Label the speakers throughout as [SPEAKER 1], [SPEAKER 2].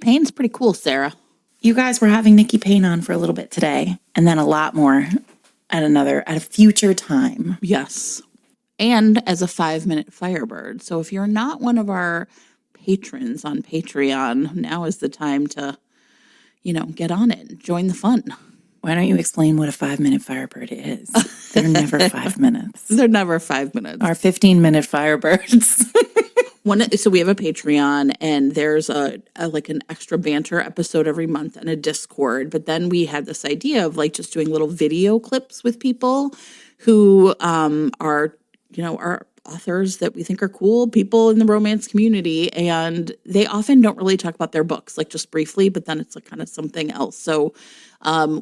[SPEAKER 1] Payne's pretty cool, Sarah.
[SPEAKER 2] You guys were having Nikki Payne on for a little bit today, and then a lot more at a future time.
[SPEAKER 1] Yes. And as a 5-minute Firebird. So if you're not one of our patrons on Patreon, now is the time to, get on it. Join the fun.
[SPEAKER 2] Why don't you explain what a 5-minute Firebird is? They're never 5 minutes.
[SPEAKER 1] They're never 5 minutes.
[SPEAKER 2] Our 15-minute Firebirds.
[SPEAKER 1] So we have a Patreon, and there's an extra banter episode every month and a Discord. But then we had this idea of just doing little video clips with people who are authors that we think are cool, people in the romance community, and they often don't really talk about their books, just briefly, but then it's kind of something else. So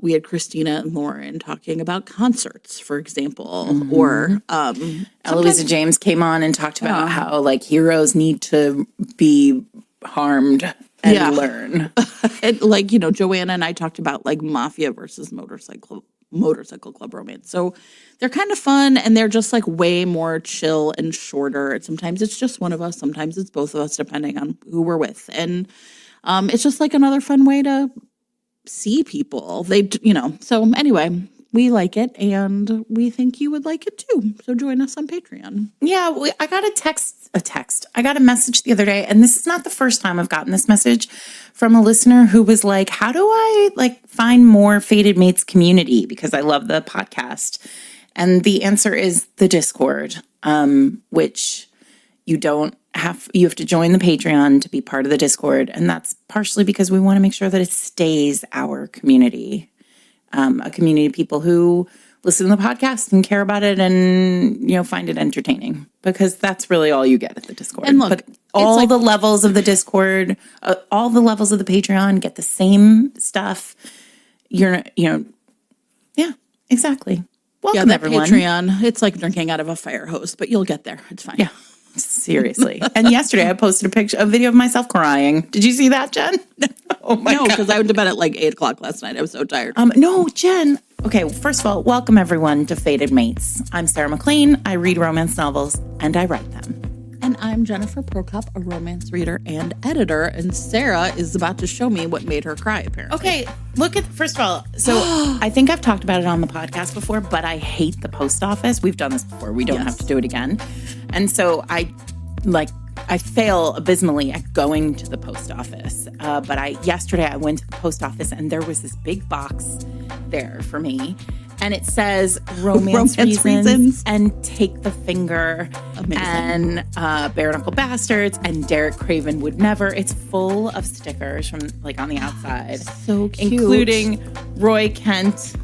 [SPEAKER 1] we had Christina and Lauren talking about concerts, for example, or
[SPEAKER 2] Eloisa James came on and talked about how heroes need to be harmed and learn.
[SPEAKER 1] And Joanna and I talked about mafia versus motorcycle club romance. So they're kind of fun, and they're just way more chill and shorter. And sometimes it's just one of us, sometimes it's both of us, depending on who we're with. And it's just another fun way to see people. So anyway, we like it, and we think you would like it too. So join us on Patreon.
[SPEAKER 2] Yeah, I got a text. I got a message the other day, and this is not the first time I've gotten this message from a listener who was like, how do I find more Fated Mates community? Because I love the podcast. And the answer is the Discord, which you have to join the Patreon to be part of the Discord. And that's partially because we want to make sure that it stays our community, a community of people who listen to the podcast and care about it and, find it entertaining, because that's really all you get at the Discord.
[SPEAKER 1] And look,
[SPEAKER 2] but all the levels of the Discord, all the levels of the Patreon get the same stuff. Yeah, exactly. Welcome, everyone.
[SPEAKER 1] Patreon, it's like drinking out of a fire hose, but you'll get there. It's fine.
[SPEAKER 2] Yeah, seriously. And yesterday I posted a video of myself crying. Did you see that, Jen? Oh my God.
[SPEAKER 1] No, because I went to bed at 8:00 last night. I was so tired.
[SPEAKER 2] No, Jen. Okay, first of all, welcome everyone to Fated Mates. I'm Sarah McLean. I read romance novels and I write them.
[SPEAKER 1] And I'm Jennifer Prokop, a romance reader and editor. And Sarah is about to show me what made her cry, apparently.
[SPEAKER 2] Okay, first of all, so I think I've talked about it on the podcast before, but I hate the post office. We've done this before. We don't have to do it again. And so I fail abysmally at going to the post office. But yesterday I went to the post office, and there was this big box there for me. And it says romance reasons and Take the Finger. Amazing. And Bare Knuckle Bastards and Derek Craven Would Never. It's full of stickers from on the outside.
[SPEAKER 1] So cute.
[SPEAKER 2] Including Roy Kent.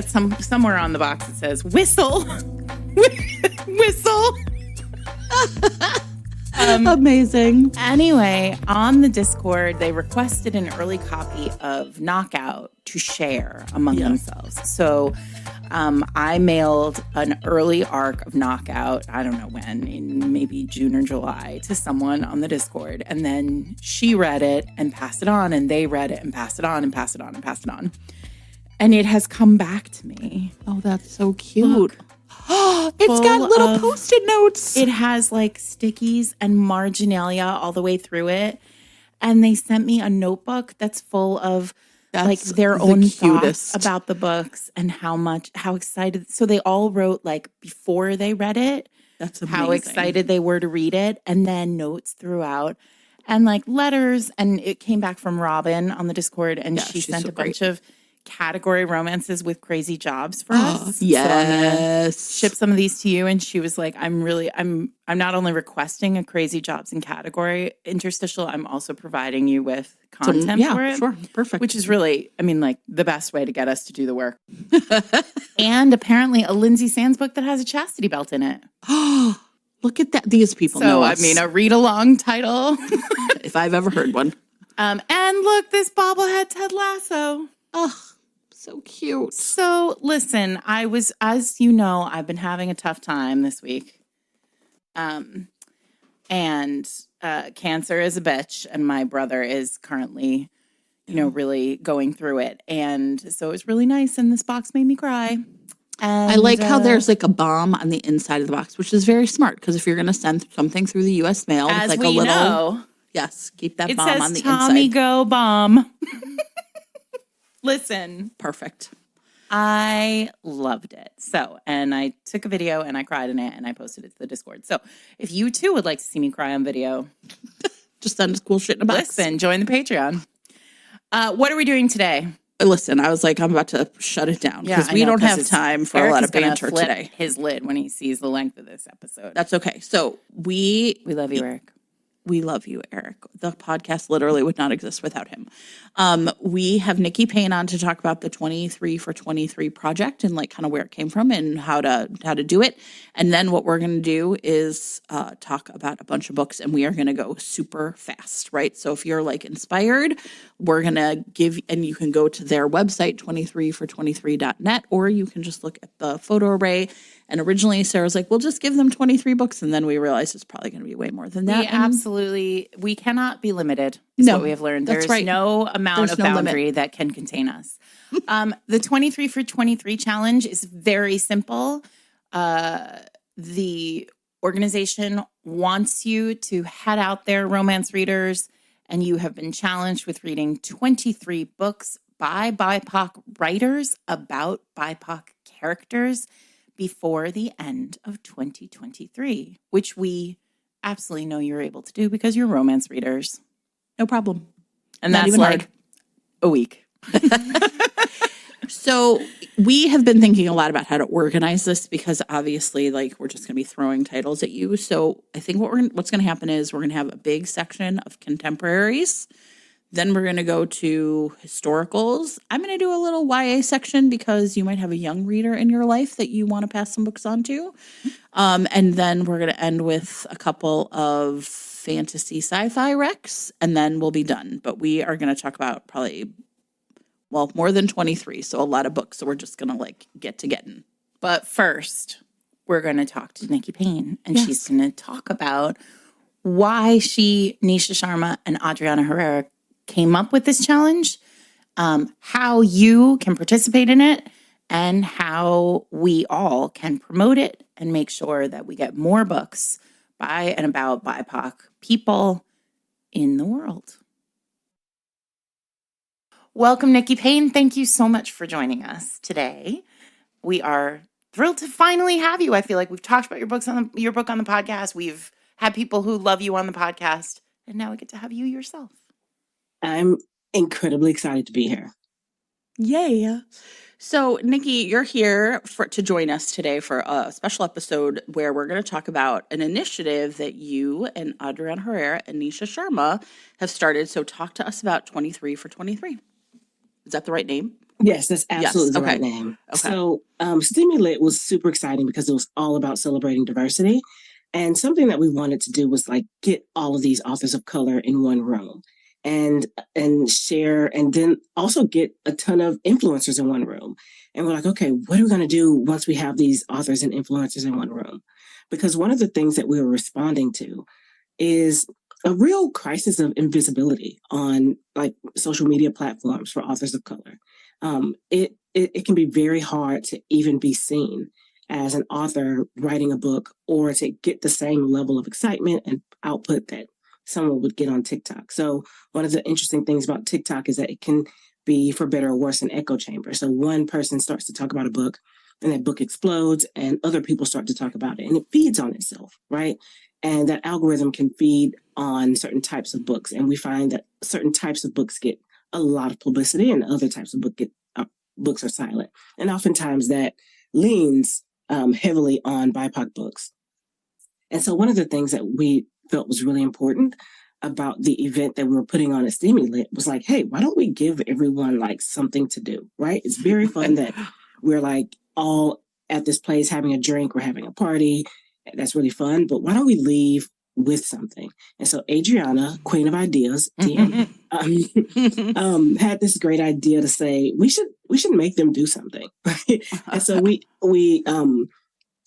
[SPEAKER 2] Somewhere on the box it says whistle. Whistle.
[SPEAKER 1] Amazing.
[SPEAKER 2] Anyway, on the Discord, they requested an early copy of Knockout to share among themselves. So I mailed an early arc of Knockout, I don't know when, in maybe June or July, to someone on the Discord. And then she read it and passed it on, and they read it and passed it on and passed it on and passed it on. And it has come back to me.
[SPEAKER 1] Oh, that's so cute.
[SPEAKER 2] Look.
[SPEAKER 1] It's got little Post-it notes.
[SPEAKER 2] It has stickies and marginalia all the way through it. And they sent me a notebook that's full of their own thoughts about the books and how excited. So they all wrote before they read it,
[SPEAKER 1] that's amazing.
[SPEAKER 2] How excited they were to read it, and then notes throughout and letters. And it came back from Robin on the Discord, and she sent a bunch of category romances with crazy jobs for us.
[SPEAKER 1] Yes.
[SPEAKER 2] So I'm gonna ship some of these to you. And she was like, I'm not only requesting a crazy jobs and category interstitial, I'm also providing you with content for it.
[SPEAKER 1] Sure. Perfect.
[SPEAKER 2] Which is really, the best way to get us to do the work. And apparently a Lindsay Sands book that has a chastity belt in it.
[SPEAKER 1] Look at that. These people know us.
[SPEAKER 2] A read-along title.
[SPEAKER 1] If I've ever heard one.
[SPEAKER 2] And look, this bobblehead Ted Lasso.
[SPEAKER 1] Oh, so cute.
[SPEAKER 2] So listen, as you know, I've been having a tough time this week. And cancer is a bitch, and my brother is currently, really going through it. And so it was really nice, and this box made me cry. And
[SPEAKER 1] I like how there's a bomb on the inside of the box, which is very smart, because if you're going to send something through the U.S. mail,
[SPEAKER 2] as
[SPEAKER 1] it's
[SPEAKER 2] we
[SPEAKER 1] a little...
[SPEAKER 2] know,
[SPEAKER 1] Yes, keep that
[SPEAKER 2] It
[SPEAKER 1] bomb
[SPEAKER 2] says
[SPEAKER 1] on the
[SPEAKER 2] Tommy
[SPEAKER 1] inside.
[SPEAKER 2] Go Bomb. Listen,
[SPEAKER 1] Perfect.
[SPEAKER 2] I loved it. So, and I took a video and I cried in it and I posted it to the Discord. So, if you too would like to see me cry on video,
[SPEAKER 1] just send us cool shit in a box.
[SPEAKER 2] Listen, join the Patreon. What are we doing today?
[SPEAKER 1] Listen, I was like, I'm about to shut it down because we don't have time for
[SPEAKER 2] Eric
[SPEAKER 1] a lot
[SPEAKER 2] is
[SPEAKER 1] of banter
[SPEAKER 2] flip
[SPEAKER 1] today.
[SPEAKER 2] His lid when he sees the length of this episode.
[SPEAKER 1] That's okay. So we
[SPEAKER 2] love you, Eric.
[SPEAKER 1] We love you, Eric. The podcast literally would not exist without him. We have Nikki Payne on to talk about the 23 for 23 project and like kind of where it came from and how to do it. And then what we're going to do is talk about a bunch of books, and we are going to go super fast, right? So if you're like inspired, we're going to give, and you can go to their website, 23for23.net, or you can just look at the photo array. And originally Sarah was like, we'll just give them 23 books. And then we realized it's probably going to be way more than that.
[SPEAKER 2] We cannot be limited, is what we have learned. There's no amount of boundary that can contain us. The 23 for 23 challenge is very simple. The organization wants you to head out there, romance readers, and you have been challenged with reading 23 books by BIPOC writers about BIPOC characters before the end of 2023, which we absolutely know you're able to do because you're romance readers.
[SPEAKER 1] No problem.
[SPEAKER 2] And that's like a week.
[SPEAKER 1] So we have been thinking a lot about how to organize this because obviously like we're just going to be throwing titles at you. So I think what's going to happen is we're going to have a big section of contemporaries. Then we're going to go to historicals. I'm going to do a little YA section because you might have a young reader in your life that you want to pass some books on to. And then we're going to end with a couple of fantasy sci-fi recs, and then we'll be done. But we are going to talk about probably, more than 23. So a lot of books. So we're just going to like get to getting.
[SPEAKER 2] But first, we're going to talk to Nikki Payne, and she's going to talk about why she, Nisha Sharma, and Adriana Herrera came up with this challenge, how you can participate in it, and how we all can promote it and make sure that we get more books by and about BIPOC people in the world. Welcome, Nikki Payne. Thank you so much for joining us today. We are thrilled to finally have you. I feel like we've talked about your book on the podcast. We've had people who love you on the podcast, and now we get to have you yourself.
[SPEAKER 3] I'm incredibly excited to be here.
[SPEAKER 1] Yay. So, Nikki, you're here to join us today for a special episode where we're going to talk about an initiative that you and Adriana Herrera and Nisha Sharma have started. So talk to us about 23 for 23. Is that the right name?
[SPEAKER 3] Yes, that's absolutely the right
[SPEAKER 1] Okay.
[SPEAKER 3] name. So Stimulit was super exciting because it was all about celebrating diversity. And something that we wanted to do was like get all of these authors of color in one room and share, and then also get a ton of influencers in one room. And we're like, okay, what are we going to do once we have these authors and influencers in one room? Because one of the things that we were responding to is a real crisis of invisibility on like social media platforms for authors of color. It can be very hard to even be seen as an author writing a book or to get the same level of excitement and output that someone would get on TikTok. So one of the interesting things about TikTok is that it can be, for better or worse, an echo chamber. So one person starts to talk about a book and that book explodes and other people start to talk about it and it feeds on itself, right? And that algorithm can feed on certain types of books. And we find that certain types of books get a lot of publicity and other types of books are silent. And oftentimes that leans heavily on BIPOC books. And so one of the things that we felt was really important about the event that we were putting on at Stimulit was like, hey, why don't we give everyone like something to do, right? It's very fun that we're like all at this place having a drink, we're having a party. That's really fun. But why don't we leave with something? And so Adriana, Queen of Ideas, TM, had this great idea to say, we should make them do something. Right? And so we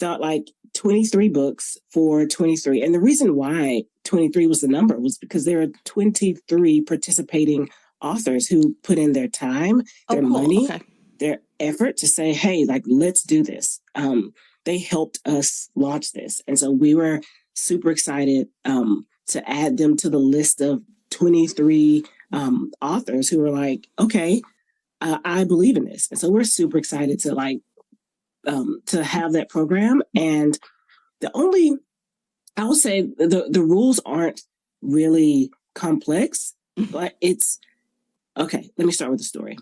[SPEAKER 3] thought like 23 books for 23. And the reason why 23 was the number was because there are 23 participating authors who put in their time, their money, their effort to say, hey, like, let's do this. They helped us launch this. And so we were super excited to add them to the list of 23 authors who were like, okay, I believe in this. And so we're super excited to have that program. And I will say the rules aren't really complex, but it's okay. Let me start with the story.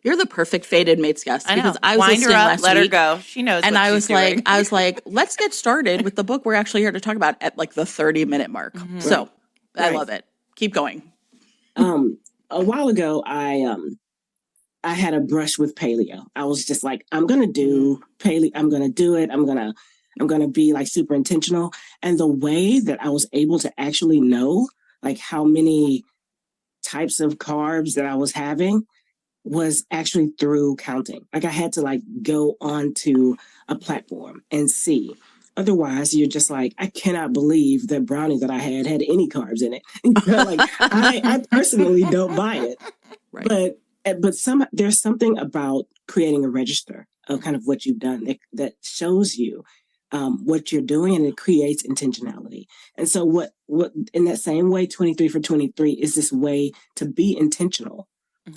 [SPEAKER 1] You're the perfect Fated Mates guest because I was
[SPEAKER 2] Wind her
[SPEAKER 1] listening
[SPEAKER 2] up,
[SPEAKER 1] last
[SPEAKER 2] let
[SPEAKER 1] week,
[SPEAKER 2] her go. She knows.
[SPEAKER 1] and
[SPEAKER 2] what
[SPEAKER 1] I
[SPEAKER 2] she's
[SPEAKER 1] was
[SPEAKER 2] doing.
[SPEAKER 1] like, let's get started with the book we're actually here to talk about at like the 30-minute mark.
[SPEAKER 2] Mm-hmm.
[SPEAKER 1] So I
[SPEAKER 3] Right.
[SPEAKER 1] love it. Keep going.
[SPEAKER 3] A while ago, I had a brush with paleo. I was just like, I'm gonna do paleo. I'm gonna do it. I'm gonna be like super intentional. And the way that I was able to actually know like how many types of carbs that I was having was actually through counting. Like I had to like go onto a platform and see. Otherwise, you're just like, I cannot believe that brownie that I had any carbs in it. Like I personally don't buy it.
[SPEAKER 1] Right.
[SPEAKER 3] But there's something about creating a register of kind of what you've done that shows you what you're doing, and it creates intentionality. And so what in that same way, 23 for 23 is this way to be intentional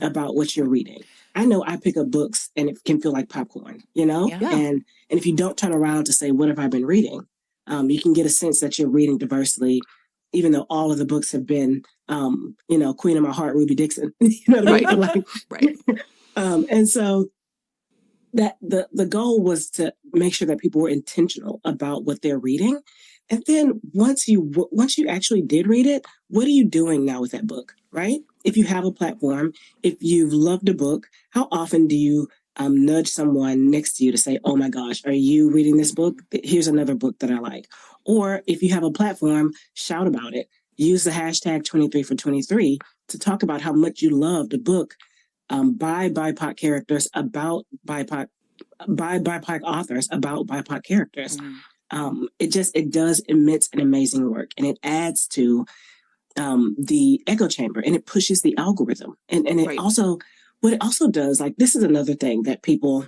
[SPEAKER 3] about what you're reading. I know I pick up books and it can feel like popcorn, you know?
[SPEAKER 2] Yeah.
[SPEAKER 3] And if you don't turn around to say, what have I been reading? You can get a sense that you're reading diversely, even though all of the books have been, Queen of My Heart, Ruby Dixon. You know what I mean?
[SPEAKER 1] Right.
[SPEAKER 3] And so that the goal was to make sure that people were intentional about what they're reading. And then once you actually did read it, what are you doing now with that book, right? If you have a platform, if you've loved a book, how often do you nudge someone next to you to say, oh my gosh, are you reading this book? Here's another book that I like. Or if you have a platform, shout about it. Use the hashtag 23 for 23 to talk about how much you loved a book by BIPOC characters about BIPOC, by BIPOC authors about BIPOC characters. It does immense and amazing work, and it adds to the echo chamber, and it pushes the algorithm. And it also, what it also does, like this is another thing that people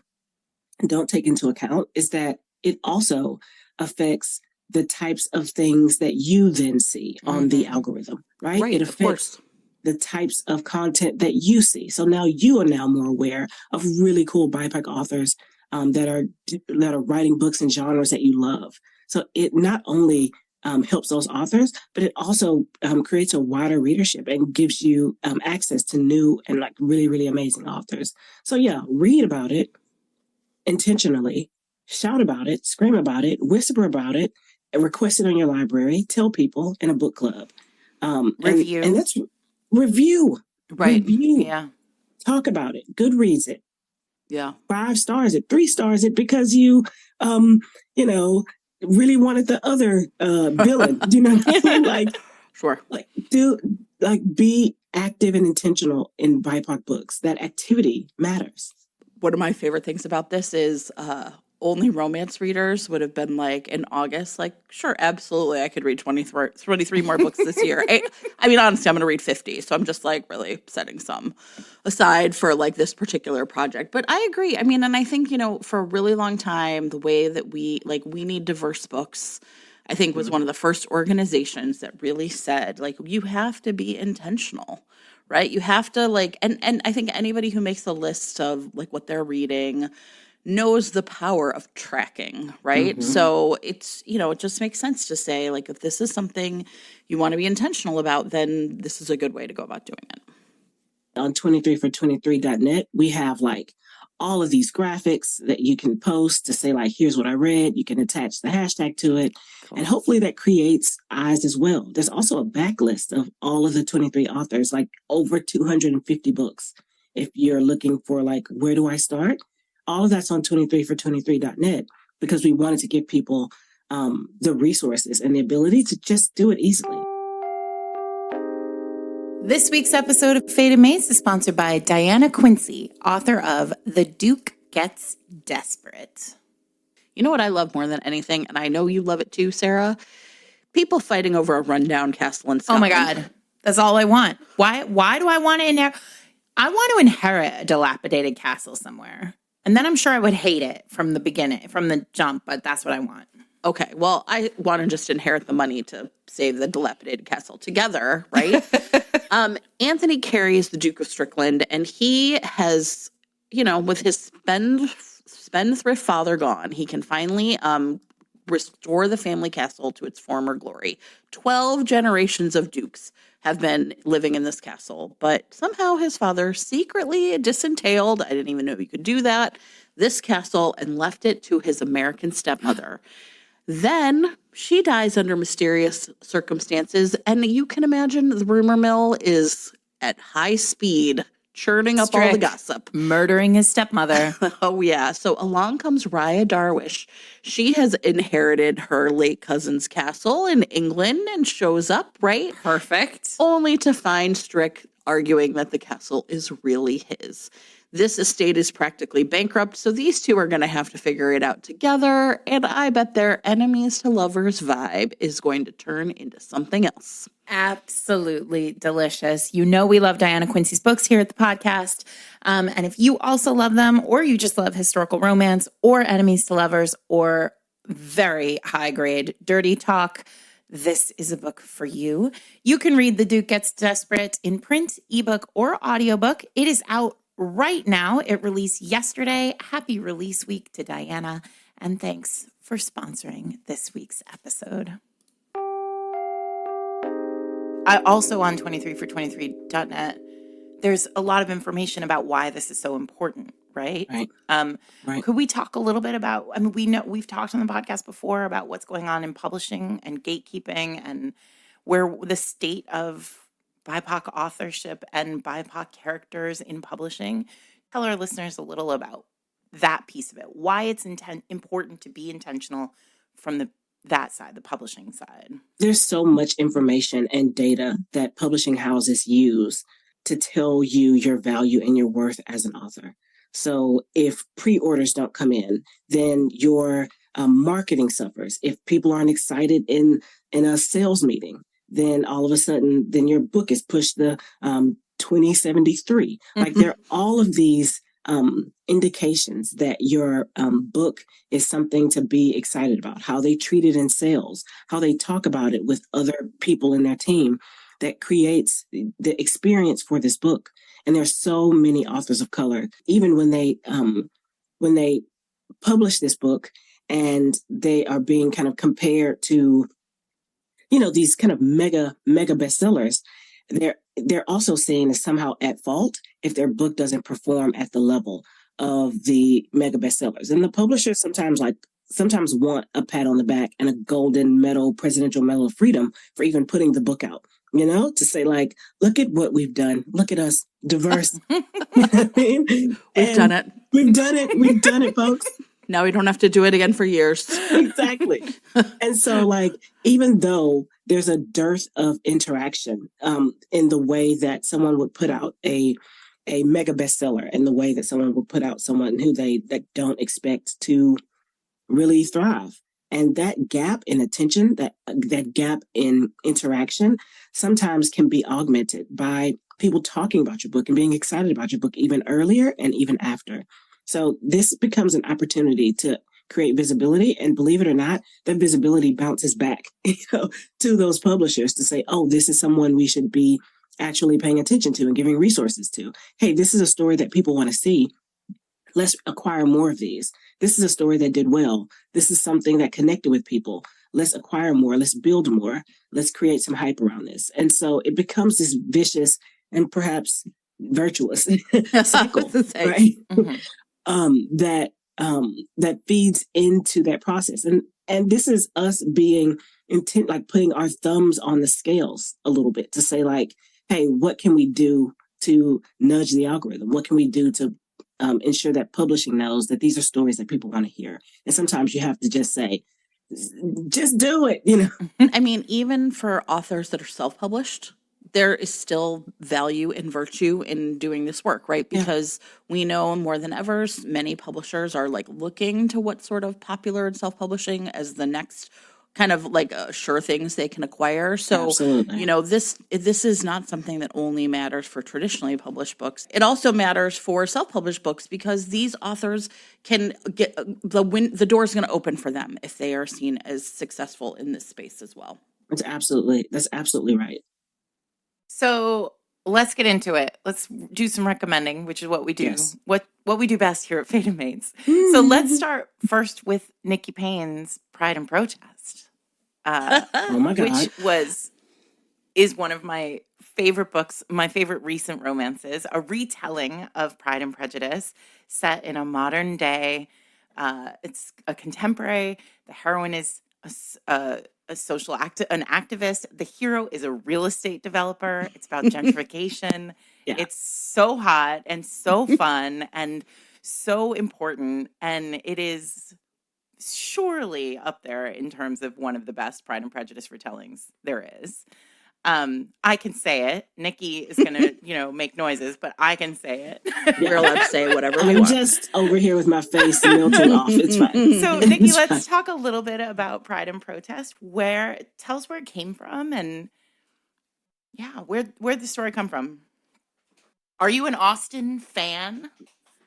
[SPEAKER 3] don't take into account, is that it also affects the types of things that you then see on the algorithm, right? It affects the types of content that you see. So now you are now more aware of really cool BIPOC authors that are writing books in genres that you love. So it not only helps those authors, but it also creates a wider readership and gives you access to new and like really, really amazing authors. So yeah, read about it intentionally, shout about it, scream about it, whisper about it, and request it on your library, tell people in a book club.
[SPEAKER 2] Review.
[SPEAKER 3] And that's review.
[SPEAKER 1] Right.
[SPEAKER 3] Review.
[SPEAKER 2] Yeah.
[SPEAKER 3] Talk about it. Goodreads it.
[SPEAKER 1] Yeah.
[SPEAKER 3] 5 stars it. 3 stars it because you, really wanted the other villain. Do you know what I mean? Like,
[SPEAKER 1] Sure.
[SPEAKER 3] Be active and intentional in BIPOC books. That activity matters.
[SPEAKER 1] One of my favorite things about this is only romance readers would have been like in August, like, sure, absolutely, I could read 23 more books this year. I mean, honestly, I'm going to read 50. So I'm just like really setting some aside for like this particular project. But I agree. I mean, and I think, for a really long time, the way that we need diverse books, I think was one of the first organizations that really said, like, you have to be intentional. Right. You have to and I think anybody who makes a list of like what they're reading knows the power of tracking. Right. So it's, it just makes sense to say, like, if this is something you want to be intentional about, then this is a good way to go about doing it.
[SPEAKER 3] On 23for23.net, we have like all of these graphics that you can post to say, like, here's what I read. You can attach the hashtag to it. Cool. And hopefully that creates eyes as well. There's also a backlist of all of the 23 authors, like over 250 books. If you're looking for like, where do I start? All of that's on 23for23.net because we wanted to give people the resources and the ability to just do it easily.
[SPEAKER 2] This week's episode of Fated Mates is sponsored by Diana Quincy, author of The Duke Gets Desperate.
[SPEAKER 1] You know what I love more than anything, and I know you love it too, Sarah? People fighting over a rundown castle in Scotland.
[SPEAKER 2] Oh my God. That's all I want. Why do I want to inherit? I want to inherit a dilapidated castle somewhere. And then I'm sure I would hate it from the beginning, from the jump, but that's what I want.
[SPEAKER 1] Okay, well, I want to just inherit the money to save the dilapidated castle together, right? Anthony carries the Duke of Strickland, and he has, with his spendthrift father gone, he can finally restore the family castle to its former glory. 12 generations of dukes have been living in this castle, but somehow his father secretly disentailed, I didn't even know you could do that, this castle and left it to his American stepmother. Then she dies under mysterious circumstances, and you can imagine the rumor mill is at high speed, churning up all the gossip.
[SPEAKER 2] Murdering his stepmother.
[SPEAKER 1] Oh, yeah. So along comes Raya Darwish. She has inherited her late cousin's castle in England and shows up, right?
[SPEAKER 2] Perfect.
[SPEAKER 1] Only to find Strick arguing that the castle is really his. This estate is practically bankrupt, so these two are going to have to figure it out together, and I bet their enemies to lovers vibe is going to turn into something else.
[SPEAKER 2] Absolutely delicious. You know we love Diana Quincy's books here at the podcast. And if you also love them, or you just love historical romance, or enemies to lovers, or very high grade dirty talk, this is a book for you. You can read The Duke Gets Desperate in print, ebook, or audiobook. It is out right now. It released yesterday. Happy release week to Diana. And thanks for sponsoring this week's episode. I also on 23for23.net, there's a lot of information about why this is so important, right?
[SPEAKER 3] Right.
[SPEAKER 2] Could we talk a little bit about, we've talked on the podcast before about what's going on in publishing and gatekeeping and where the state of BIPOC authorship and BIPOC characters in publishing. Tell our listeners a little about that piece of it, why it's important to be intentional from that side, the publishing side.
[SPEAKER 3] There's so much information and data that publishing houses use to tell you your value and your worth as an author. So if pre-orders don't come in, then your marketing suffers. If people aren't excited in a sales meeting, then all of a sudden, then your book is pushed to 2073. Like there are all of these indications that your book is something to be excited about, how they treat it in sales, how they talk about it with other people in their team that creates the experience for this book. And there's so many authors of color, even when they publish this book and they are being kind of compared to, these kind of mega bestsellers, they're also seen as somehow at fault if their book doesn't perform at the level of the mega bestsellers. And the publishers sometimes want a pat on the back and a golden medal, Presidential Medal of Freedom for even putting the book out, to say like, look at what we've done. Look at us, diverse.
[SPEAKER 1] We've done it.
[SPEAKER 3] We've done it, folks.
[SPEAKER 1] Now we don't have to do it again for years.
[SPEAKER 3] Exactly. And so even though there's a dearth of interaction in the way that someone would put out a mega bestseller, and the way that someone would put out someone who that don't expect to really thrive. And that gap in attention, that gap in interaction sometimes can be augmented by people talking about your book and being excited about your book even earlier and even after. So this becomes an opportunity to create visibility, and believe it or not, that visibility bounces back, to those publishers to say, oh, this is someone we should be actually paying attention to and giving resources to. Hey, this is a story that people want to see. Let's acquire more of these. This is a story that did well. This is something that connected with people. Let's acquire more. Let's build more. Let's create some hype around this. And so it becomes this vicious and perhaps virtuous cycle, right? That feeds into that process. And this is us being intent, like putting our thumbs on the scales a little bit to say like, hey, what can we do to nudge the algorithm? What can we do to ensure that publishing knows that these are stories that people want to hear? And sometimes you have to just say, just do it,
[SPEAKER 1] I mean, even for authors that are self-published, there is still value and virtue in doing this work, right? Because we know more than ever, many publishers are looking to what's sort of popular in self-publishing as the next kind of like sure things they can acquire. So,
[SPEAKER 3] Absolutely.
[SPEAKER 1] you know, this is not something that only matters for traditionally published books. It also matters for self-published books because these authors can get the door is going to open for them if they are seen as successful in this space as well.
[SPEAKER 3] That's absolutely right.
[SPEAKER 2] So let's get into it. Let's do some recommending, which is what we do.
[SPEAKER 3] Yes.
[SPEAKER 2] What we do best here at Fated Mates. So let's start first with Nikki Payne's Pride and Protest.
[SPEAKER 3] Oh my God.
[SPEAKER 2] Which is one of my favorite books, my favorite recent romances, a retelling of Pride and Prejudice set in a modern day. It's a contemporary. The heroine is a social an activist. The hero is a real estate developer. It's about gentrification.
[SPEAKER 3] Yeah.
[SPEAKER 2] It's so hot and so fun and so important. And it is surely up there in terms of one of the best Pride and Prejudice retellings there is. I can say it. Nikki is going to, make noises, but I can say it.
[SPEAKER 1] We're allowed to say whatever we
[SPEAKER 3] I'm
[SPEAKER 1] want.
[SPEAKER 3] just over here with my face melting off. It's fine.
[SPEAKER 2] So, Nikki, let's talk a little bit about Pride and Protest. Tell us where it came from and, where'd the story come from? Are you an Austen fan?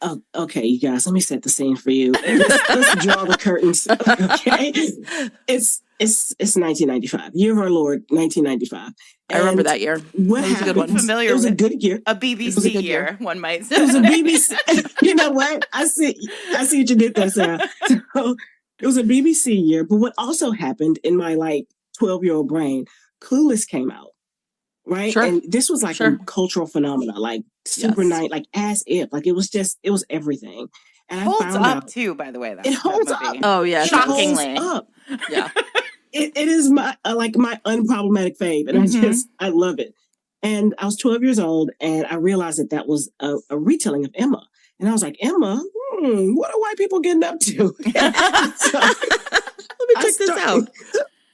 [SPEAKER 3] Oh, okay, you guys, let me set the scene for you. Let's draw the curtains. Okay, it's 1995, year of our Lord, 1995.
[SPEAKER 1] I remember that year.
[SPEAKER 3] What
[SPEAKER 1] It was a good one.
[SPEAKER 2] Familiar
[SPEAKER 3] It was a
[SPEAKER 2] with
[SPEAKER 3] good year.
[SPEAKER 2] A BBC year, one might say.
[SPEAKER 3] It was a BBC. You know what? I see what you did there, Sarah. So it was a BBC year. But what also happened in my 12-year-old brain, Clueless came out. Right.
[SPEAKER 1] Sure.
[SPEAKER 3] And this was a cultural phenomena, super nice, as if, it was everything. And
[SPEAKER 2] holds
[SPEAKER 3] I found
[SPEAKER 2] up
[SPEAKER 3] out,
[SPEAKER 2] too, by the way.
[SPEAKER 3] It holds up.
[SPEAKER 1] Oh, yeah.
[SPEAKER 2] Shockingly.
[SPEAKER 3] It holds up.
[SPEAKER 1] Yeah.
[SPEAKER 3] It is my my unproblematic fave. And I love it. And I was 12 years old and I realized that was a retelling of Emma. And I was like, Emma, what are white people getting up to? So,
[SPEAKER 1] let me check this out.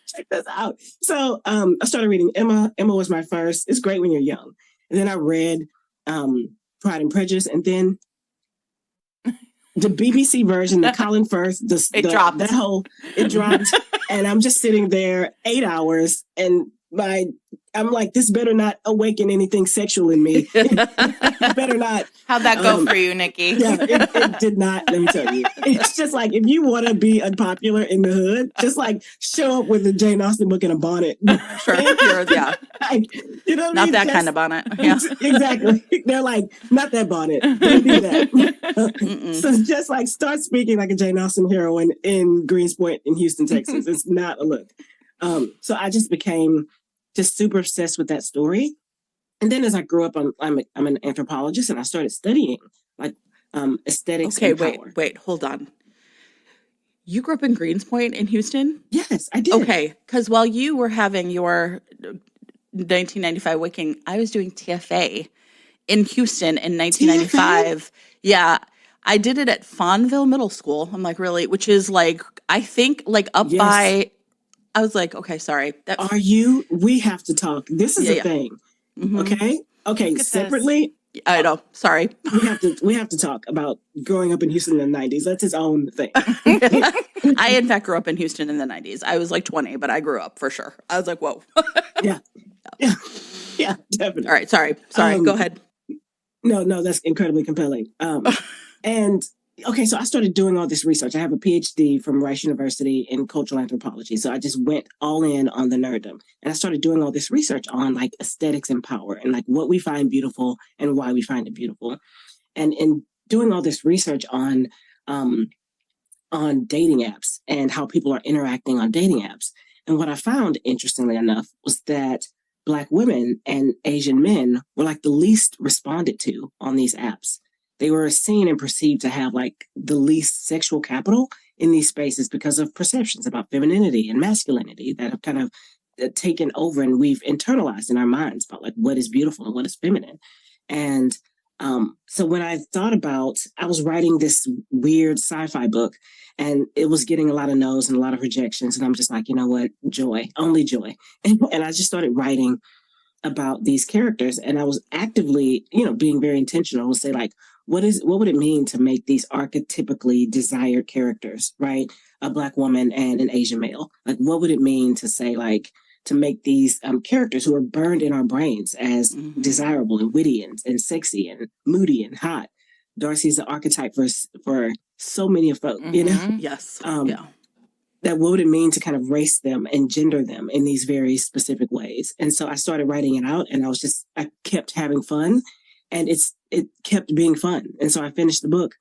[SPEAKER 3] Check this out. So I started reading Emma. Emma was my first. It's great when you're young. And then I read Pride and Prejudice. And then the BBC version, the Colin Firth, it dropped. It dropped. And I'm just sitting there 8 hours and I'm like, this better not awaken anything sexual in me. It better not.
[SPEAKER 2] How'd that go for you, Nikki?
[SPEAKER 3] Yeah, it did not. Let me tell you. It's just if you want to be unpopular in the hood, just show up with a Jane Austen book and a bonnet.
[SPEAKER 1] Sure. Yeah.
[SPEAKER 3] You know what
[SPEAKER 1] not
[SPEAKER 3] I mean?
[SPEAKER 1] that kind of bonnet. Yeah.
[SPEAKER 3] Exactly. They're not that bonnet. Don't do that. So just start speaking like a Jane Austen heroine in Greenspoint in Houston, Texas. It's not a look. So I just became just super obsessed with that story. And then as I grew up, I'm an anthropologist and I started studying aesthetics.
[SPEAKER 1] Okay,
[SPEAKER 3] and power.
[SPEAKER 1] wait, hold on. You grew up in Greenspoint in Houston?
[SPEAKER 3] Yes, I did.
[SPEAKER 1] Okay, because while you were having your 1995 Wicking, I was doing TFA in Houston in 1995. Yeah, I did it at Fawnville Middle School. I'm really, which is I think up by. I was okay, sorry.
[SPEAKER 3] Are you? We have to talk. This is a thing. Mm-hmm. Okay. Separately.
[SPEAKER 1] I know. Sorry.
[SPEAKER 3] We have to talk about growing up in Houston in the 90s. That's its own thing.
[SPEAKER 1] I in fact grew up in Houston in the 90s. I was 20, but I grew up for sure. I was whoa.
[SPEAKER 3] Yeah, definitely.
[SPEAKER 1] All right. Sorry. Go ahead.
[SPEAKER 3] No, that's incredibly compelling. And okay, so I started doing all this research. I have a PhD from Rice University in cultural anthropology. So I just went all in on the nerddom. And I started doing all this research on aesthetics and power and what we find beautiful and why we find it beautiful. And in doing all this research on dating apps and how people are interacting on dating apps. And what I found, interestingly enough, was that Black women and Asian men were the least responded to on these apps. They were seen and perceived to have the least sexual capital in these spaces because of perceptions about femininity and masculinity that have kind of taken over and we've internalized in our minds about what is beautiful and what is feminine. And so when I thought about, I was writing this weird sci-fi book and it was getting a lot of no's and a lot of rejections. And I'm just you know what? Joy, only joy. And I just started writing about these characters. And I was actively, being very intentional to say what would it mean to make these archetypically desired characters, right? A Black woman and an Asian male. Like, what would it mean to say, like, to make these characters who are burned in our brains as desirable and witty and sexy and moody and hot? Darcy's the archetype for so many of folks, you know?
[SPEAKER 1] Yes.
[SPEAKER 3] That what would it mean to kind of race them and gender them in these very specific ways? And so I started writing it out, and I kept having fun, and it kept being fun. And so I finished the book,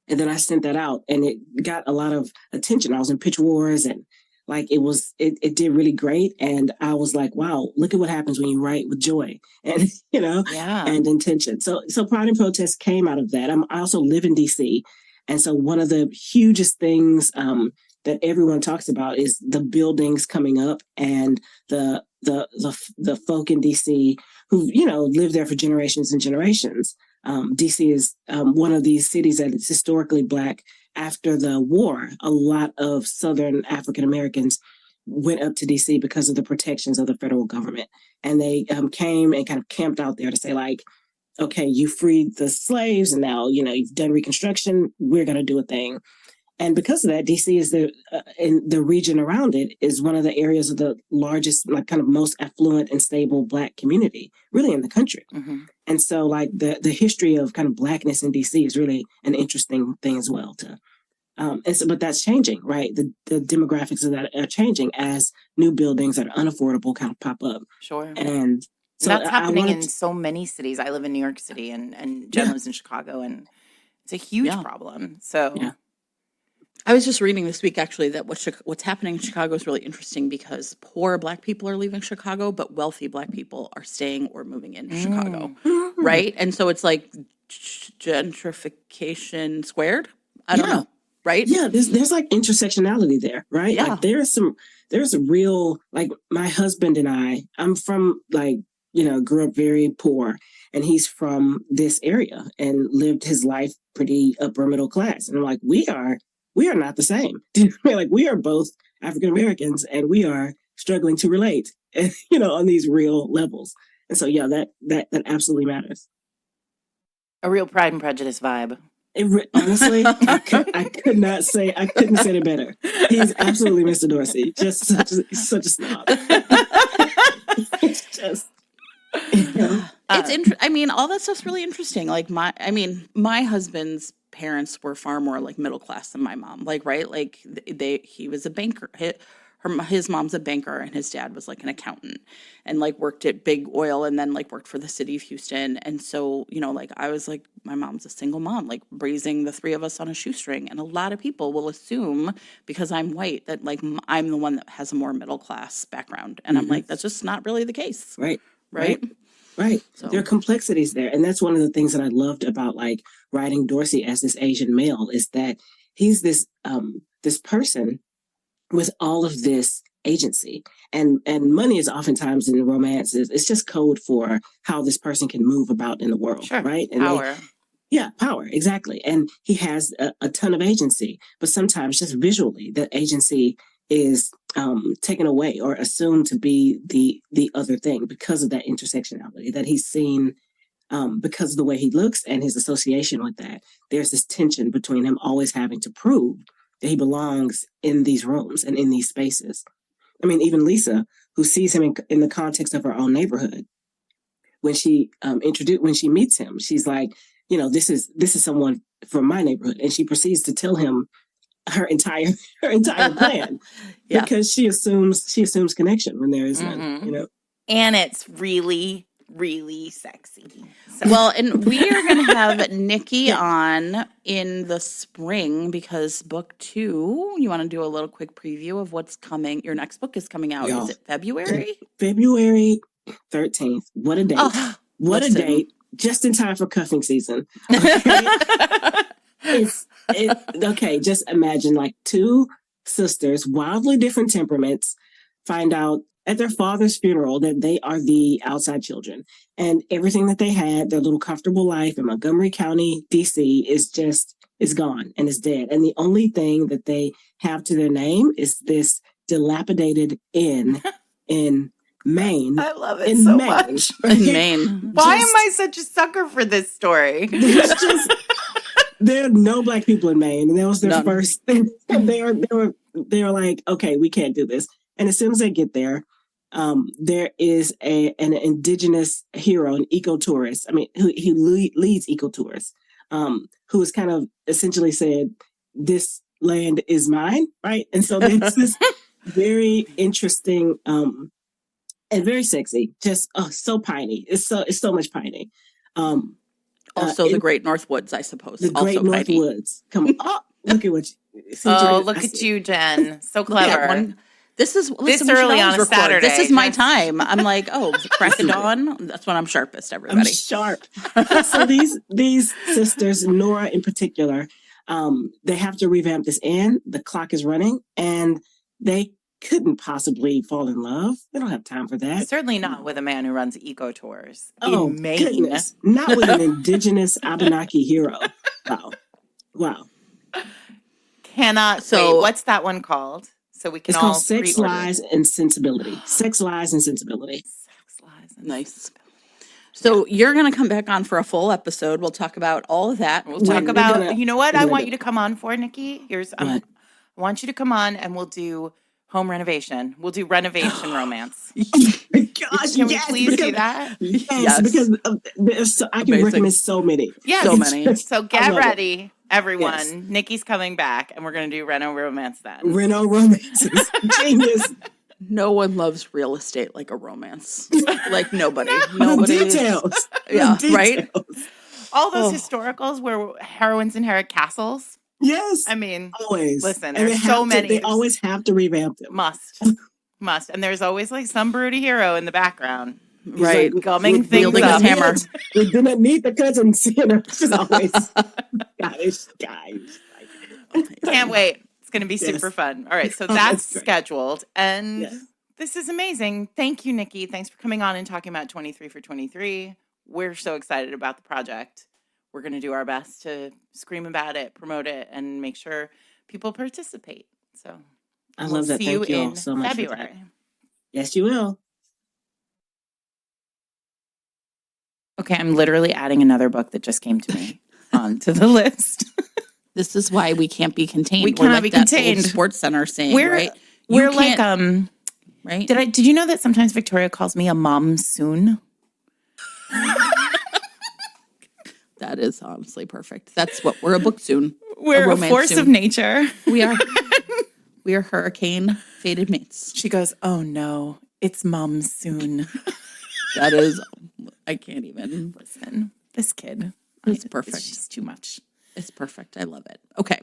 [SPEAKER 3] and then I sent that out, and it got a lot of attention. I was in Pitch Wars, and like it did really great. And I was like, wow, look at what happens when you write with joy and, and intention. So Pride and Protest came out of that. I also live in DC. And so one of the hugest things, that everyone talks about is the buildings coming up and the folk in DC who, lived there for generations and generations. DC is one of these cities that is historically Black. After the war, a lot of Southern African Americans went up to DC because of the protections of the federal government. And they came and kind of camped out there to say, like, okay, you freed the slaves and now, you've done Reconstruction. We're going to do a thing. And because of that, DC is in the region around it is one of the areas of the largest, like kind of most affluent and stable Black community, really in the country. And so like the history of kind of Blackness in DC is really an interesting thing as well too. But that's changing, right? The demographics of that are changing as new buildings that are unaffordable kind of pop up.
[SPEAKER 2] Sure.
[SPEAKER 3] And so
[SPEAKER 2] that's happening in so many cities. I live in New York City and Jen lives in Chicago, and it's a huge problem. So
[SPEAKER 1] I was just reading this week, actually, that what's happening in Chicago is really interesting because poor Black people are leaving Chicago, but wealthy Black people are staying or moving into Chicago, right? And so it's like gentrification squared. I don't know, right?
[SPEAKER 3] Yeah, there's like intersectionality there, right?
[SPEAKER 1] Yeah.
[SPEAKER 3] Like there's a real, like my husband and I'm from like, grew up very poor, and he's from this area and lived his life pretty upper middle class. And I'm like, we are not the same. Like we are both African Americans and we are struggling to relate, on these real levels. And so, that absolutely matters.
[SPEAKER 2] A real Pride and Prejudice vibe.
[SPEAKER 3] Honestly, I couldn't say it better. He's absolutely Mr. Dorsey. Just such a snob. It's just,
[SPEAKER 1] it's interesting. I mean, all that stuff's really interesting. Like my husband's parents were far more like middle class than my mom. Like, right? Like he was a banker. His mom's a banker and his dad was like an accountant and like worked at big oil and then like worked for the city of Houston. And so, like I was like, my mom's a single mom, like raising the three of us on a shoestring. And a lot of people will assume because I'm white that like I'm the one that has a more middle class background. And I'm like, that's just not really the case.
[SPEAKER 3] Right.
[SPEAKER 1] Right.
[SPEAKER 3] So. There are complexities there. And that's one of the things that I loved about like writing Dorsey as this Asian male is that he's this person with all of this agency, and money is oftentimes in romances. It's just code for how this person can move about in the world, right? And
[SPEAKER 2] power.
[SPEAKER 3] Power, exactly. And he has a ton of agency, but sometimes just visually that agency is taken away or assumed to be the other thing because of that intersectionality that he's seen because of the way he looks and his association with that. There's this tension between him always having to prove that he belongs in these rooms and in these spaces. I mean, even Lisa, who sees him in the context of her own neighborhood, when she meets him, she's like, this is someone from my neighborhood, and she proceeds to tell him her entire plan because she assumes connection when there is none.
[SPEAKER 2] And it's really, really sexy.
[SPEAKER 1] So. Well, and we are going to have Nikki on in the spring because book 2, you want to do a little quick preview of what's coming. Your next book is coming out. Is it February?
[SPEAKER 3] February 13th. What a date. What a date. Just in time for cuffing season. Okay. Just imagine like 2 sisters, wildly different temperaments, find out at their father's funeral that they are the outside children, and everything that they had, their little comfortable life in Montgomery County, DC, is gone and is dead. And the only thing that they have to their name is this dilapidated inn in Maine.
[SPEAKER 2] I love it
[SPEAKER 3] in
[SPEAKER 2] so
[SPEAKER 3] Maine,
[SPEAKER 2] much.
[SPEAKER 3] right?
[SPEAKER 1] In Maine.
[SPEAKER 2] Why am I such a sucker for this story?
[SPEAKER 3] There's just there are no Black people in Maine, and that was their
[SPEAKER 1] None.
[SPEAKER 3] first thing. They were like, okay, we can't do this. And as soon as they get there, there is an indigenous hero, an ecotourist. I mean, he leads ecotourists, who has kind of essentially said, "This land is mine," right? And so there's this very interesting and very sexy, just so piney. It's so much piney.
[SPEAKER 1] Also, the Great North Woods, I suppose.
[SPEAKER 3] The Great
[SPEAKER 1] also
[SPEAKER 3] North
[SPEAKER 1] piney.
[SPEAKER 3] Woods. Come on. Oh, look at what you see.
[SPEAKER 2] Look at you, Jen. So clever.
[SPEAKER 1] This is
[SPEAKER 2] This early on a Saturday.
[SPEAKER 1] This is my
[SPEAKER 2] That's-
[SPEAKER 1] time. I'm like, oh, crack of dawn. That's when I'm sharpest,
[SPEAKER 3] I'm
[SPEAKER 1] everybody.
[SPEAKER 3] sharp. So these sisters, Nora in particular, they have to revamp this inn. The clock is running, and they couldn't possibly fall in love. They don't have time for that.
[SPEAKER 2] Certainly not with a man who runs eco tours
[SPEAKER 3] Oh,
[SPEAKER 2] in Maine.
[SPEAKER 3] goodness. Not with an indigenous Abenaki hero. Wow.
[SPEAKER 2] Cannot.
[SPEAKER 1] So-
[SPEAKER 2] Wait, what's that one called? So we can
[SPEAKER 3] It's
[SPEAKER 2] all
[SPEAKER 3] called Sex,
[SPEAKER 2] pre-order.
[SPEAKER 3] Lies, and Sensibility. Sex, Lies, and Sensibility.
[SPEAKER 2] Sex, lies, and
[SPEAKER 1] Nice. So you're going to come back on for a full episode. We'll talk about all of that.
[SPEAKER 2] We'll
[SPEAKER 3] We're
[SPEAKER 2] talk about.
[SPEAKER 3] gonna-
[SPEAKER 2] You know what
[SPEAKER 3] we're
[SPEAKER 2] I
[SPEAKER 3] gonna
[SPEAKER 2] want
[SPEAKER 3] do-
[SPEAKER 2] you to come on for, Nikki?
[SPEAKER 3] What?
[SPEAKER 2] I want you to come on and we'll do home renovation. We'll do renovation romance.
[SPEAKER 3] Oh my gosh,
[SPEAKER 2] Can we
[SPEAKER 3] yes,
[SPEAKER 2] please do
[SPEAKER 3] because-
[SPEAKER 2] that?
[SPEAKER 3] Yes, because I can
[SPEAKER 1] Amazing.
[SPEAKER 3] recommend so many.
[SPEAKER 2] Yes.
[SPEAKER 1] So many.
[SPEAKER 2] So
[SPEAKER 3] I
[SPEAKER 2] get
[SPEAKER 3] love it.
[SPEAKER 2] ready, everyone.
[SPEAKER 3] Yes.
[SPEAKER 2] Nikki's coming back, and we're going to do reno romance then.
[SPEAKER 3] Reno romances. Genius.
[SPEAKER 1] No one loves real estate like a romance. Like nobody.
[SPEAKER 3] The
[SPEAKER 1] Nobody.
[SPEAKER 3] details. The
[SPEAKER 1] Yeah, right?
[SPEAKER 3] details.
[SPEAKER 2] All those
[SPEAKER 1] Oh.
[SPEAKER 2] historicals where heroines inherit castles.
[SPEAKER 3] Yes.
[SPEAKER 2] I mean,
[SPEAKER 3] Always.
[SPEAKER 2] listen,
[SPEAKER 3] And
[SPEAKER 2] there's
[SPEAKER 3] they
[SPEAKER 2] so
[SPEAKER 3] have to-
[SPEAKER 2] many.
[SPEAKER 3] They always have to revamp them.
[SPEAKER 2] must. And there's always like some broody hero in the background.
[SPEAKER 1] Right.
[SPEAKER 3] Like,
[SPEAKER 2] Gumming
[SPEAKER 3] we-
[SPEAKER 2] things
[SPEAKER 1] wielding
[SPEAKER 2] up.
[SPEAKER 1] his hammer.
[SPEAKER 3] We didn't need the cousins. You know, just always. guys.
[SPEAKER 2] Can't wait. It's going to be
[SPEAKER 3] Yes.
[SPEAKER 2] super fun. All right. So
[SPEAKER 3] Oh,
[SPEAKER 2] that's
[SPEAKER 3] that's great.
[SPEAKER 2] scheduled. And
[SPEAKER 3] Yes.
[SPEAKER 2] this is amazing. Thank you, Nikki. Thanks for coming on and talking about 23 for 23. We're so excited about the project. We're going to do our best to scream about it, promote it, and make sure people participate. So
[SPEAKER 3] I
[SPEAKER 2] we'll
[SPEAKER 3] love that.
[SPEAKER 2] see
[SPEAKER 3] Thank
[SPEAKER 2] you
[SPEAKER 3] you all
[SPEAKER 2] in
[SPEAKER 3] so much for that.
[SPEAKER 2] February.
[SPEAKER 3] Yes, you will.
[SPEAKER 2] Okay, I'm literally adding another book that just came to me onto the list.
[SPEAKER 1] This is why we can't be contained.
[SPEAKER 2] We
[SPEAKER 1] We're
[SPEAKER 2] cannot
[SPEAKER 1] like
[SPEAKER 2] be
[SPEAKER 1] that old
[SPEAKER 2] contained.
[SPEAKER 1] Sports Center saying,
[SPEAKER 2] We're
[SPEAKER 1] right?
[SPEAKER 2] we're
[SPEAKER 1] You
[SPEAKER 2] like
[SPEAKER 1] can't- right?
[SPEAKER 2] Did you know that sometimes Victoria calls me a mom soon?
[SPEAKER 1] That is honestly perfect. That's what we're a book soon.
[SPEAKER 2] We're a
[SPEAKER 1] romance
[SPEAKER 2] force
[SPEAKER 1] soon.
[SPEAKER 2] of nature.
[SPEAKER 1] We are. We are hurricane fated mates.
[SPEAKER 2] She goes, "Oh no, it's mom soon."
[SPEAKER 1] That is. I can't even.
[SPEAKER 2] Listen, this kid.
[SPEAKER 1] It's perfect.
[SPEAKER 2] It's just too much.
[SPEAKER 1] It's perfect. I love it. Okay.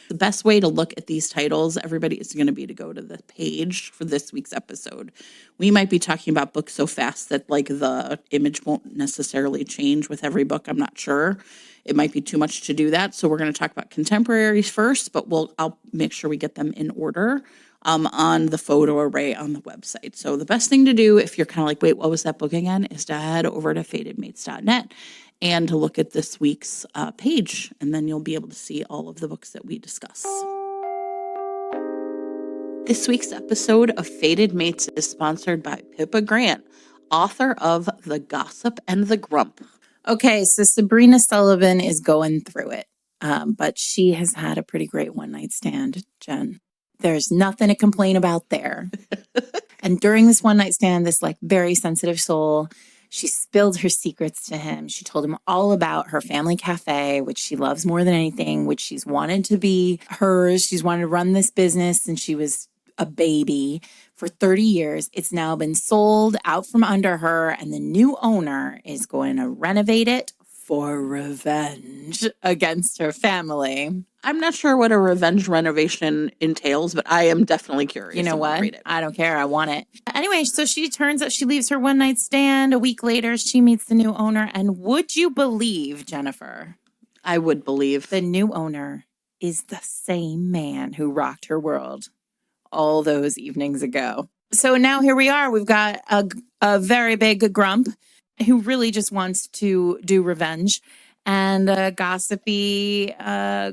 [SPEAKER 1] The best way to look at these titles, everybody, is going to be to go to the page for this week's episode. We might be talking about books so fast that like the image won't necessarily change with every book. I'm not sure. It might be too much to do that. So we're going to talk about contemporaries first, but I'll make sure we get them in order on the photo array on the website. So the best thing to do if you're kind of like, wait, what was that book again? Is to head over to fatedmates.net and to look at this week's page, and then you'll be able to see all of the books that we discuss. This week's episode of Fated Mates is sponsored by Pippa Grant, author of The Gossip and the Grump.
[SPEAKER 2] Okay, so Sabrina Sullivan is going through it, but she has had a pretty great one-night stand, Jen. There's nothing to complain about there. And during this one-night stand, this like very sensitive soul, she spilled her secrets to him. She told him all about her family cafe, which she loves more than anything, which she's wanted to be hers. She's wanted to run this business since she was a baby for 30 years. It's now been sold out from under her, and the new owner is going to renovate it for revenge against her family.
[SPEAKER 1] I'm not sure what a revenge renovation entails, but I am definitely curious.
[SPEAKER 2] You know
[SPEAKER 1] and wanna
[SPEAKER 2] what?
[SPEAKER 1] Read it.
[SPEAKER 2] I don't care. I want it. Anyway, so she leaves her one night stand. A week later, she meets the new owner. And would you believe, Jennifer,
[SPEAKER 1] I would believe.
[SPEAKER 2] the new owner is the same man who rocked her world all those evenings ago. So now here we are. We've got a very big grump who really just wants to do revenge, and a gossipy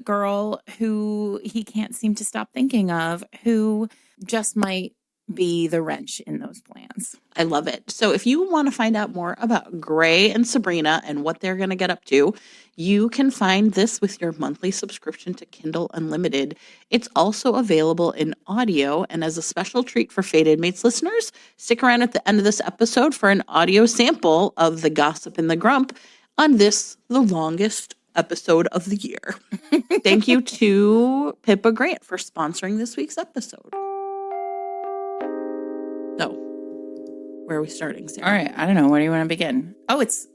[SPEAKER 2] girl who he can't seem to stop thinking of, who just might be the wrench in those plans.
[SPEAKER 1] I love it. So if you want to find out more about Gray and Sabrina and what they're going to get up to, you can find this with your monthly subscription to Kindle Unlimited. It's also available in audio. And as a special treat for Fated Mates listeners, stick around at the end of this episode for an audio sample of The Gossip and the Grump on this, the longest episode of the year. Thank you to Pippa Grant for sponsoring this week's episode. So, where are we starting, Sarah?
[SPEAKER 2] All right. I don't know. Where do you want to begin? Oh, it's,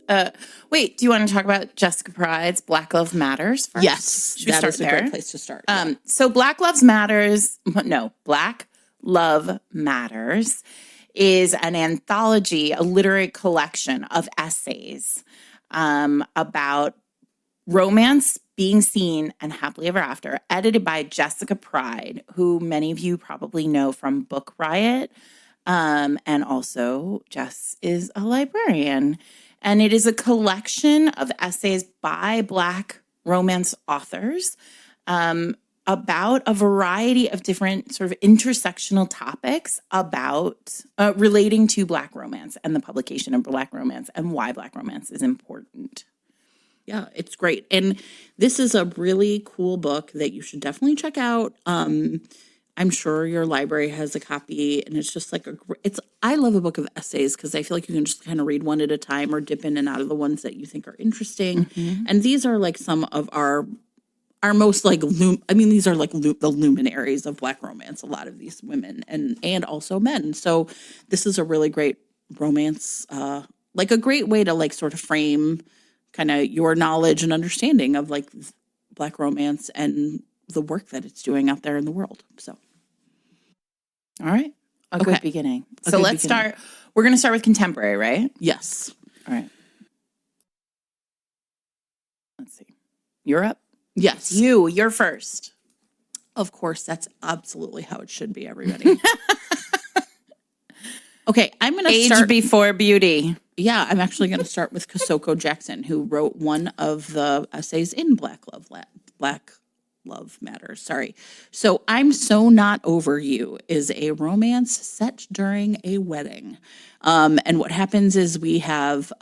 [SPEAKER 2] wait, do you want to talk about Jessica Pryde's Black Love Matters first?
[SPEAKER 1] Yes,
[SPEAKER 2] Should we
[SPEAKER 1] that
[SPEAKER 2] start
[SPEAKER 1] is a
[SPEAKER 2] there?
[SPEAKER 1] great place to start.
[SPEAKER 2] So Black Love Matters is an anthology, a literary collection of essays about romance, being seen, and happily ever after, edited by Jessica Pryde, who many of you probably know from Book Riot. And also Jess is a librarian. And it is a collection of essays by Black romance authors about a variety of different sort of intersectional topics about relating to Black romance and the publication of Black romance and why Black romance is important.
[SPEAKER 1] Yeah, it's great. And this is a really cool book that you should definitely check out. I'm sure your library has a copy, and it's just like I love a book of essays because I feel like you can just kind of read one at a time or dip in and out of the ones that you think are interesting. Mm-hmm. And these are like some of our most like these are like the luminaries of Black romance. A lot of these women and also men. So this is a really great romance, like a great way to like sort of frame kind of your knowledge and understanding of like Black romance and the work that it's doing out there in the world. So,
[SPEAKER 2] all right, good beginning. So let's start. We're going to start with contemporary, right?
[SPEAKER 1] Yes.
[SPEAKER 2] All right. Let's see. You're up.
[SPEAKER 1] Yes.
[SPEAKER 2] You're first.
[SPEAKER 1] Of course, that's absolutely how it should be, everybody. Okay, I'm going to start.
[SPEAKER 2] Age before beauty.
[SPEAKER 1] Yeah, I'm actually going to start with Kosoko Jackson, who wrote one of the essays in Black Love Matters. Sorry. So I'm So Not Over You is a romance set during a wedding. And what happens is we have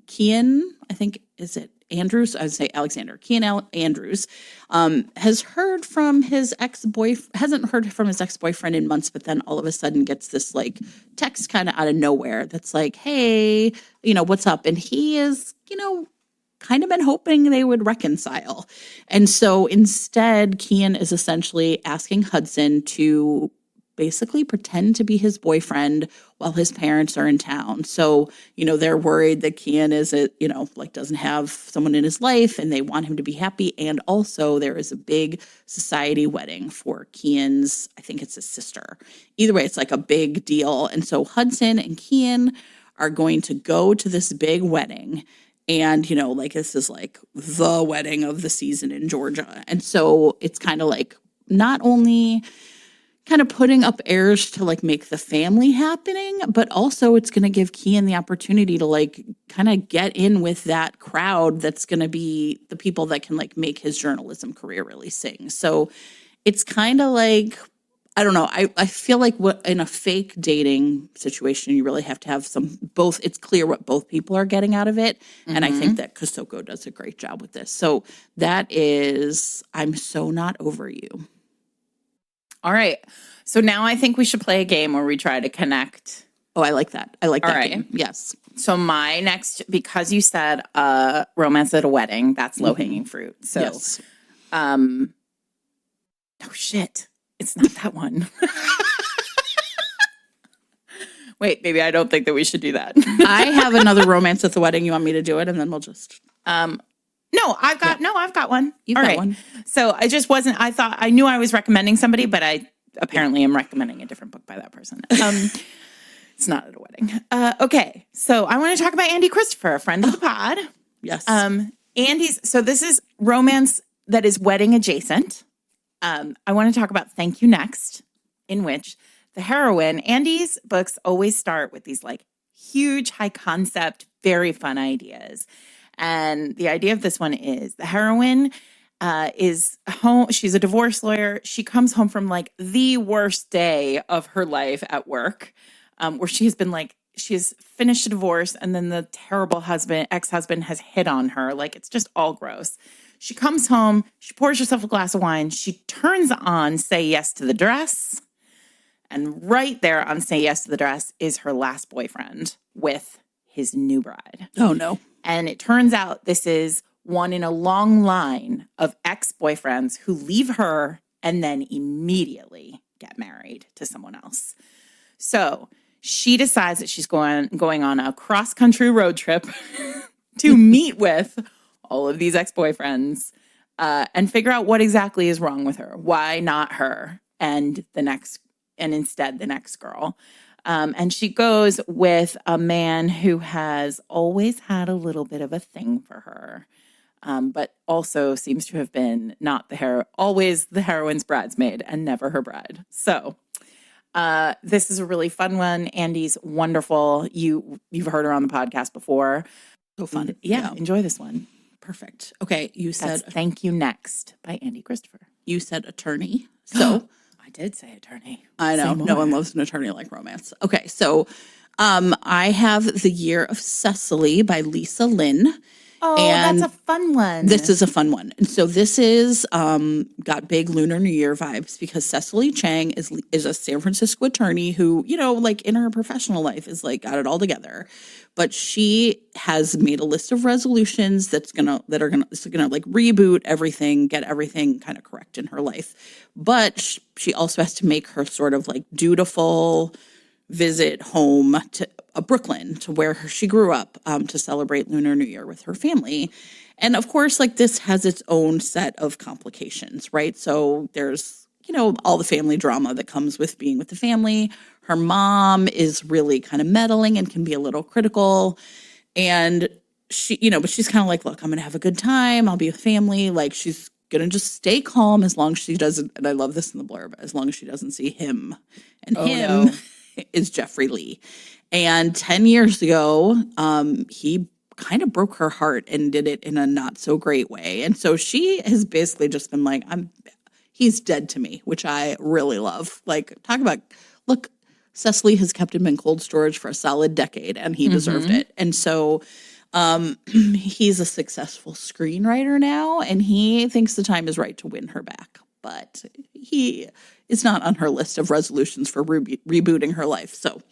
[SPEAKER 1] Kian, I think, is it Andrews? I would say Alexander. Kian Andrews hasn't heard from his ex-boyfriend in months, but then all of a sudden gets this like text kind of out of nowhere that's like, hey, what's up? And he is, kind of been hoping they would reconcile. And so instead, Kian is essentially asking Hudson to basically pretend to be his boyfriend while his parents are in town. So, they're worried that Kian doesn't have someone in his life and they want him to be happy. And also there is a big society wedding for Kian's, I think it's his sister. Either way, it's like a big deal. And so Hudson and Kian are going to go to this big wedding. And, this is like the wedding of the season in Georgia. And so it's kind of like not only kind of putting up airs to like make the family happening, but also it's going to give Kian the opportunity to like kind of get in with that crowd that's going to be the people that can like make his journalism career really sing. So it's kind of like, I don't know. I feel like in a fake dating situation, you really have to have both. It's clear what both people are getting out of it. Mm-hmm. And I think that Kosoko does a great job with this. So that is I'm So Not Over You.
[SPEAKER 2] All right. So now I think we should play a game where we try to connect.
[SPEAKER 1] Oh, I like that. I like that game. Yes.
[SPEAKER 2] So my next, because you said romance at a wedding, that's low-hanging fruit. So,
[SPEAKER 1] yes.
[SPEAKER 2] Oh, shit. It's not that one. Wait, maybe I don't think that we should do that.
[SPEAKER 1] I have another romance at the wedding. You want me to do it? And then we'll just...
[SPEAKER 2] No, I've got one.
[SPEAKER 1] You've got one.
[SPEAKER 2] So I just wasn't, I knew I was recommending somebody, but I apparently am recommending a different book by that person. It's not at a wedding. Okay. So I want to talk about Andy Christopher, a friend of the pod.
[SPEAKER 1] Yes.
[SPEAKER 2] So this is romance that is wedding adjacent. I want to talk about Thank You Next, in which the heroine, Andy's books always start with these like huge, high concept, very fun ideas. And the idea of this one is the heroine is home. She's a divorce lawyer. She comes home from like the worst day of her life at work, where she's been like, she's finished a divorce and then the terrible ex-husband has hit on her. Like, it's just all gross. She comes home, she pours herself a glass of wine, she turns on Say Yes to the Dress. And right there on Say Yes to the Dress is her last boyfriend with his new bride.
[SPEAKER 1] Oh, no.
[SPEAKER 2] And it turns out this is one in a long line of ex-boyfriends who leave her and then immediately get married to someone else. So she decides that she's going on a cross-country road trip to meet with all of these ex-boyfriends and figure out what exactly is wrong with her. Why not her and instead the next girl? And she goes with a man who has always had a little bit of a thing for her, but also seems to have been always the heroine's bridesmaid and never her bride. So this is a really fun one. Andy's wonderful. You've heard her on the podcast before.
[SPEAKER 1] So fun.
[SPEAKER 2] Yeah, enjoy this one.
[SPEAKER 1] Perfect. Okay, you said
[SPEAKER 2] Thank You Next by Andy Christopher.
[SPEAKER 1] You said attorney. So
[SPEAKER 2] I did say attorney.
[SPEAKER 1] I know no one loves an attorney like romance. Okay, so I have The Year of Cecily by Lisa Lynn.
[SPEAKER 2] Oh,
[SPEAKER 1] and
[SPEAKER 2] that's a fun one.
[SPEAKER 1] This is a fun one. And so this is got big Lunar New Year vibes because Cecily Chang is a San Francisco attorney who, like in her professional life is like got it all together. But she has made a list of resolutions that are gonna like reboot everything, get everything kind of correct in her life. But she also has to make her sort of like dutiful visit home to Brooklyn, to where she grew up, to celebrate Lunar New Year with her family. And of course, like this has its own set of complications, right? So there's, all the family drama that comes with being with the family. Her mom is really kind of meddling and can be a little critical. And she, but she's kind of like, look, I'm going to have a good time. I'll be with family. Like she's going to just stay calm as long as she doesn't, and I love this in the blurb, as long as she doesn't see him. And him is Jeffrey Lee. And 10 years ago, he kind of broke her heart and did it in a not so great way. And so she has basically just been like, he's dead to me, which I really love. Like, talk about, look, Cecily has kept him in cold storage for a solid decade and he deserved it. And so he's a successful screenwriter now and he thinks the time is right to win her back. But he is not on her list of resolutions for rebooting her life. So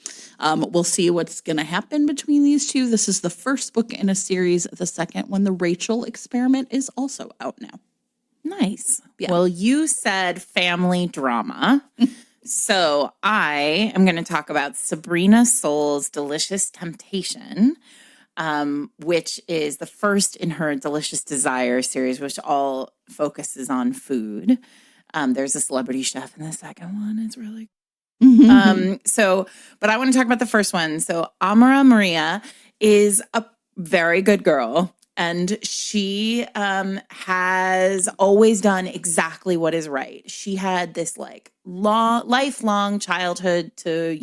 [SPEAKER 1] we'll see what's going to happen between these two. This is the first book in a series. The second one, The Rachel Experiment, is also out now.
[SPEAKER 2] Nice.
[SPEAKER 1] Yeah.
[SPEAKER 2] Well, you said family drama. So I am going to talk about Sabrina Soul's Delicious Temptation, which is the first in her Delicious Desire series, which all focuses on food. There's a celebrity chef in the second one. It's really but I want to talk about the first one. So Amara Maria is a very good girl. And she has always done exactly what is right. She had this like lifelong childhood to,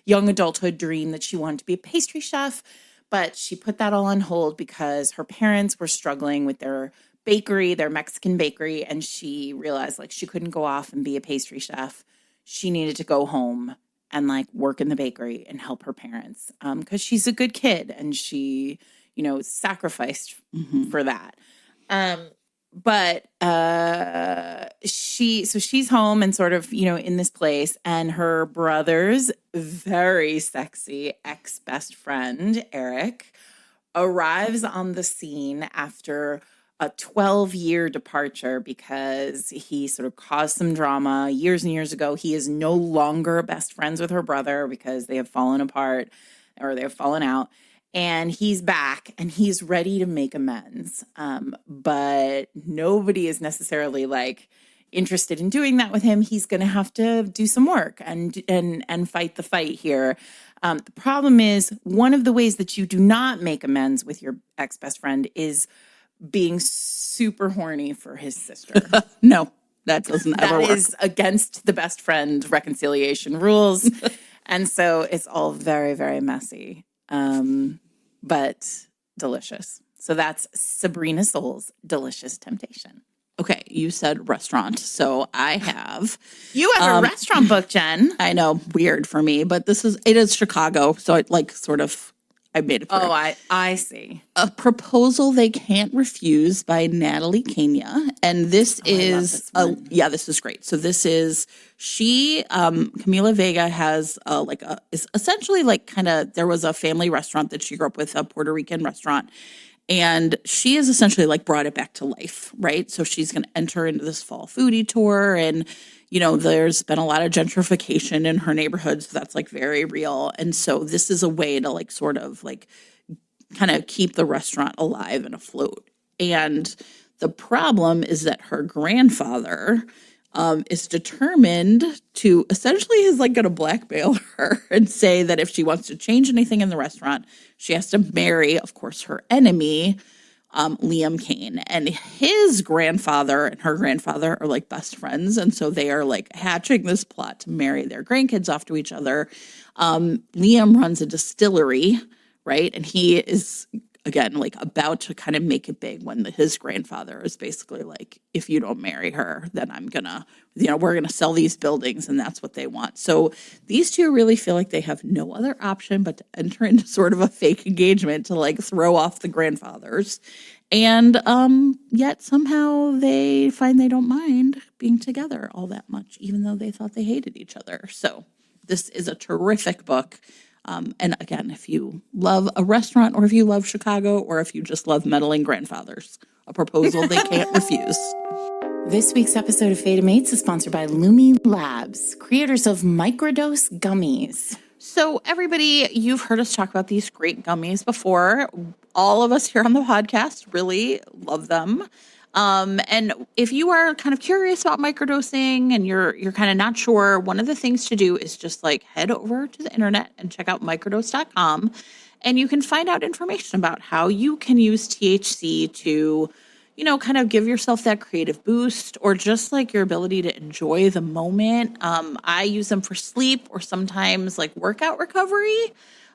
[SPEAKER 2] young adulthood dream that she wanted to be a pastry chef. But she put that all on hold because her parents were struggling with their bakery, their Mexican bakery. And she realized like she couldn't go off and be a pastry chef. She needed to go home and like work in the bakery and help her parents because she's a good kid and she sacrificed for that. But she's home and sort of, in this place, and her brother's very sexy ex-best friend, Eric, arrives on the scene after a 12-year departure because he sort of caused some drama years and years ago. He is no longer best friends with her brother because they have fallen apart or they've fallen out. And he's back and he's ready to make amends. But nobody is necessarily like interested in doing that with him. He's going to have to do some work and fight the fight here. The problem is one of the ways that you do not make amends with your ex-best friend is being super horny for his sister.
[SPEAKER 1] No, that doesn't ever work.
[SPEAKER 2] That is against the best friend reconciliation rules. And so it's all very, very messy. But delicious. So that's Sabrina Soul's Delicious Temptation.
[SPEAKER 1] Okay, you said restaurant, so I have.
[SPEAKER 2] You have a restaurant book, Jen.
[SPEAKER 1] I know, weird for me, but it is Chicago, so I I made it.
[SPEAKER 2] Oh, I see.
[SPEAKER 1] A Proposal They Can't Refuse by Natalie Kenya. And this is, this is great. So this is, Camila Vega has is essentially there was a family restaurant that she grew up with, a Puerto Rican restaurant. And she has essentially brought it back to life, right? So she's going to enter into this fall foodie tour, and there's been a lot of gentrification in her neighborhood, so that's very real. And so this is a way to kind of keep the restaurant alive and afloat. And the problem is that her grandfather is determined to essentially is going to blackmail her and say that if she wants to change anything in the restaurant, she has to marry, of course, her enemy, Liam Payne. And his grandfather and her grandfather are best friends. And so they are hatching this plot to marry their grandkids off to each other. Liam runs a distillery, right? And he is, again, about to kind of make it big when his grandfather is basically if you don't marry her, then I'm gonna, we're gonna sell these buildings, and that's what they want. So these two really feel like they have no other option but to enter into sort of a fake engagement to throw off the grandfathers. And yet somehow they find they don't mind being together all that much, even though they thought they hated each other. So this is a terrific book. And again, if you love a restaurant, or if you love Chicago, or if you just love meddling grandfathers, A Proposal They Can't Refuse.
[SPEAKER 2] This week's episode of Fated Mates is sponsored by Lumi Labs, creators of microdose gummies.
[SPEAKER 1] So everybody, you've heard us talk about these great gummies before. All of us here on the podcast really love them. And if you are kind of curious about microdosing and you're kind of not sure, one of the things to do is just head over to the internet and check out microdose.com, and you can find out information about how you can use THC to, kind of give yourself that creative boost, or just your ability to enjoy the moment. I use them for sleep, or sometimes workout recovery.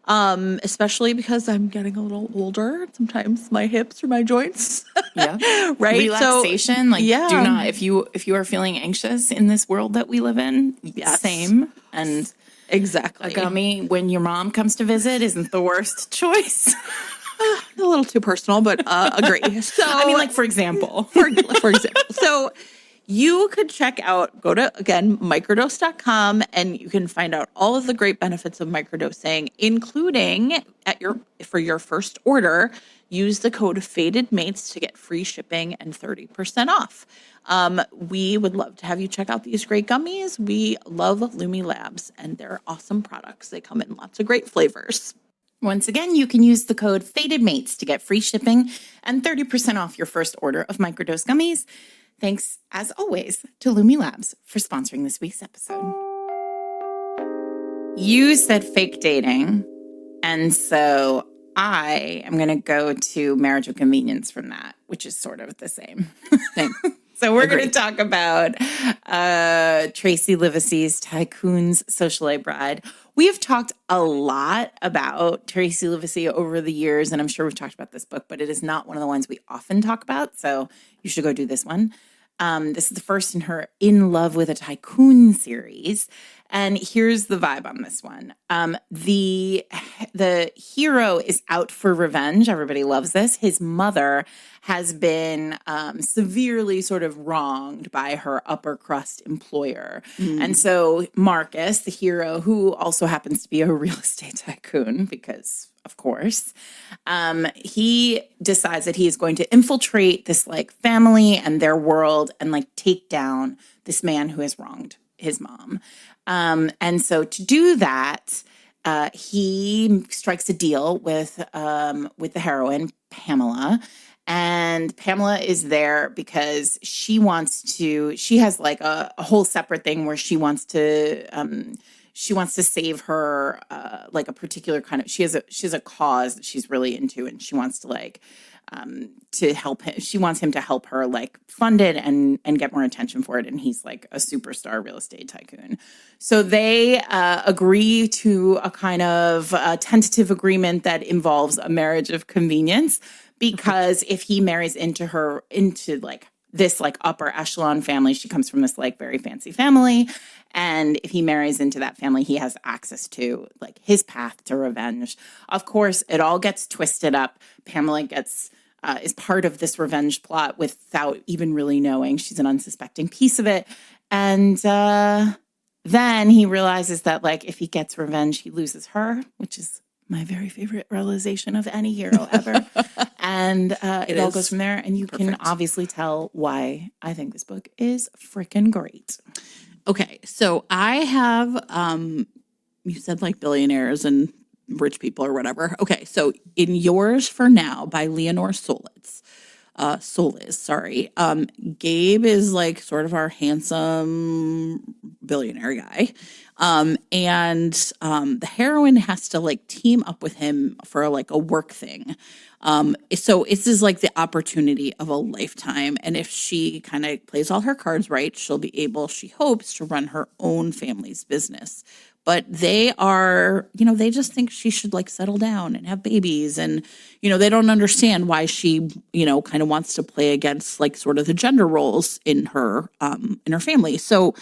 [SPEAKER 1] Especially because I'm getting a little older. Sometimes my hips or my joints.
[SPEAKER 2] Yeah.
[SPEAKER 1] Right.
[SPEAKER 2] Relaxation. Do not, if you are feeling anxious in this world that we live in, same. And
[SPEAKER 1] exactly.
[SPEAKER 2] A gummy when your mom comes to visit isn't the worst choice.
[SPEAKER 1] A little too personal, but agree. So
[SPEAKER 2] I mean, for example.
[SPEAKER 1] For example. So you could go to, again, microdose.com, and you can find out all of the great benefits of microdosing, including for your first order, use the code FATEDMATES to get free shipping and 30% off. We would love to have you check out these great gummies. We love Lumi Labs, and they're awesome products. They come in lots of great flavors.
[SPEAKER 2] Once again, you can use the code FATEDMATES to get free shipping and 30% off your first order of microdose gummies. Thanks, as always, to Lumi Labs for sponsoring this week's episode. You said fake dating, and so I am going to go to marriage of convenience from that, which is sort of the same thing. So we're going to talk about Tracy Livesey's Tycoon's Socialite Bride. We have talked a lot about Tracy Livesey over the years, and I'm sure we've talked about this book, but it is not one of the ones we often talk about, so you should go do this one. This is the first in her In Love with a Tycoon series. And here's the vibe on this one. The hero is out for revenge. Everybody loves this. His mother has been severely sort of wronged by her upper crust employer. And so Marcus, the hero, who also happens to be a real estate tycoon, because of course, he decides that he is going to infiltrate this family and their world and take down this man who has wronged his mom. And so to do that, he strikes a deal with the heroine, Pamela. And Pamela is there because she has a whole separate thing where she wants to save her, a particular kind of, she has a cause that she's really into, and she wants to help him. She wants him to help her fund it and get more attention for it. And he's a superstar real estate tycoon. So they agree to a kind of tentative agreement that involves a marriage of convenience, because if he marries into this like upper echelon family. She comes from this like very fancy family. And if he marries into that family, he has access to like his path to revenge. Of course, it all gets twisted up. Pamela is part of this revenge plot without even really knowing. She's an unsuspecting piece of it. And then he realizes that like if he gets revenge, he loses her, which is my very favorite realization of any hero ever. And it all goes from there. And you can obviously tell why I think this book is freaking great.
[SPEAKER 1] Okay, so I have, you said like billionaires and rich people or whatever. Okay, so in Yours for Now by Leonor Solis, Gabe is like sort of our handsome billionaire guy. And the heroine has to like team up with him for like a work thing. So this is like the opportunity of a lifetime. And if she kind of plays all her cards right, she'll be able, she hopes, to run her own family's business. But they are, they just think she should like settle down and have babies. And, they don't understand why she, kind of wants to play against like sort of the gender roles in her family. So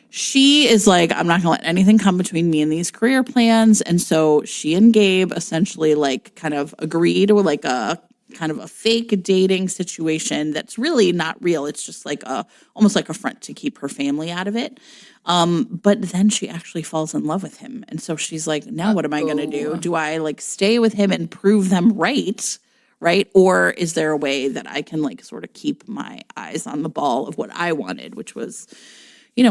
[SPEAKER 1] she is like, I'm not going to let anything come between me and these career plans. And so she and Gabe essentially like kind of agreed to like a kind of a fake dating situation that's really not real. It's just like almost like a front to keep her family out of it. But then she actually falls in love with him. And so she's like, now what am I going to do? Do I like stay with him and prove them right? Right? Or is there a way that I can like sort of keep my eyes on the ball of what I wanted, which was,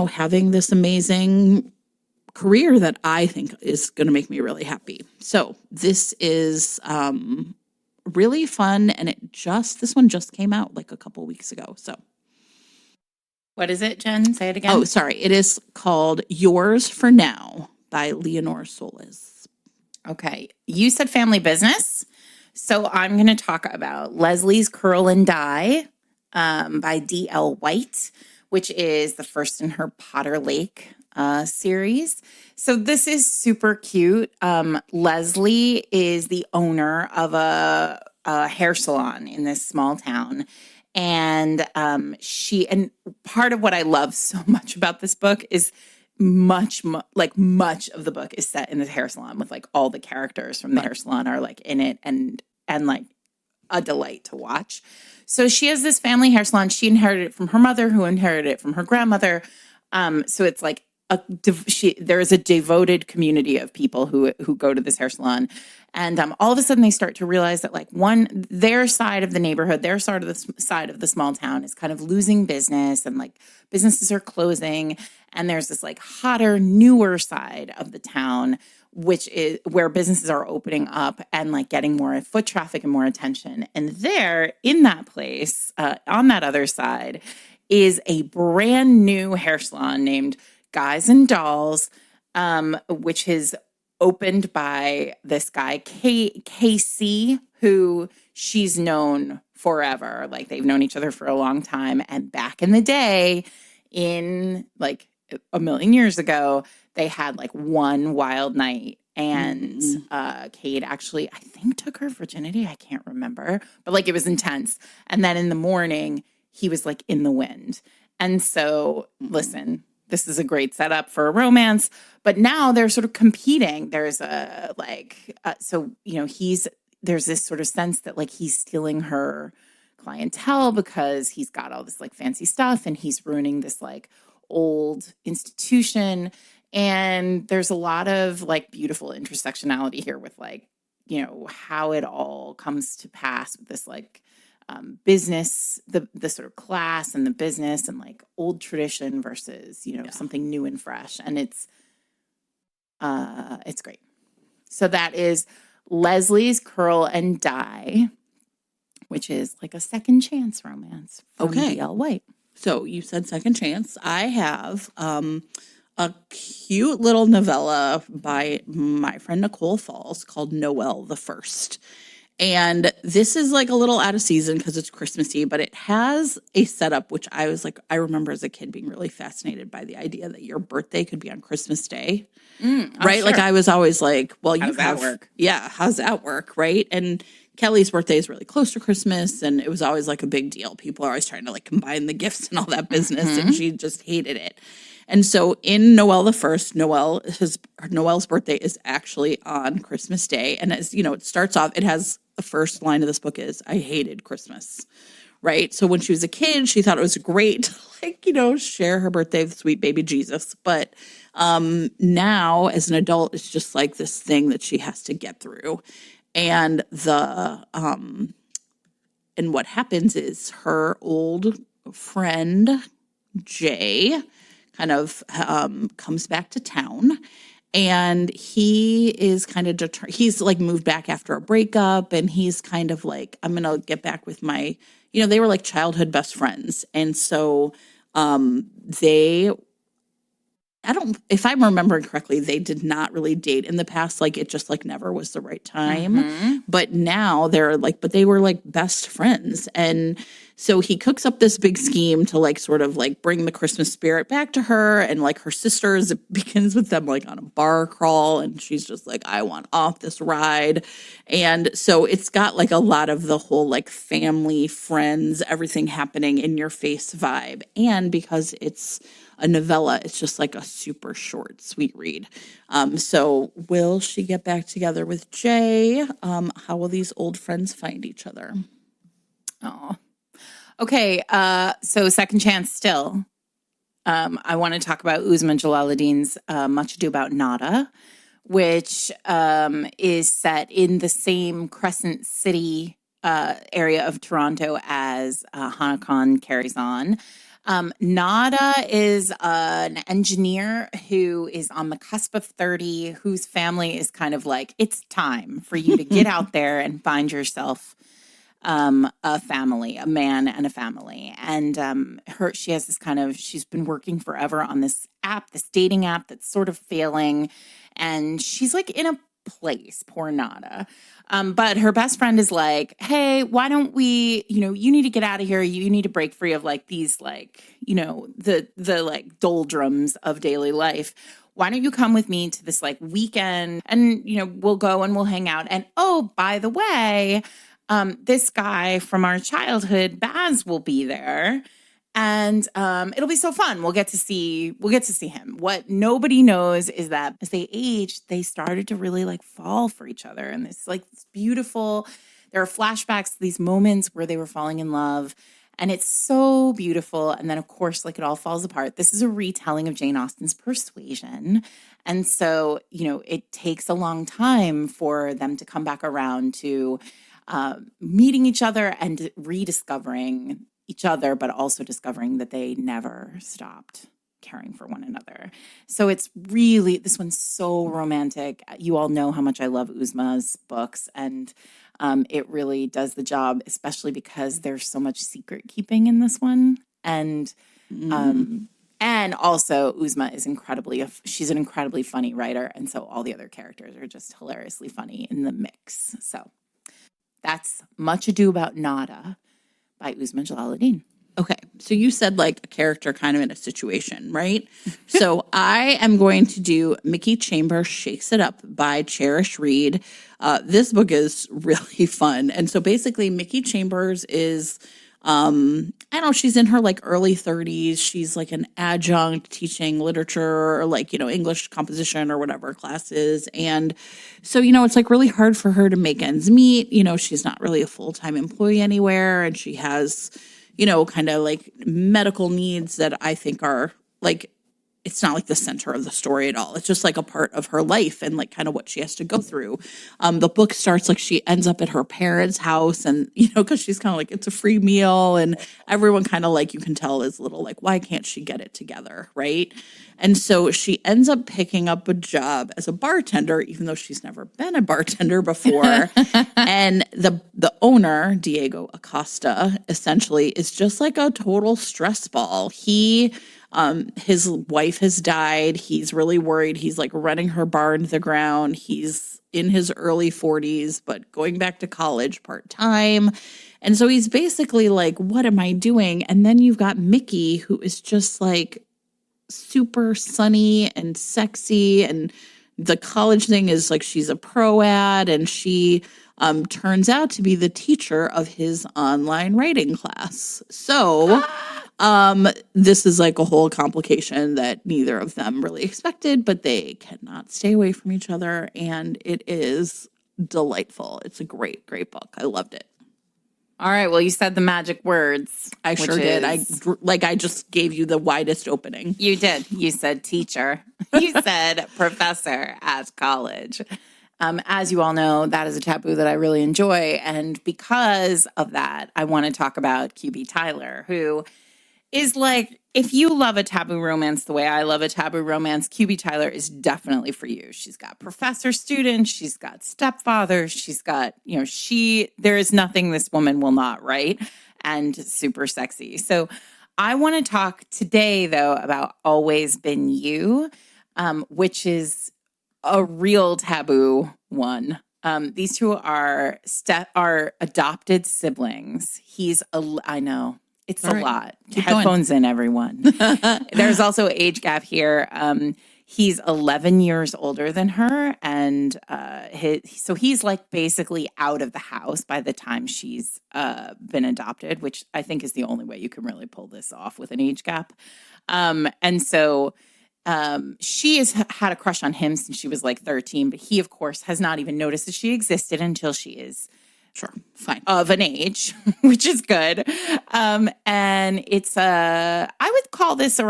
[SPEAKER 1] having this amazing career that I think is going to make me really happy. So this is really fun. And this one just came out like a couple weeks ago. So.
[SPEAKER 2] What is it, Jen? Say it again.
[SPEAKER 1] Oh, sorry. It is called Yours for Now by Leonor Solis.
[SPEAKER 2] Okay. You said family business. So I'm going to talk about Leslie's Curl and Dye by D.L. White, which is the first in her Potter Lake series. So this is super cute. Leslie is the owner of a hair salon in this small town. And part of what I love so much about this book is much of the book is set in the hair salon with like all the characters from the hair salon are like in it and like a delight to watch. So she has this family hair salon. She inherited it from her mother, who inherited it from her grandmother. So it's like there is a devoted community of people who go to this hair salon. And all of a sudden they start to realize that like their side of the neighborhood, their side of the small town is kind of losing business and like businesses are closing. And there's this like hotter, newer side of the town, which is where businesses are opening up and like getting more foot traffic and more attention. And there in that place, on that other side, is a brand new hair salon named Guys and Dolls, which is opened by this guy, Casey, who she's known forever. Like they've known each other for a long time. And back in the day, in like a million years ago, they had like one wild night. And Cade actually, I think, took her virginity. I can't remember. But like it was intense. And then in the morning, he was like in the wind. And so, listen, this is a great setup for a romance, but now they're sort of competing. There's there's this sort of sense that like he's stealing her clientele because he's got all this like fancy stuff and he's ruining this like old institution. And there's a lot of like beautiful intersectionality here with like, how it all comes to pass with this like business, the sort of class and the business and like old tradition versus, something new and fresh. And it's great. So that is Leslie's Curl and Dye, which is like a second chance romance from D.L. White.
[SPEAKER 1] So you said second chance. I have a cute little novella by my friend Nicole Falls called Noel the First. And this is like a little out of season because it's Christmassy, but it has a setup, which I remember as a kid being really fascinated by the idea that your birthday could be on Christmas Day. Right? Sure. Like I was always like, well, how does that work? Yeah. How's that work? Right. And Kelly's birthday is really close to Christmas, and it was always like a big deal. People are always trying to like combine the gifts and all that business, and she just hated it. And so in Noel the First, Noel's birthday is actually on Christmas Day. And as you know, it starts off, it has the first line of this book is, I hated Christmas. Right. So when she was a kid, she thought it was great to like, share her birthday with sweet baby Jesus. But now as an adult, it's just like this thing that she has to get through. And and what happens is her old friend, Jay, kind of comes back to town. And he is kind of he's like moved back after a breakup. And he's kind of like, I'm going to get back with my, they were like childhood best friends. And so if I'm remembering correctly, they did not really date in the past. Like it just like never was the right time. But now but they were like best friends. And so he cooks up this big scheme to like sort of like bring the Christmas spirit back to her. And like her sisters, it begins with them like on a bar crawl. And she's just like, I want off this ride. And so it's got like a lot of the whole like family, friends, everything happening in your face vibe. And because it's a novella, it's just like a super short, sweet read. So will she get back together with Jay? How will these old friends find each other?
[SPEAKER 2] Oh, okay. So second chance still. I want to talk about Uzma Jalaluddin's Much Ado About Nada, which is set in the same Crescent City area of Toronto as Hana Khan Carries On. Nada is an engineer who is on the cusp of 30, whose family is kind of like, it's time for you to get out there and find yourself a family, a man and a family. And she has this she's been working forever on this app, this dating app that's sort of failing. And she's like in a place, poor Nada. But her best friend is like, hey, why don't we, you need to get out of here. You need to break free of like these, like, the like doldrums of daily life. Why don't you come with me to this like weekend and, we'll go and we'll hang out. And oh, by the way, this guy from our childhood, Baz, will be there. And it'll be so fun. We'll get to see him. What nobody knows is that as they aged, they started to really like fall for each other. And this beautiful, there are flashbacks to these moments where they were falling in love. And it's so beautiful. And then of course, like it all falls apart. This is a retelling of Jane Austen's Persuasion. And so, it takes a long time for them to come back around to meeting each other and rediscovering each other, but also discovering that they never stopped caring for one another. So it's really, this one's so romantic. You all know how much I love Uzma's books, and it really does the job, especially because there's so much secret keeping in this one. And also Uzma is she's an incredibly funny writer. And so all the other characters are just hilariously funny in the mix. So that's Much Ado About Nada by Uzma Jalaluddin.
[SPEAKER 1] Okay, so you said like a character kind of in a situation, right? So I am going to do Mickey Chambers Shakes It Up by Cherish Reed. This book is really fun. And so basically Mickey Chambers is, she's in her like early 30s. She's like an adjunct teaching literature or like, English composition or whatever classes. And so, it's like really hard for her to make ends meet. She's not really a full-time employee anywhere. And she has, kind of like medical needs that I think are like, it's not like the center of the story at all. It's just like a part of her life and like kind of what she has to go through. The book starts like she ends up at her parents' house and, because she's kind of like, it's a free meal and everyone kind of like, you can tell is a little like, why can't she get it together? Right. And so she ends up picking up a job as a bartender, even though she's never been a bartender before. And the owner, Diego Acosta, essentially is just like a total stress ball. His wife has died. He's really worried. He's like running her bar into the ground. He's in his early 40s, but going back to college part-time. And so he's basically like, what am I doing? And then you've got Mickey, who is just like super sunny and sexy. And the college thing is like, she's a pro ad and she turns out to be the teacher of his online writing class. So this is like a whole complication that neither of them really expected, but they cannot stay away from each other. And it is delightful. It's a great, great book. I loved it.
[SPEAKER 2] All right. Well, you said the magic words.
[SPEAKER 1] I sure did. I just gave you the widest opening.
[SPEAKER 2] You did. You said teacher. You said professor at college. As you all know, that is a taboo that I really enjoy. And because of that, I want to talk about QB Tyler, who is like, if you love a taboo romance the way I love a taboo romance, QB Tyler is definitely for you. She's got professor students, she's got stepfathers, she's got, there is nothing this woman will not write, and super sexy. So I want to talk today, though, about Always Been You, which is a real taboo one. These two are adopted siblings. I know. It's a lot. Headphones in, everyone. There's also an age gap here. He's 11 years older than her, and so he's like basically out of the house by the time she's been adopted, which I think is the only way you can really pull this off with an age gap. And so she has had a crush on him since she was like 13, but he, of course, has not even noticed that she existed until she is of an age, which is good. And it's I would call this an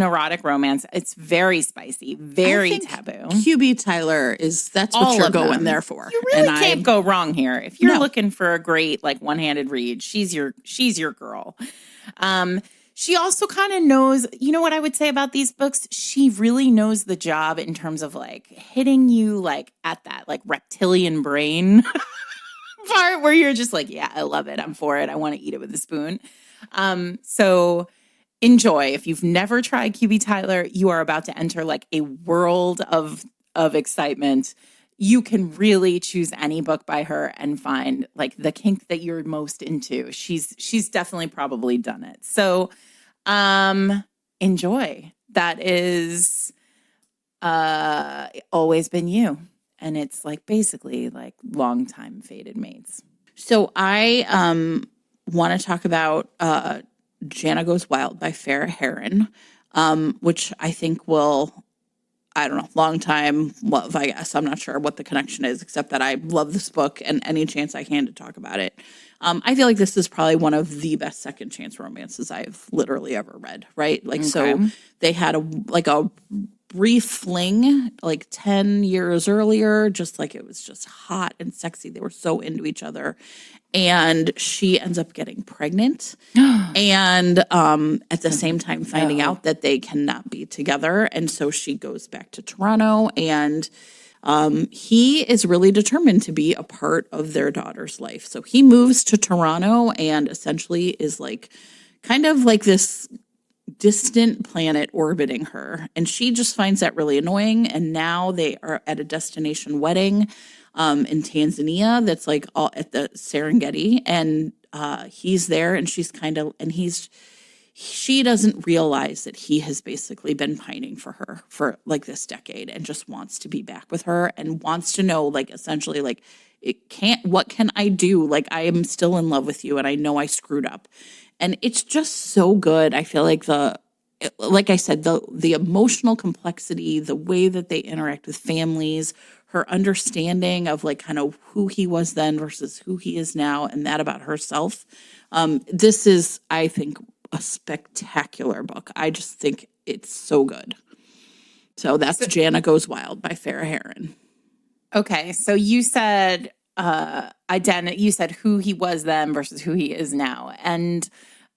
[SPEAKER 2] erotic romance. It's very spicy, very taboo.
[SPEAKER 1] QB Tyler that's what you're going there for.
[SPEAKER 2] You really can't go wrong here. If you're looking for a great like one-handed read, she's your girl. She also kind of knows, you know what I would say about these books? She really knows the job in terms of like hitting you like at that like reptilian brain part where you're just like, yeah, I love it. I'm for it. I want to eat it with a spoon. So enjoy. If you've never tried QB Tyler, you are about to enter like a world of excitement. You can really choose any book by her and find like the kink that you're most into. She's definitely probably done it. So enjoy. That is Always Been You. And it's like basically like longtime fated mates.
[SPEAKER 1] So I want to talk about Jana Goes Wild by Farrah Heron, which I think will, I don't know, long time love, I guess. I'm not sure what the connection is, except that I love this book and any chance I can to talk about it. I feel like this is probably one of the best second chance romances I've literally ever read, right? Like, okay. So they had a brief fling like 10 years earlier, just like it was just hot and sexy. They were so into each other. And she ends up getting pregnant and at the same time finding out that they cannot be together. And so she goes back to Toronto, and he is really determined to be a part of their daughter's life. So he moves to Toronto and essentially is like kind of like this distant planet orbiting her. And she just finds that really annoying. And now they are at a destination wedding in Tanzania that's like all at the Serengeti. And he's there, and she's she doesn't realize that he has basically been pining for her for like this decade and just wants to be back with her and wants to know, like, essentially, like, what can I do? Like, I am still in love with you, and I know I screwed up. And it's just so good. I feel like like I said, the emotional complexity, the way that they interact with families, her understanding of like kind of who he was then versus who he is now, and that about herself. This is, I think, a spectacular book. I just think it's so good. So that's Jana Goes Wild by Farrah Heron.
[SPEAKER 2] Okay, so you said you said who he was then versus who he is now. And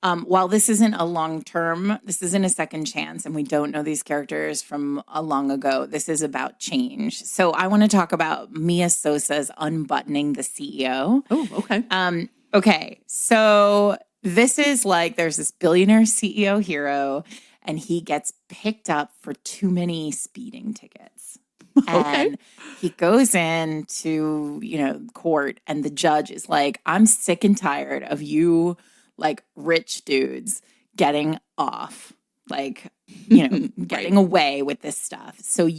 [SPEAKER 2] while this isn't a long-term, this isn't a second chance, and we don't know these characters from a long ago, this is about change. So I want to talk about Mia Sosa's Unbuttoning the CEO.
[SPEAKER 1] Oh, okay.
[SPEAKER 2] Okay, so this is like there's this billionaire CEO hero, and he gets picked up for too many speeding tickets.
[SPEAKER 1] Okay.
[SPEAKER 2] And he goes into, court, and the judge is like, I'm sick and tired of you, like, rich dudes getting off, like, getting away with this stuff. So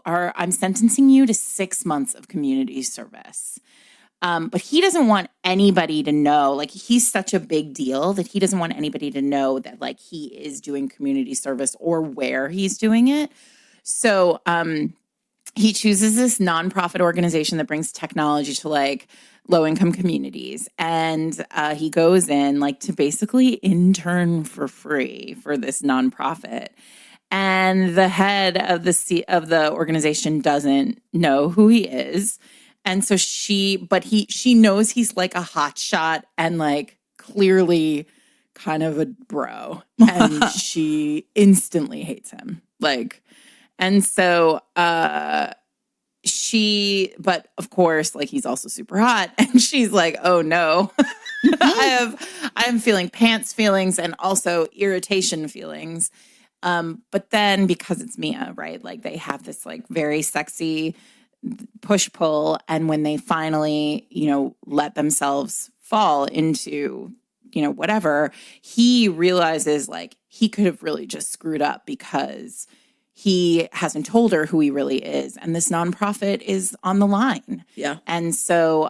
[SPEAKER 2] I'm sentencing you to 6 months of community service. But he doesn't want anybody to know, like he's such a big deal that he doesn't want anybody to know that like he is doing community service or where he's doing it. So he chooses this nonprofit organization that brings technology to like low-income communities. And he goes in like to basically intern for free for this nonprofit. And the head of the organization doesn't know who he is. And so she knows he's like a hotshot and like clearly kind of a bro. And she instantly hates him. Like, and so but of course, like he's also super hot. And she's like, oh no, I'm feeling pants feelings and also irritation feelings. But then because it's Mia, right? Like they have this like very sexy push-pull. And when they finally, let themselves fall into, whatever, he realizes like he could have really just screwed up because he hasn't told her who he really is. And this nonprofit is on the line.
[SPEAKER 1] Yeah.
[SPEAKER 2] And so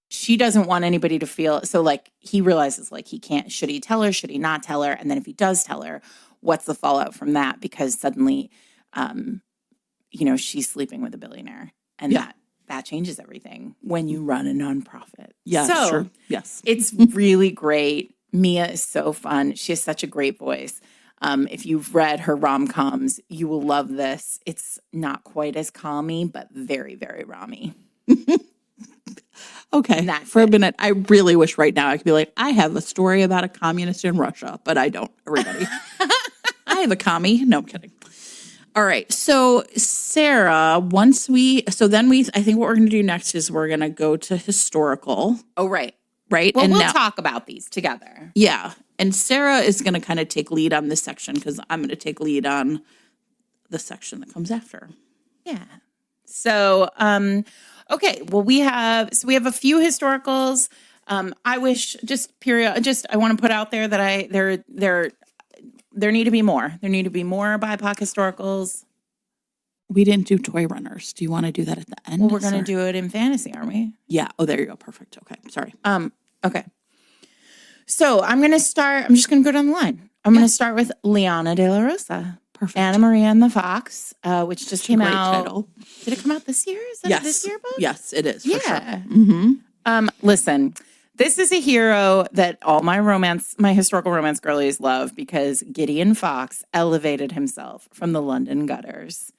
[SPEAKER 2] she doesn't want anybody to feel, so like he realizes like he can't, should he tell her, should he not tell her? And then if he does tell her, what's the fallout from that? Because suddenly, she's sleeping with a billionaire, and that changes everything when you run a nonprofit.
[SPEAKER 1] Yeah,
[SPEAKER 2] so,
[SPEAKER 1] sure. Yes.
[SPEAKER 2] It's really great. Mia is so fun. She has such a great voice. If you've read her rom-coms, you will love this. It's not quite as calmy, but very, very rommy.
[SPEAKER 1] Okay. For a minute, I really wish right now I could be like, I have a story about a communist in Russia, but I don't, everybody. I have a commie. No, I'm kidding. All right. So Sarah, I think what we're going to do next is we're going to go to historical.
[SPEAKER 2] Oh, right.
[SPEAKER 1] Right.
[SPEAKER 2] Well, we'll talk about these together.
[SPEAKER 1] Yeah. And Sarah is going to kind of take lead on this section because I'm going to take lead on the section that comes after.
[SPEAKER 2] Yeah. So, okay. Well, we have a few historicals. I wish I want to put out there that there need to be more. There need to be more BIPOC historicals.
[SPEAKER 1] We didn't do toy runners. Do you want to do that at the end?
[SPEAKER 2] Well, we're going to do it in fantasy, aren't we?
[SPEAKER 1] Yeah. Oh, there you go. Perfect. Okay. Sorry.
[SPEAKER 2] Okay. So I'm just going to go down the line. I'm going to start with Liana de la Rosa.
[SPEAKER 1] Perfect.
[SPEAKER 2] Anna Maria and the Fox, which just came out.
[SPEAKER 1] Title.
[SPEAKER 2] Did it come out this year? Is that
[SPEAKER 1] yes.
[SPEAKER 2] this year book?
[SPEAKER 1] Yes, it is.
[SPEAKER 2] Yeah.
[SPEAKER 1] For sure. Mm-hmm.
[SPEAKER 2] Listen, this is a hero that all my historical romance girlies love because Gideon Fox elevated himself from the London gutters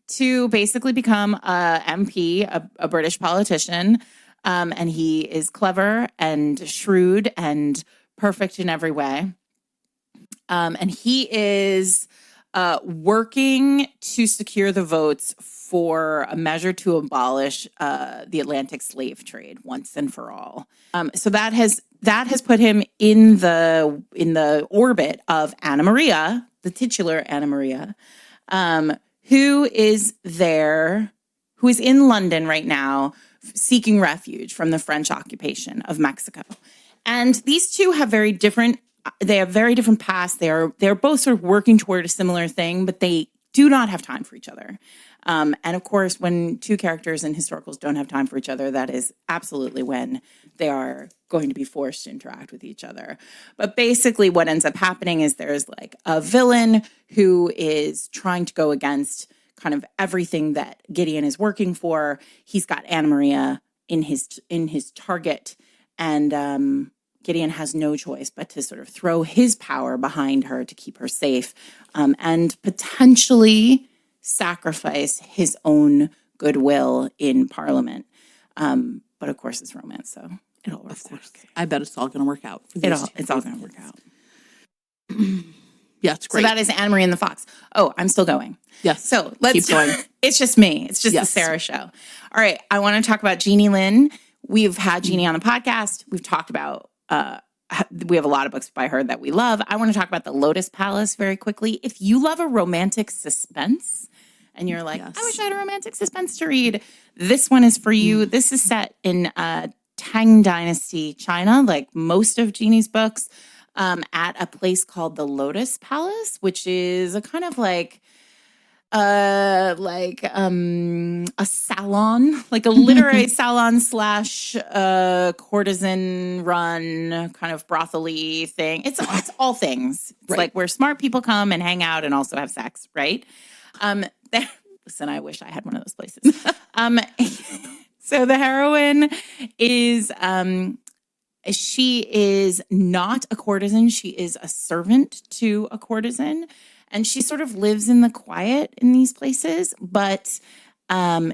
[SPEAKER 2] to basically become a MP, a British politician. And he is clever and shrewd and perfect in every way. And he is working to secure the votes for a measure to abolish the Atlantic slave trade once and for all. So that has put him in the orbit of Anna Maria, the titular Anna Maria, who is in London right now, seeking refuge from the French occupation of Mexico. And these two have very different paths. They're both sort of working toward a similar thing, but they do not have time for each other. And of course, when two characters in historicals don't have time for each other, that is absolutely when they are going to be forced to interact with each other. But basically what ends up happening is there's like a villain who is trying to go against kind of everything that Gideon is working for. He's got Anna Maria in his target, and Gideon has no choice but to sort of throw his power behind her to keep her safe, and potentially sacrifice his own goodwill in Parliament. But of course, it's romance, so it all works out. Okay.
[SPEAKER 1] I bet it's all going to work out.
[SPEAKER 2] It's all going to work out.
[SPEAKER 1] Yeah, it's great.
[SPEAKER 2] So that is Anne Marie and the Fox. Oh, I'm still going.
[SPEAKER 1] Yes.
[SPEAKER 2] So let's
[SPEAKER 1] keep going.
[SPEAKER 2] It's just me. It's just the Sarah show. All right. I want to talk about Jeannie Lynn. We've had Jeannie on the podcast. We've talked about, we have a lot of books by her that we love. I want to talk about The Lotus Palace very quickly. If you love a romantic suspense and you're like, I wish I had a romantic suspense to read, this one is for you. This is set in Tang Dynasty, China, like most of Jeannie's books. At a place called the Lotus Palace, which is a kind of like a salon, like a literary salon slash courtesan run kind of brothely thing. It's all things. It's
[SPEAKER 1] Right.
[SPEAKER 2] like where smart people come and hang out and also have sex, right? Listen, I wish I had one of those places. So the heroine is she is not a courtesan. She is a servant to a courtesan. And she sort of lives in the quiet in these places, but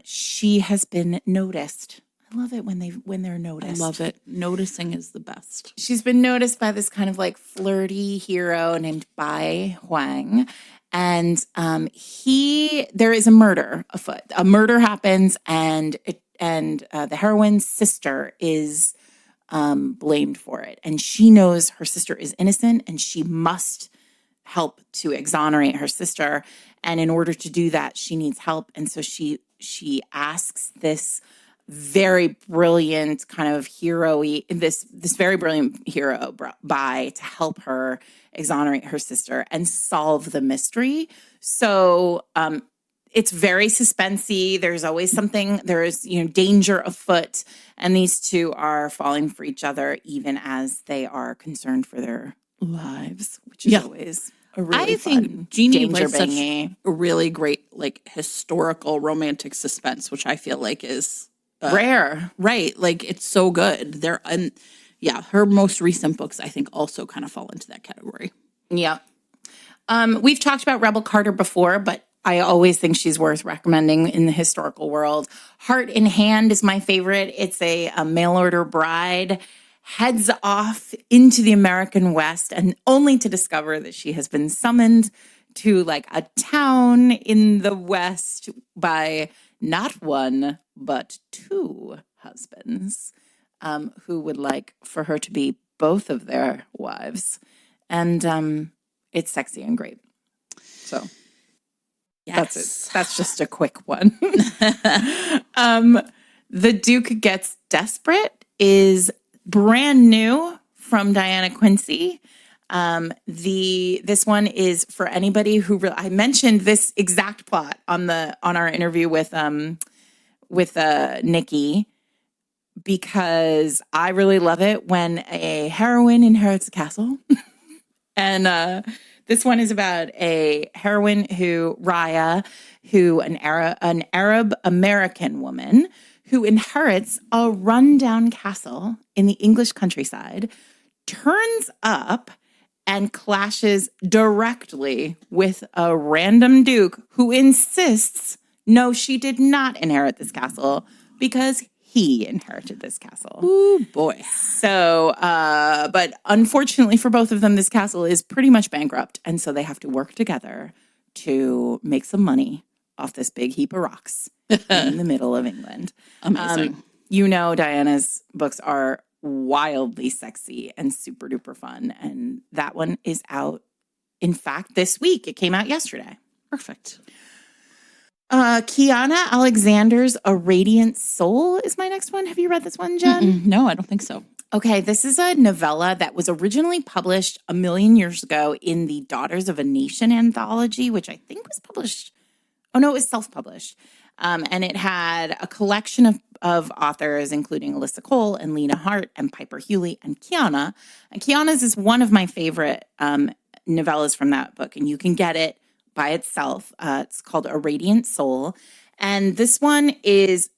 [SPEAKER 2] she has been noticed. I love it when they're noticed.
[SPEAKER 1] I love it. Noticing is the best.
[SPEAKER 2] She's been noticed by this kind of like flirty hero named Bai Huang. And there is a murder afoot. A murder happens, and the heroine's sister is blamed for it. And she knows her sister is innocent, and she must help to exonerate her sister. And in order to do that, she needs help. And so she asks this very brilliant kind of hero-y, this very brilliant hero, Bai, to help her exonerate her sister and solve the mystery. So it's very suspensey. There's always something, there's, danger afoot. And these two are falling for each other even as they are concerned for their lives, which is always a really
[SPEAKER 1] think Jeannie plays such
[SPEAKER 2] danger-bingy.
[SPEAKER 1] a really great, like, historical romantic suspense, which I feel like is
[SPEAKER 2] rare.
[SPEAKER 1] right. Like, it's so good. Her most recent books, I think, also kind of fall into that category.
[SPEAKER 2] Yeah. We've talked about Rebel Carter before, but I always think she's worth recommending in the historical world. Heart in Hand is my favorite. It's a mail order bride heads off into the American West, and only to discover that she has been summoned to like a town in the West by not one, but two husbands who would like for her to be both of their wives. And it's sexy and great. So that's it. That's just a quick one. The Duke Gets Desperate is brand new from Diana Quincy. This one is for anybody who I mentioned this exact plot on our interview with Nikki, because I really love it when a heroine inherits a castle. And this one is about a heroine Raya, an Arab American woman who inherits a rundown castle in the English countryside, turns up and clashes directly with a random duke who insists, no, she did not inherit this castle because he inherited this castle.
[SPEAKER 1] Ooh, boy.
[SPEAKER 2] So, but unfortunately for both of them, this castle is pretty much bankrupt. And so they have to work together to make some money off this big heap of rocks in the middle of England.
[SPEAKER 1] Amazing.
[SPEAKER 2] Diana's books are wildly sexy and super duper fun. And that one is out, in fact, this week. It came out yesterday.
[SPEAKER 1] Perfect.
[SPEAKER 2] Kiana Alexander's A Radiant Soul is my next one. Have you read this one, Jen?
[SPEAKER 1] No, I don't think so.
[SPEAKER 2] Okay, this is a novella that was originally published a million years ago in the Daughters of a Nation anthology, which I think was published. Oh, no, it was self-published. And it had a collection of authors, including Alyssa Cole and Lena Hart and Piper Hewley and Kiana. And Kiana's is one of my favorite novellas from that book, and you can get it by itself. It's called A Radiant Soul. And this one is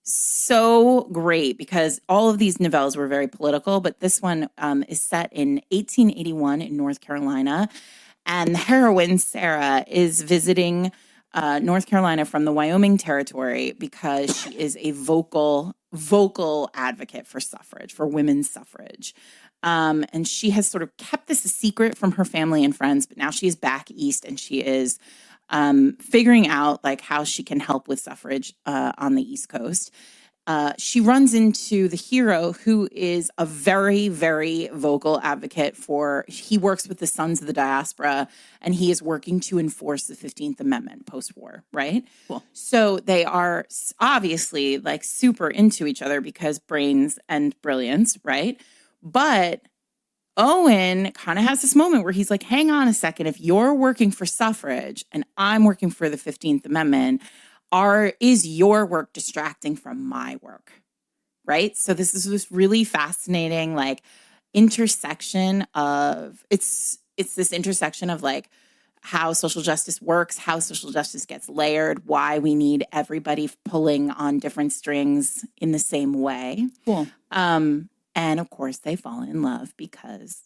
[SPEAKER 2] so great because all of these novellas were very political, but this one is set in 1881 in North Carolina. And the heroine, Sarah, is visiting North Carolina from the Wyoming Territory because she is a vocal advocate for suffrage, for women's suffrage. And she has sort of kept this a secret from her family and friends, but now she is back east and she is figuring out like how she can help with suffrage on the East Coast. She runs into the hero who is a very, very vocal advocate he works with the Sons of the Diaspora, and he is working to enforce the 15th Amendment post-war, right?
[SPEAKER 1] Cool.
[SPEAKER 2] So they are obviously like super into each other because brains and brilliance, right? But Owen kind of has this moment where he's like, hang on a second. If you're working for suffrage and I'm working for the 15th Amendment, is your work distracting from my work? Right? So this is this really fascinating like intersection of it's this intersection of like how social justice works, how social justice gets layered, why we need everybody pulling on different strings in the same way.
[SPEAKER 1] Cool.
[SPEAKER 2] And of course, they fall in love because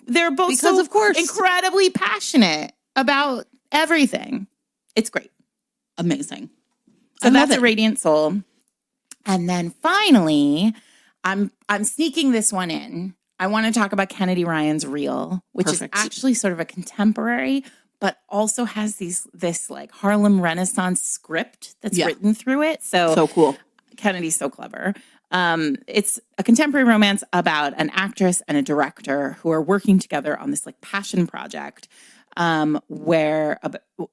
[SPEAKER 2] they're both
[SPEAKER 1] Of course,
[SPEAKER 2] incredibly passionate about everything. It's great.
[SPEAKER 1] Amazing.
[SPEAKER 2] So that's A Radiant Soul. And then finally, I'm sneaking this one in. I want to talk about Kennedy Ryan's Reel, which
[SPEAKER 1] Perfect.
[SPEAKER 2] is actually sort of a contemporary, but also has this like Harlem Renaissance script that's written through it. So
[SPEAKER 1] cool.
[SPEAKER 2] Kennedy's so clever. It's a contemporary romance about an actress and a director who are working together on this like passion project where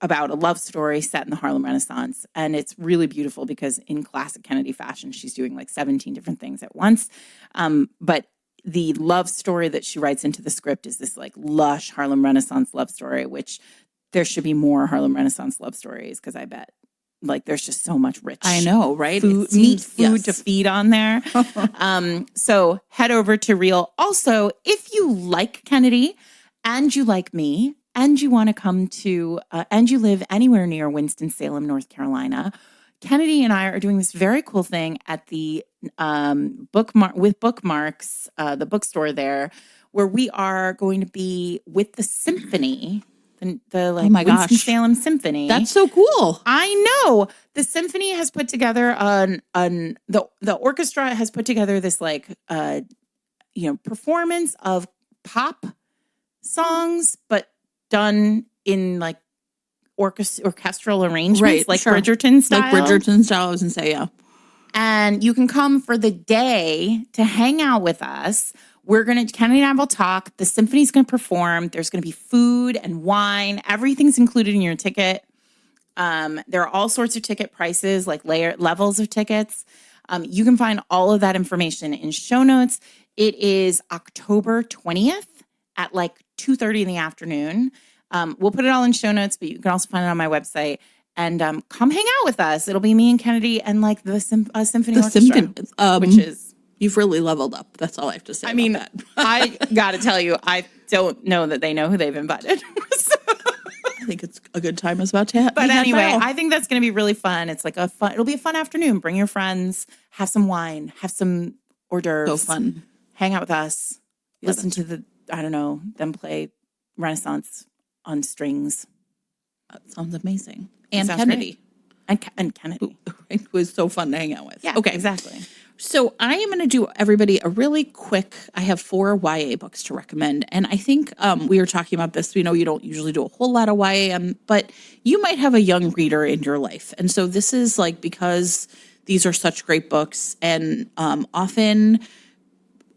[SPEAKER 2] about a love story set in the Harlem Renaissance. And it's really beautiful because in classic Kennedy fashion, she's doing like 17 different things at once. But the love story that she writes into the script is this like lush Harlem Renaissance love story, which there should be more Harlem Renaissance love stories because I bet like there's just so much rich.
[SPEAKER 1] I know, right?
[SPEAKER 2] Food to feed on there. So head over to Reel. Also, if you like Kennedy and you like me and you want to come to and you live anywhere near Winston-Salem, North Carolina, Kennedy and I are doing this very cool thing at the Bookmarks, the bookstore there, where we are going to be with the symphony, the like Winston-Salem Symphony.
[SPEAKER 1] That's so cool.
[SPEAKER 2] I know. The symphony has put together the orchestra has put together this like performance of pop songs, but done in like orchestral arrangements,
[SPEAKER 1] right?
[SPEAKER 2] Like sure. Bridgerton style.
[SPEAKER 1] Like Bridgerton style, I was gonna say, yeah.
[SPEAKER 2] And you can come for the day to hang out with us. Kennedy and I will talk. The symphony's going to perform. There's going to be food and wine. Everything's included in your ticket. There are all sorts of ticket prices, like levels of tickets. You can find all of that information in show notes. It is October 20th at like 2:30 in the afternoon. We'll put it all in show notes, but you can also find it on my website. And come hang out with us. It'll be me and Kennedy and like the symphony orchestra, which is...
[SPEAKER 1] You've really leveled up. That's all I have to say. I
[SPEAKER 2] mean,
[SPEAKER 1] that.
[SPEAKER 2] I got to tell you, I don't know that they know who they've invited. So.
[SPEAKER 1] I think it's a good time is about to happen.
[SPEAKER 2] But anyway, I think that's going to be really fun. It's like it'll be a fun afternoon. Bring your friends, have some wine, have some hors d'oeuvres.
[SPEAKER 1] So fun.
[SPEAKER 2] Hang out with us. Listen to them play Renaissance on strings.
[SPEAKER 1] That sounds amazing. And Kennedy.
[SPEAKER 2] And Kennedy.
[SPEAKER 1] It was so fun to hang out with.
[SPEAKER 2] Yeah,
[SPEAKER 1] okay.
[SPEAKER 2] Exactly.
[SPEAKER 1] So I am going to do everybody a really quick, I have 4 YA books to recommend. And I think we were talking about this. We know you don't usually do a whole lot of YA, but you might have a young reader in your life. And so this is like, because these are such great books and often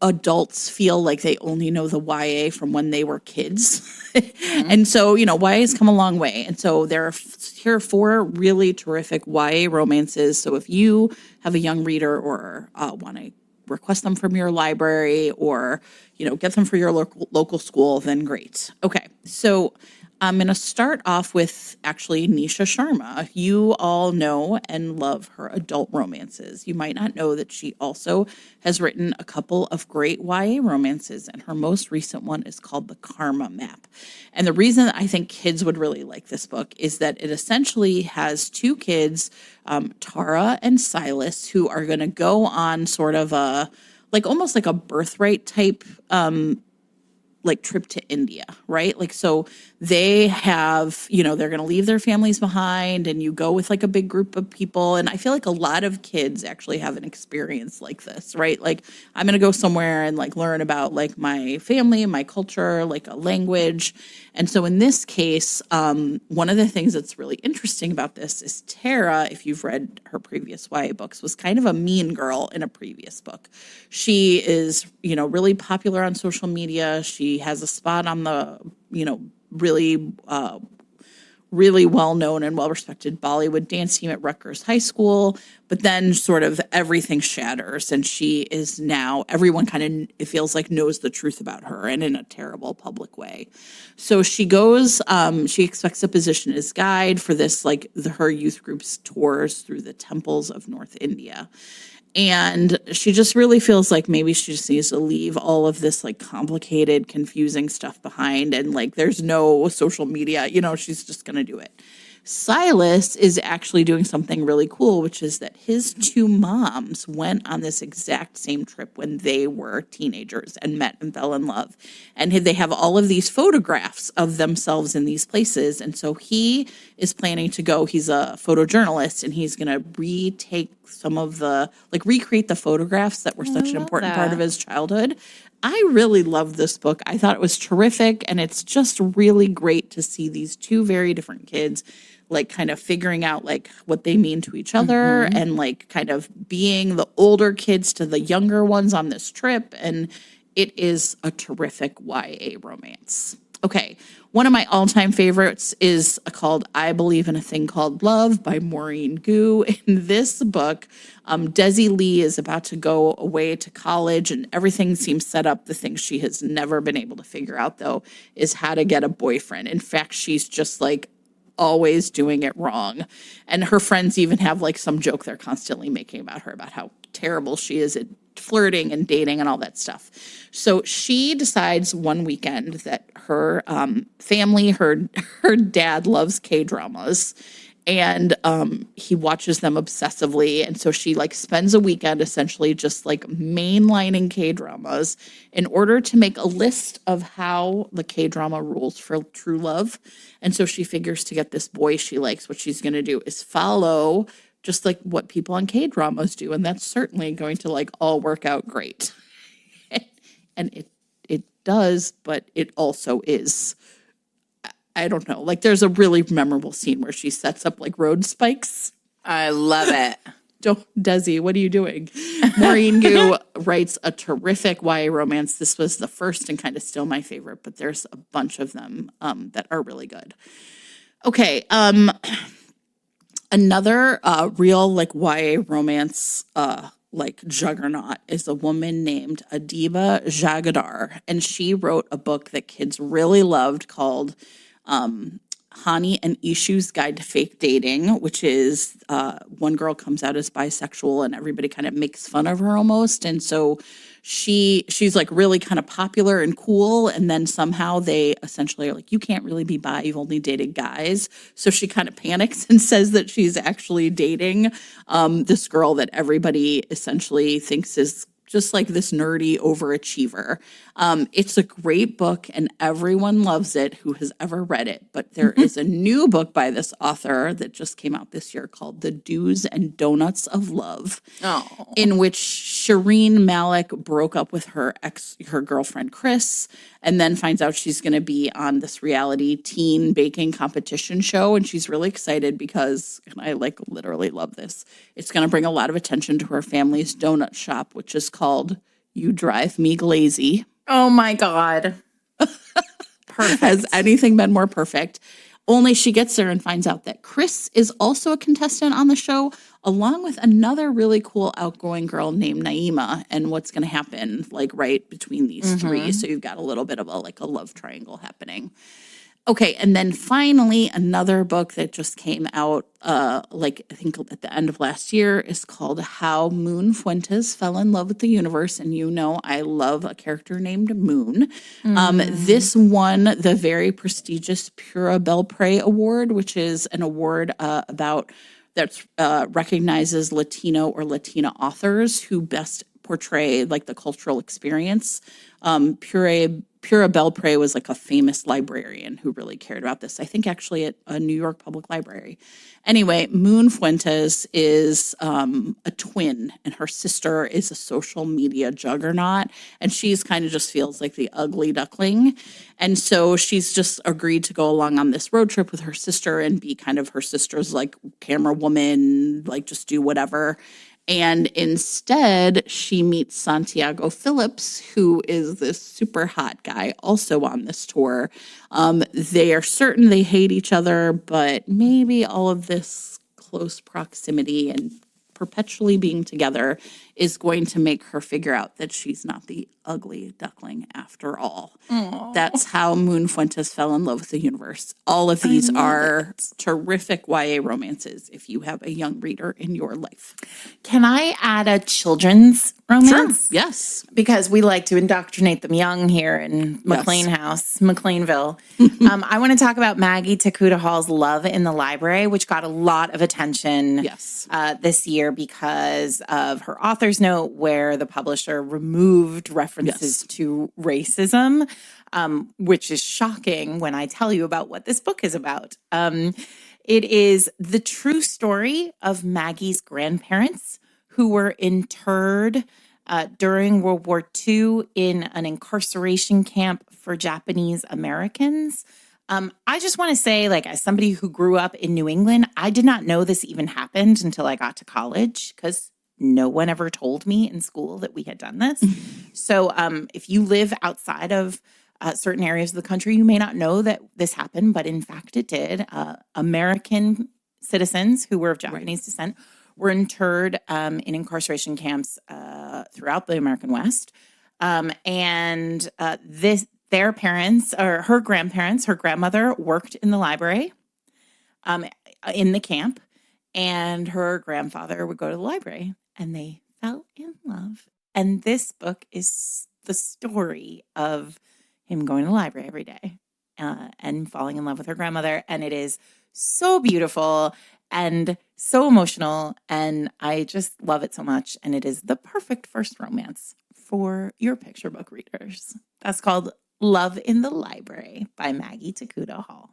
[SPEAKER 1] adults feel like they only know the YA from when they were kids. Mm-hmm. And so, YA has come a long way. And so here are 4 really terrific YA romances. So if you have a young reader or want to request them from your library or, get them for your local school, then great. Okay. So I'm going to start off with actually Nisha Sharma. You all know and love her adult romances. You might not know that she also has written a couple of great YA romances, and her most recent one is called The Karma Map. And the reason I think kids would really like this book is that it essentially has 2 kids, Tara and Silas, who are going to go on sort of almost like a birthright type trip to India, right? Like, so they have, they're going to leave their families behind and you go with like a big group of people. And I feel like a lot of kids actually have an experience like this, right? Like I'm going to go somewhere and like learn about like my family, my culture, like a language. And so in this case, one of the things that's really interesting about this is Tara, if you've read her previous YA books, was kind of a mean girl in a previous book. She is, really popular on social media. She has a spot on the, really really well-known and well-respected Bollywood dance team at Rutgers High School. But then sort of everything shatters, and she is now, everyone kind of, it feels like, knows the truth about her, and in a terrible public way. So she goes, she expects a position as guide for this, like her youth group's tours through the temples of North India. And she just really feels like maybe she just needs to leave all of this like complicated, confusing stuff behind. And like, there's no social media, she's just going to do it. Silas is actually doing something really cool, which is that his two moms went on this exact same trip when they were teenagers and met and fell in love. And they have all of these photographs of themselves in these places. And so he is planning to go, he's a photojournalist, and he's going to recreate the photographs that were such an important part of his childhood. I really loved this book. I thought it was terrific, and it's just really great to see these two very different kids like kind of figuring out like what they mean to each other and like kind of being the older kids to the younger ones on this trip. And it is a terrific YA romance. Okay, one of my all-time favorites is called I Believe in a Thing Called Love by Maureen Gu. In this book, Desi Lee is about to go away to college, and everything seems set up. The thing she has never been able to figure out, though, is how to get a boyfriend. In fact, she's just like always doing it wrong. And her friends even have like some joke they're constantly making about her, about how terrible she is at flirting and dating and all that stuff. So she decides one weekend that her family, her dad loves K-dramas, and he watches them obsessively. And so she like spends a weekend essentially just like mainlining K-dramas in order to make a list of how the K-drama rules for true love. And so she figures to get this boy she likes, what she's going to do is follow just like what people on K-dramas do. And that's certainly going to like all work out great. And it does, but it also is, I don't know. Like there's a really memorable scene where she sets up like road spikes.
[SPEAKER 2] I love it.
[SPEAKER 1] Desi, what are you doing? Maureen Gu writes a terrific YA romance. This was the first and kind of still my favorite, but there's a bunch of them that are really good. Okay, another real like YA romance like juggernaut is a woman named Adiba Jagadar, and she wrote a book that kids really loved called Hani and Ishu's Guide to Fake Dating, which is one girl comes out as bisexual and everybody kind of makes fun of her almost. And so she's like really kind of popular and cool. And then somehow they essentially are like, you can't really be bi, you've only dated guys. So she kind of panics and says that she's actually dating this girl that everybody essentially thinks is just like this nerdy overachiever. It's a great book and everyone loves it who has ever read it. But there is a new book by this author that just came out this year called The Do's and Donuts of Love, in which Shireen Malik broke up with her girlfriend Chris, and then finds out she's going to be on this reality teen baking competition show. And she's really excited because, and I like literally love this, it's going to bring a lot of attention to her family's donut shop, which is called You Drive Me Glazy.
[SPEAKER 2] Oh my God. Perfect.
[SPEAKER 1] Has anything been more perfect? Only she gets there and finds out that Chris is also a contestant on the show, along with another really cool outgoing girl named Naima, and what's going to happen like right between these three. So you've got a little bit of a love triangle happening. Okay, and then finally, another book that just came out, I think at the end of last year, is called How Moon Fuentes Fell in Love with the Universe. And I love a character named Moon. This won the very prestigious Pura Belpré Award, which is an award that recognizes Latino or Latina authors who best portray like the cultural experience. Pura Belpré was like a famous librarian who really cared about this. I think actually at a New York Public Library. Anyway, Moon Fuentes is a twin, and her sister is a social media juggernaut, and she's kind of just feels like the ugly duckling. And so she's just agreed to go along on this road trip with her sister and be kind of her sister's like camera woman, like just do whatever. And instead, she meets Santiago Phillips, who is this super hot guy also on this tour. They are certain they hate each other, but maybe all of this close proximity and perpetually being together is going to make her figure out that she's not the ugly duckling after all.
[SPEAKER 2] Aww.
[SPEAKER 1] That's how Moon Fuentes fell in love with the universe. All of these are terrific YA romances if you have a young reader in your life.
[SPEAKER 2] Can I add a children's romance?
[SPEAKER 1] Sure. Yes.
[SPEAKER 2] Because we like to indoctrinate them young here in McLean House, McLeanville. I want to talk about Maggie Takuta Hall's Love in the Library, which got a lot of attention this year because of her author's note where the publisher removed references to racism, which is shocking when I tell you about what this book is about. It is the true story of Maggie's grandparents who were interred during World War II in an incarceration camp for Japanese Americans. I just want to say, like, as somebody who grew up in New England, I did not know this even happened until I got to college because no one ever told me in school that we had done this. So if you live outside of certain areas of the country, you may not know that this happened, but in fact it did. American citizens who were of Japanese descent were interred in incarceration camps throughout the American West. Their parents, or her grandparents, her grandmother worked in the library in the camp, and her grandfather would go to the library, and they fell in love. And this book is the story of him going to the library every day and falling in love with her grandmother. And it is so beautiful and so emotional, and I just love it so much. And it is the perfect first romance for your picture book readers. That's called Love in the Library by Maggie Takuta Hall.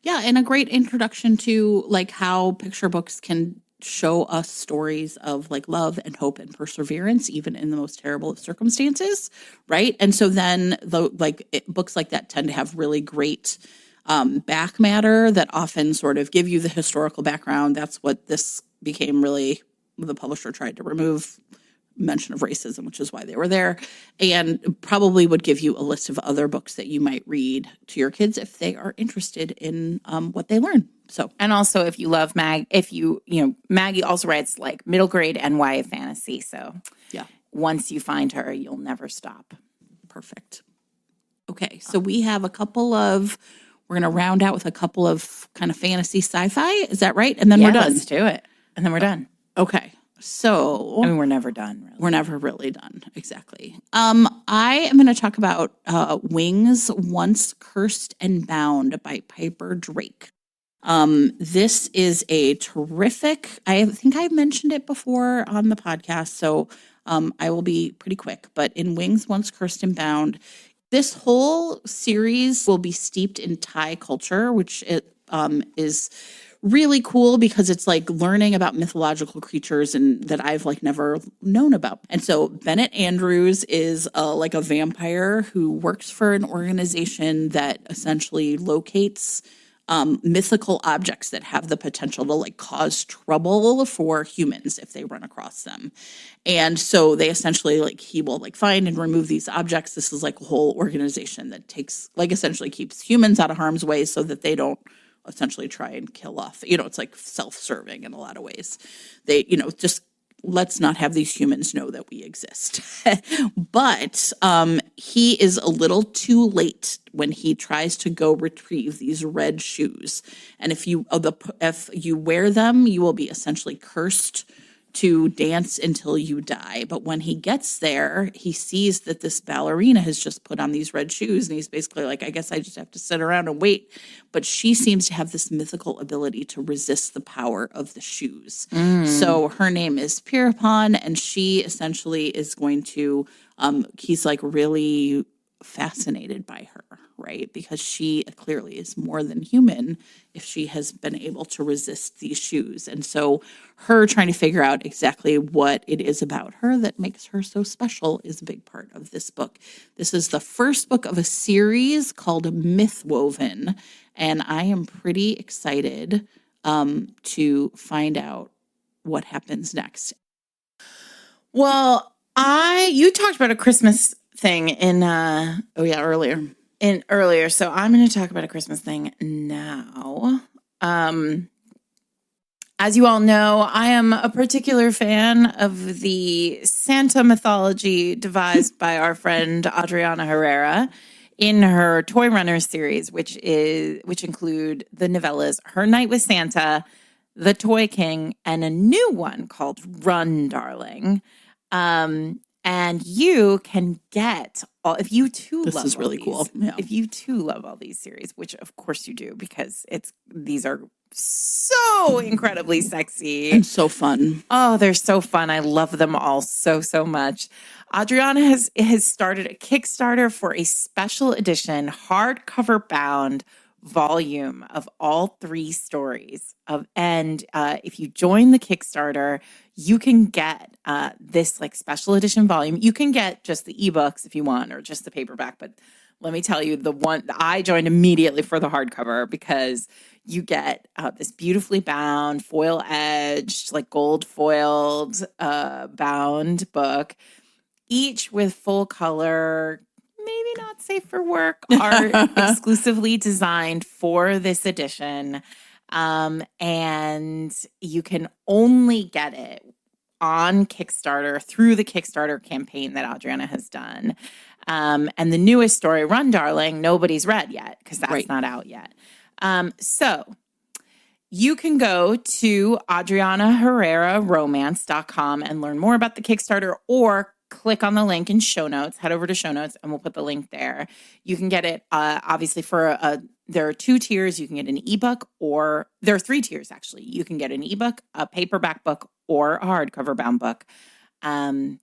[SPEAKER 1] Yeah, and a great introduction to like how picture books can show us stories of like love and hope and perseverance, even in the most terrible of circumstances, right? And so then books like that tend to have really great back matter that often sort of give you the historical background. That's what this became really, the publisher tried to remove mention of racism, which is why they were there, and probably would give you a list of other books that you might read to your kids if they are interested in what they learn. So,
[SPEAKER 2] and also if you love Maggie also writes like middle grade and YA fantasy. So
[SPEAKER 1] yeah,
[SPEAKER 2] once you find her, you'll never stop.
[SPEAKER 1] Perfect. Okay, so we have we're going to round out with a couple of kind of fantasy sci-fi. Is that right? And then we're done.
[SPEAKER 2] Let's do it. And then we're done.
[SPEAKER 1] Okay. So
[SPEAKER 2] we're never done. Really.
[SPEAKER 1] We're never really done. Exactly. I am going to talk about Wings Once Cursed and Bound by Piper Drake. This is a terrific, I think I've mentioned it before on the podcast, so I will be pretty quick. But in Wings Once Cursed and Bound, this whole series will be steeped in Thai culture, which is really cool because it's like learning about mythological creatures and that I've like never known about. And so Bennett Andrews is like a vampire who works for an organization that essentially locates mythical objects that have the potential to like cause trouble for humans if they run across them. And so they essentially like, he will like find and remove these objects. This is like a whole organization that takes like essentially keeps humans out of harm's way so that they don't essentially try and kill off. It's like self-serving in a lot of ways. They, just let's not have these humans know that we exist. But he is a little too late when he tries to go retrieve these red shoes. And if you wear them, you will be essentially cursed to dance until you die. But when he gets there, he sees that this ballerina has just put on these red shoes, and he's basically like, I guess I just have to sit around and wait. But she seems to have this mythical ability to resist the power of the shoes. So her name is Pierpon, and she essentially is going to, he's like really fascinated by her, right? Because she clearly is more than human if she has been able to resist these shoes. And so her trying to figure out exactly what it is about her that makes her so special is a big part of this book. This is the first book of a series called Mythwoven, and I am pretty excited to find out what happens next.
[SPEAKER 2] Well, you talked about a Christmas thing
[SPEAKER 1] Earlier.
[SPEAKER 2] earlier, so I'm going to talk about a Christmas thing now. As you all know, I am a particular fan of the Santa mythology devised by our friend Adriana Herrera in her Toy Runners series, which include the novellas Her Night with Santa, The Toy King, and a new one called Run, Darling. And you can get if you too
[SPEAKER 1] This
[SPEAKER 2] love
[SPEAKER 1] is
[SPEAKER 2] all
[SPEAKER 1] really
[SPEAKER 2] these,
[SPEAKER 1] cool. Yeah.
[SPEAKER 2] if you too love all these series, which of course you do, because these are so incredibly sexy
[SPEAKER 1] and so fun.
[SPEAKER 2] Oh, they're so fun. I love them all so, so much. Adriana has started a Kickstarter for a special edition hardcover bound volume of all 3 stories. If you join the Kickstarter, you can get this like special edition volume. You can get just the ebooks if you want, or just the paperback. But let me tell you, the one I joined immediately for the hardcover, because you get this beautifully bound, foil edged, like gold foiled bound book, each with full color, maybe not safe for work, art exclusively designed for this edition. And you can only get it on Kickstarter through the Kickstarter campaign that Adriana has done. And the newest story, Run, Darling, nobody's read yet because that's not out yet. So you can go to AdrianaHerreraRomance.com and learn more about the Kickstarter, or click on the link in show notes, head over to show notes, and we'll put the link there. You can get it, obviously, there are 2 tiers. You can get an ebook, or there are 3 tiers, actually. You can get an ebook, a paperback book, or a hardcover bound book. And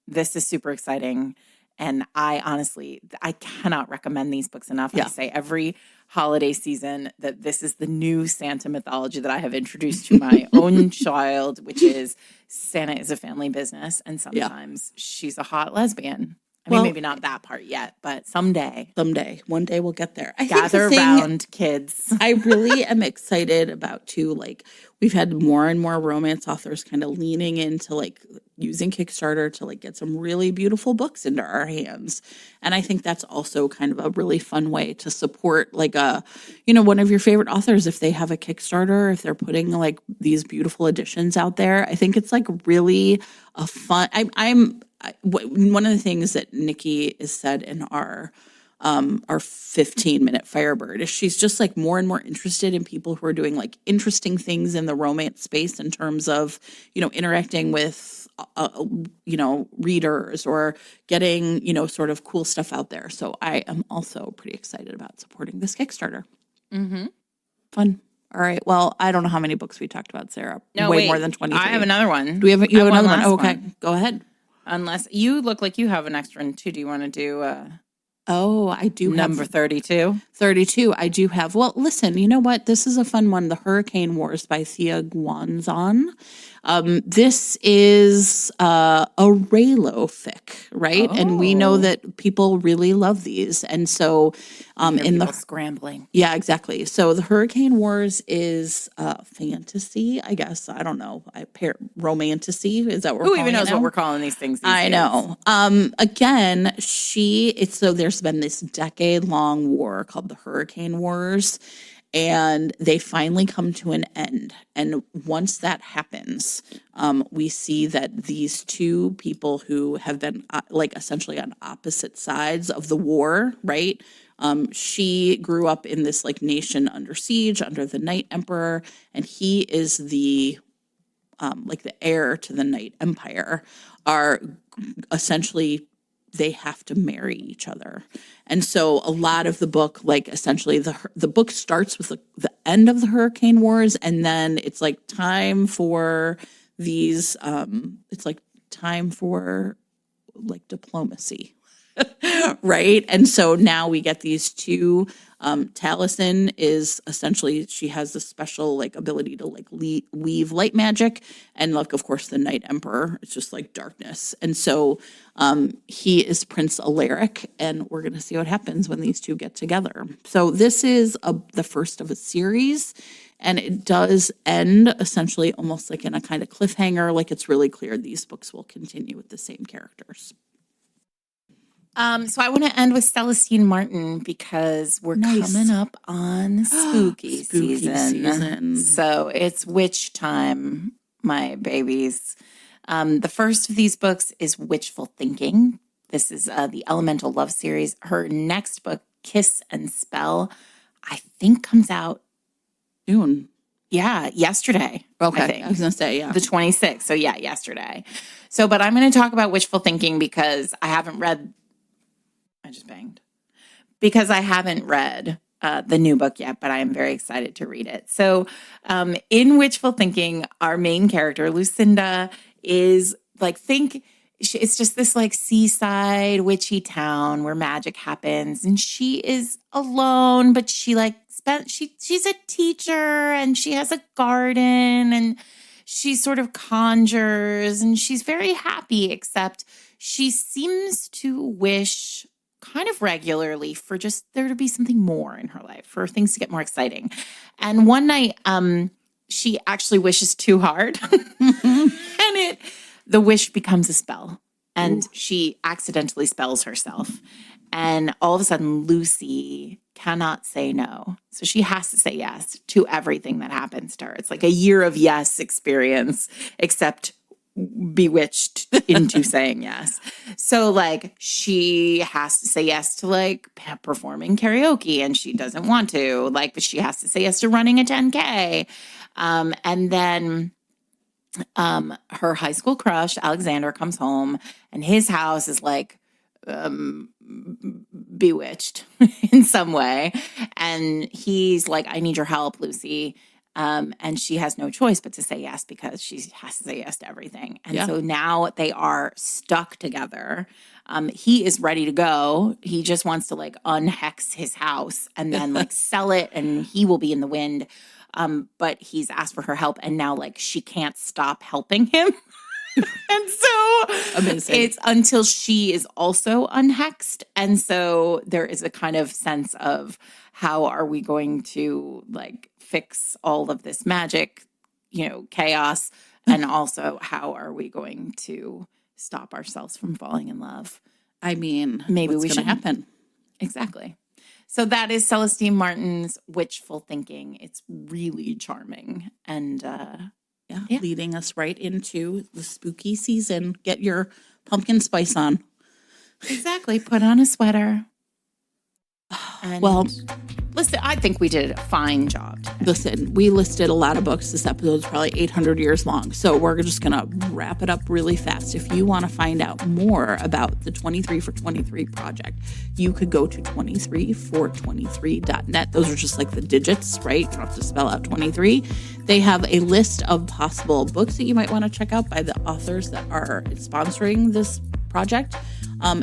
[SPEAKER 2] this is super exciting. And I cannot recommend these books enough. Yeah. I say every holiday season that this is the new Santa mythology that I have introduced to my own child, which is Santa is a family business. And sometimes she's a hot lesbian. I mean, maybe not that part yet, but someday.
[SPEAKER 1] One day we'll get there.
[SPEAKER 2] Gather around, kids.
[SPEAKER 1] I really am excited about too, like, we've had more and more romance authors kind of leaning into like using Kickstarter to like get some really beautiful books into our hands. And I think that's also kind of a really fun way to support like one of your favorite authors. If they have a Kickstarter, if they're putting like these beautiful editions out there, I think it's like really a fun, one of the things that Nikki has said in our 15-minute Firebird is she's just like more and more interested in people who are doing like interesting things in the romance space in terms of, interacting with, readers or getting, sort of cool stuff out there. So I am also pretty excited about supporting this Kickstarter.
[SPEAKER 2] Mm-hmm.
[SPEAKER 1] Fun. All right. Well, I don't know how many books we talked about, Sarah.
[SPEAKER 2] No,
[SPEAKER 1] Way more than 23.
[SPEAKER 2] I have another one.
[SPEAKER 1] You have another one?
[SPEAKER 2] Oh,
[SPEAKER 1] okay. Go ahead.
[SPEAKER 2] Unless you look like you have an extra one too. Do you want to do
[SPEAKER 1] I do
[SPEAKER 2] number 32?
[SPEAKER 1] 32, I do have. Well, listen, you know what? This is a fun one. The Hurricane Wars by Thea Guanzon. This is a Raylo fic, right? And we know that people really love these. And so
[SPEAKER 2] in the scrambling.
[SPEAKER 1] Yeah, exactly. So the Hurricane Wars is fantasy, I guess. I don't know. Romantasy, is that what we're calling it?
[SPEAKER 2] Who even knows what we're calling these things these days?
[SPEAKER 1] Know. Again, there's been this decade-long war called the Hurricane Wars, and they finally come to an end. And once that happens, we see that these 2 people who have been like essentially on opposite sides of the war, right? She grew up in this like nation under siege under the Night Emperor, and he is the like the heir to the Night Empire. Are essentially they have to marry each other. And so a lot of the book, like essentially the book starts with the end of the Hurricane Wars, and then it's like time for these it's like time for like diplomacy. Right. And so now we get these two. Taliesin is essentially, she has this special like ability to like weave light magic. And like, of course, the Night Emperor, it's just like darkness. And so he is Prince Alaric, and we're going to see what happens when these two get together. So this is the first of a series. And it does end essentially almost like in a kind of cliffhanger. Like it's really clear these books will continue with the same characters.
[SPEAKER 2] So I want to end with Celestine Martin because we're coming up on spooky season. So it's witch time, my babies. The first of these books is Witchful Thinking. This is the Elemental Love series. Her next book, Kiss and Spell, I think comes out
[SPEAKER 1] June.
[SPEAKER 2] Yeah, yesterday.
[SPEAKER 1] Okay, I was going to say, yeah.
[SPEAKER 2] The 26th. So yeah, yesterday. So, but I'm going to talk about Witchful Thinking because I haven't read because I haven't read the new book yet, but I am very excited to read it. So in Witchful Thinking, our main character, Lucinda, is like, it's just this like seaside witchy town where magic happens. And she is alone, but she like she's a teacher and she has a garden and she sort of conjures and she's very happy, except she seems to wish kind of regularly for just there to be something more in her life, for things to get more exciting. And one night, she actually wishes too hard and the wish becomes a spell and she accidentally spells herself. And all of a sudden, Lucy cannot say no. So she has to say yes to everything that happens to her. It's like a year of yes experience, except bewitched into saying yes. So like she has to say yes to like performing karaoke and she doesn't want to, like, but she has to say yes to running a 10K. And then her high school crush, Alexander, comes home and his house is like bewitched in some way. And he's like, I need your help, Lucy. And she has no choice but to say yes because she has to say yes to everything. And so now they are stuck together. He is ready to go. He just wants to like unhex his house and then like sell it and he will be in the wind. But he's asked for her help and now like she can't stop helping him. And so amazing. It's until she is also unhexed. And so there is a kind of sense of how are we going to like fix all of this magic, chaos. And also how are we going to stop ourselves from falling in love?
[SPEAKER 1] I mean,
[SPEAKER 2] maybe
[SPEAKER 1] what's going to happen?
[SPEAKER 2] Exactly. So that is Celestine Martin's Witchful Thinking. It's really charming and,
[SPEAKER 1] leading us right into the spooky season. Get your pumpkin spice on.
[SPEAKER 2] Exactly. Put on a sweater.
[SPEAKER 1] And well,
[SPEAKER 2] listen, I think we did a fine job today.
[SPEAKER 1] Listen, we listed a lot of books. This episode is probably 800 years long. So we're just going to wrap it up really fast. If you want to find out more about the 23 for 23 project, you could go to 23for23.net. Those are just like the digits, right? You don't have to spell out 23. They have a list of possible books that you might want to check out by the authors that are sponsoring this project.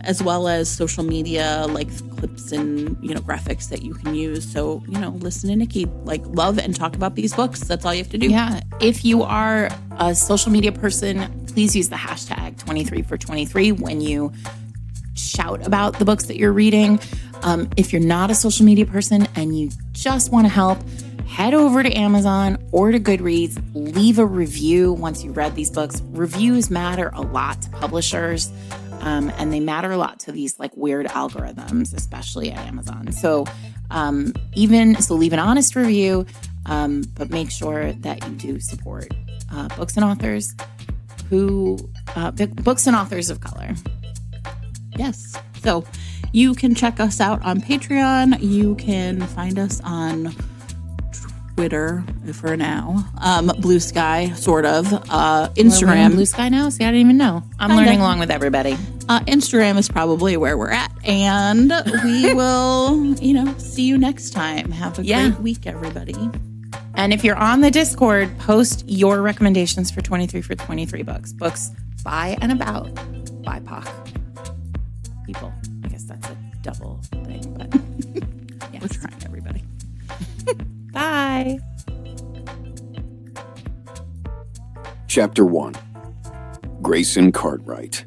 [SPEAKER 1] As well as social media, like clips and, graphics that you can use. So, listen to Nikki, like love and talk about these books. That's all you have to do.
[SPEAKER 2] Yeah. If you are a social media person, please use the hashtag 23for23 when you shout about the books that you're reading. If you're not a social media person and you just want to help, head over to Amazon or to Goodreads, leave a review once you read these books. Reviews matter a lot to publishers. And they matter a lot to these like weird algorithms, especially at Amazon. So leave an honest review, but make sure that you do support books and authors books and authors of color.
[SPEAKER 1] Yes. So you can check us out on Patreon. You can find us on Twitter for now, Blue Sky, sort of, Instagram.
[SPEAKER 2] Blue Sky now? See, I didn't even know. I'm learning along with everybody.
[SPEAKER 1] Instagram is probably where we're at, and we will, see you next time. Have a great week, everybody.
[SPEAKER 2] And if you're on the Discord, post your recommendations for 23 for 23 books by and about BIPOC people. double thing, but yes.
[SPEAKER 1] We're trying, everybody.
[SPEAKER 2] Bye.
[SPEAKER 4] Chapter 1. Grayson Cartwright,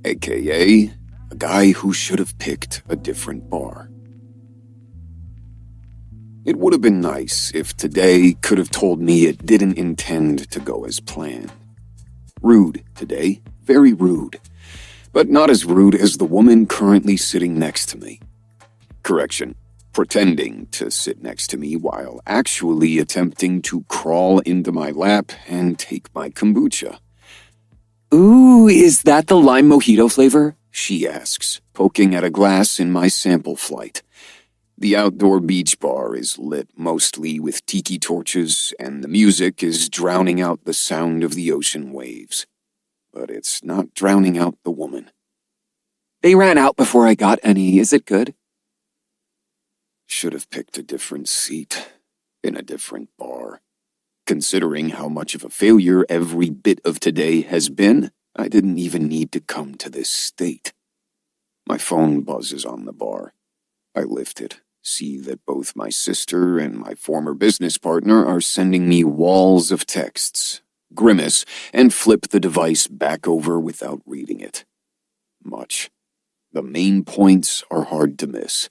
[SPEAKER 4] a.k.a. a guy who should have picked a different bar. It would have been nice if today could have told me it didn't intend to go as planned. Rude today, very rude, but not as rude as the woman currently sitting next to me. Correction, pretending to sit next to me while actually attempting to crawl into my lap and take my kombucha. "Ooh, is that the lime mojito flavor?" she asks, poking at a glass in my sample flight. The outdoor beach bar is lit mostly with tiki torches, and the music is drowning out the sound of the ocean waves. But it's not drowning out the woman. "They ran out before I got any. Is it good?" Should have picked a different seat, in a different bar. Considering how much of a failure every bit of today has been, I didn't even need to come to this state. My phone buzzes on the bar. I lift it, see that both my sister and my former business partner are sending me walls of texts, grimace, and flip the device back over without reading it. Much. The main points are hard to miss.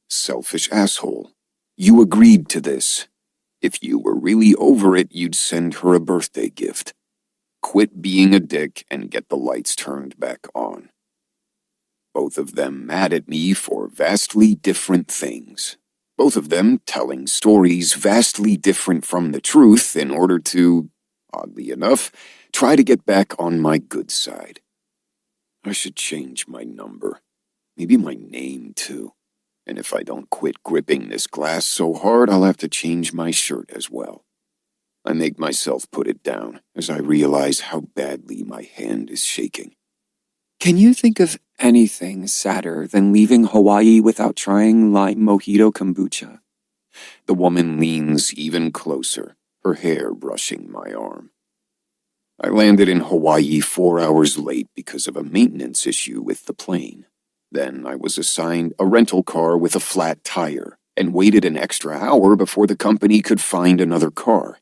[SPEAKER 4] Selfish asshole. You agreed to this. If you were really over it, you'd send her a birthday gift. Quit being a dick and get the lights turned back on. Both of them mad at me for vastly different things. Both of them telling stories vastly different from the truth in order to, oddly enough, try to get back on my good side. I should change my number. Maybe my name, too. And if I don't quit gripping this glass so hard, I'll have to change my shirt as well. I make myself put it down as I realize how badly my hand is shaking. "Can you think of anything sadder than leaving Hawaii without trying lime mojito kombucha?" The woman leans even closer, her hair brushing my arm. I landed in Hawaii 4 hours late because of a maintenance issue with the plane. Then I was assigned a rental car with a flat tire and waited an extra hour before the company could find another car.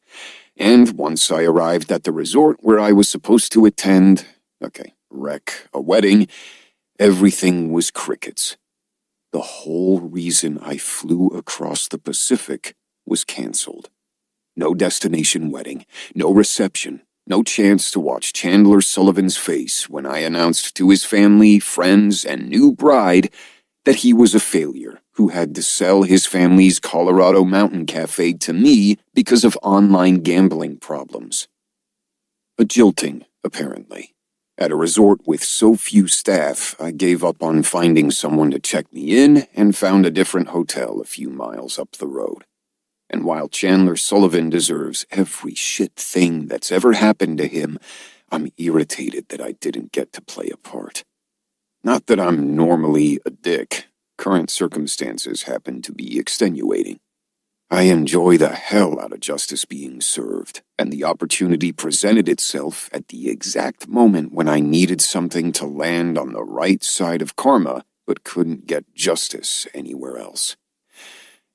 [SPEAKER 4] And once I arrived at the resort where I was supposed to attend, a wedding, everything was crickets. The whole reason I flew across the Pacific was canceled. No destination wedding, no reception, no chance to watch Chandler Sullivan's face when I announced to his family, friends, and new bride that he was a failure who had to sell his family's Colorado Mountain Cafe to me because of online gambling problems. A jilting, apparently. At a resort with so few staff, I gave up on finding someone to check me in and found a different hotel a few miles up the road. And while Chandler Sullivan deserves every shit thing that's ever happened to him, I'm irritated that I didn't get to play a part. Not that I'm normally a dick. Current circumstances happen to be extenuating. I enjoy the hell out of justice being served, and the opportunity presented itself at the exact moment when I needed something to land on the right side of karma, but couldn't get justice anywhere else.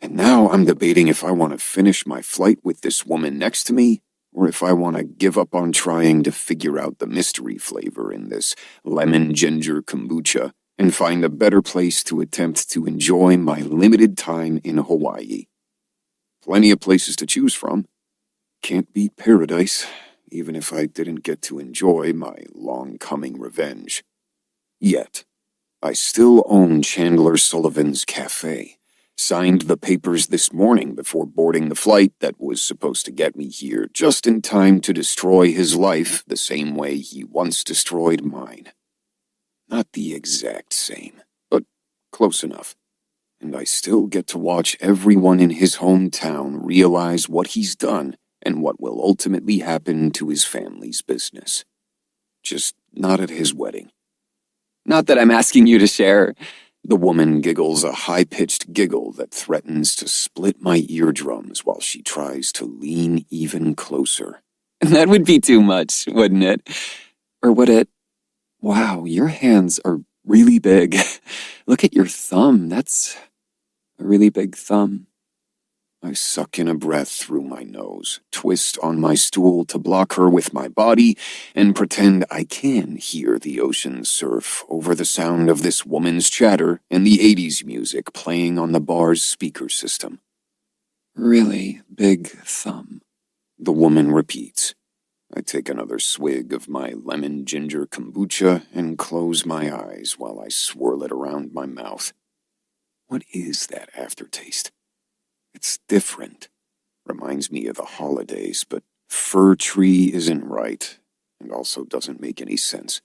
[SPEAKER 4] And now I'm debating if I want to finish my flight with this woman next to me, or if I want to give up on trying to figure out the mystery flavor in this lemon ginger kombucha and find a better place to attempt to enjoy my limited time in Hawaii. Plenty of places to choose from. Can't beat paradise, even if I didn't get to enjoy my long-coming revenge. Yet, I still own Chandler Sullivan's cafe. Signed the papers this morning before boarding the flight that was supposed to get me here just in time to destroy his life the same way he once destroyed mine. Not the exact same, but close enough. And I still get to watch everyone in his hometown realize what he's done and what will ultimately happen to his family's business. Just not at his wedding. Not that I'm asking you to share. The woman giggles a high-pitched giggle that threatens to split my eardrums while she tries to lean even closer. That would be too much, wouldn't it? Or would it? Wow, your hands are really big. Look at your thumb. That's a really big thumb. I suck in a breath through my nose, twist on my stool to block her with my body, and pretend I can hear the ocean surf over the sound of this woman's chatter and the 80s music playing on the bar's speaker system. Really big thumb, the woman repeats. I take another swig of my lemon ginger kombucha and close my eyes while I swirl it around my mouth. What is that aftertaste? It's different. Reminds me of the holidays, but fir tree isn't right, and also doesn't make any sense.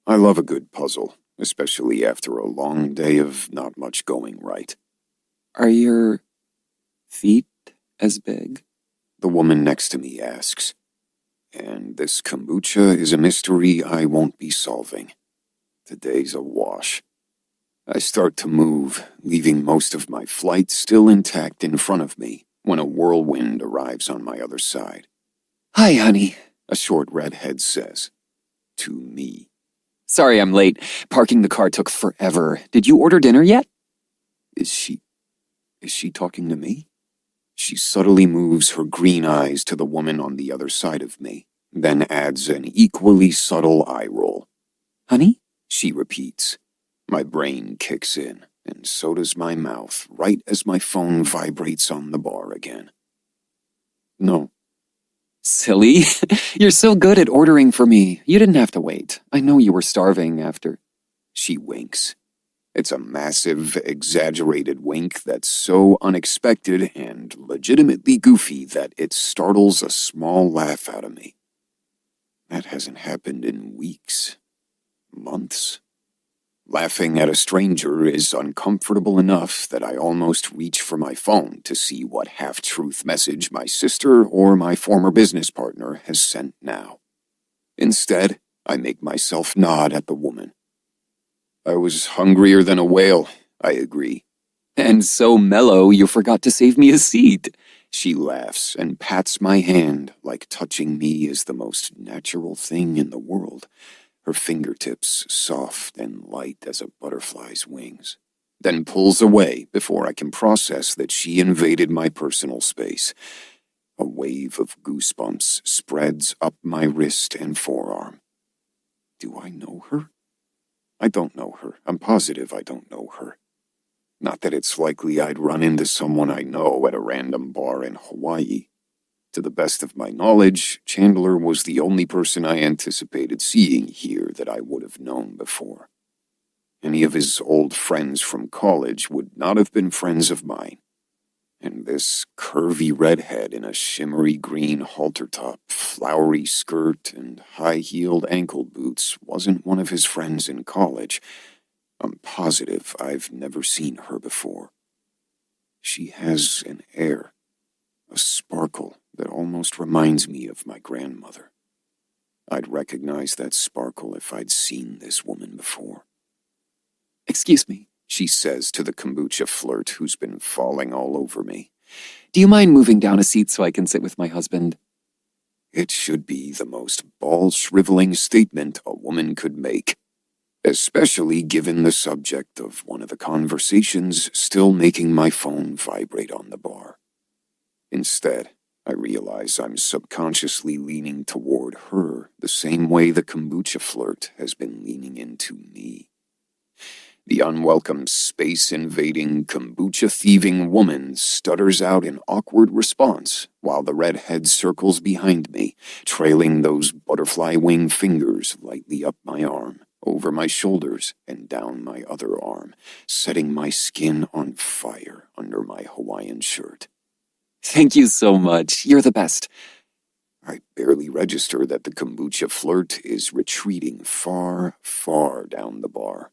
[SPEAKER 4] I love a good puzzle, especially after a long day of not much going right. Are your feet as big? The woman next to me asks. And this kombucha is a mystery I won't be solving. Today's a wash. I start to move, leaving most of my flight still intact in front of me when a whirlwind arrives on my other side. Hi, honey, a short redhead says. To me. Sorry I'm late. Parking the car took forever. Did you order dinner yet? Is she talking to me? She subtly moves her green eyes to the woman on the other side of me, then adds an equally subtle eye roll. Honey? She repeats. My brain kicks in, and so does my mouth, right as my phone vibrates on the bar again. No. Silly. You're so good at ordering for me. You didn't have to wait. I know you were starving after. She winks. It's a massive, exaggerated wink that's so unexpected and legitimately goofy that it startles a small laugh out of me. That hasn't happened in weeks. Months. Laughing at a stranger is uncomfortable enough that I almost reach for my phone to see what half-truth message my sister or my former business partner has sent now. Instead, I make myself nod at the woman. I was hungrier than a whale, I agree. And so mellow you forgot to save me a seat. She laughs and pats my hand like touching me is the most natural thing in the world. Her fingertips soft and light as a butterfly's wings, then pulls away before I can process that she invaded my personal space. A wave of goosebumps spreads up my wrist and forearm. Do I know her? I don't know her. I'm positive I don't know her. Not that it's likely I'd run into someone I know at a random bar in Hawaii. To the best of my knowledge, Chandler was the only person I anticipated seeing here that I would have known before. Any of his old friends from college would not have been friends of mine. And this curvy redhead in a shimmery green halter top, flowery skirt, and high-heeled ankle boots wasn't one of his friends in college. I'm positive I've never seen her before. She has an air, a sparkle that almost reminds me of my grandmother. I'd recognize that sparkle if I'd seen this woman before. Excuse me, she says to the kombucha flirt who's been falling all over me. Do you mind moving down a seat so I can sit with my husband? It should be the most ball-shriveling statement a woman could make, especially given the subject of one of the conversations still making my phone vibrate on the bar. Instead, I realize I'm subconsciously leaning toward her the same way the kombucha flirt has been leaning into me. The unwelcome space-invading, kombucha-thieving woman stutters out an awkward response while the redhead circles behind me, trailing those butterfly wing fingers lightly up my arm, over my shoulders, and down my other arm, setting my skin on fire under my Hawaiian shirt. Thank you so much. You're the best. I barely register that the kombucha flirt is retreating far, far down the bar.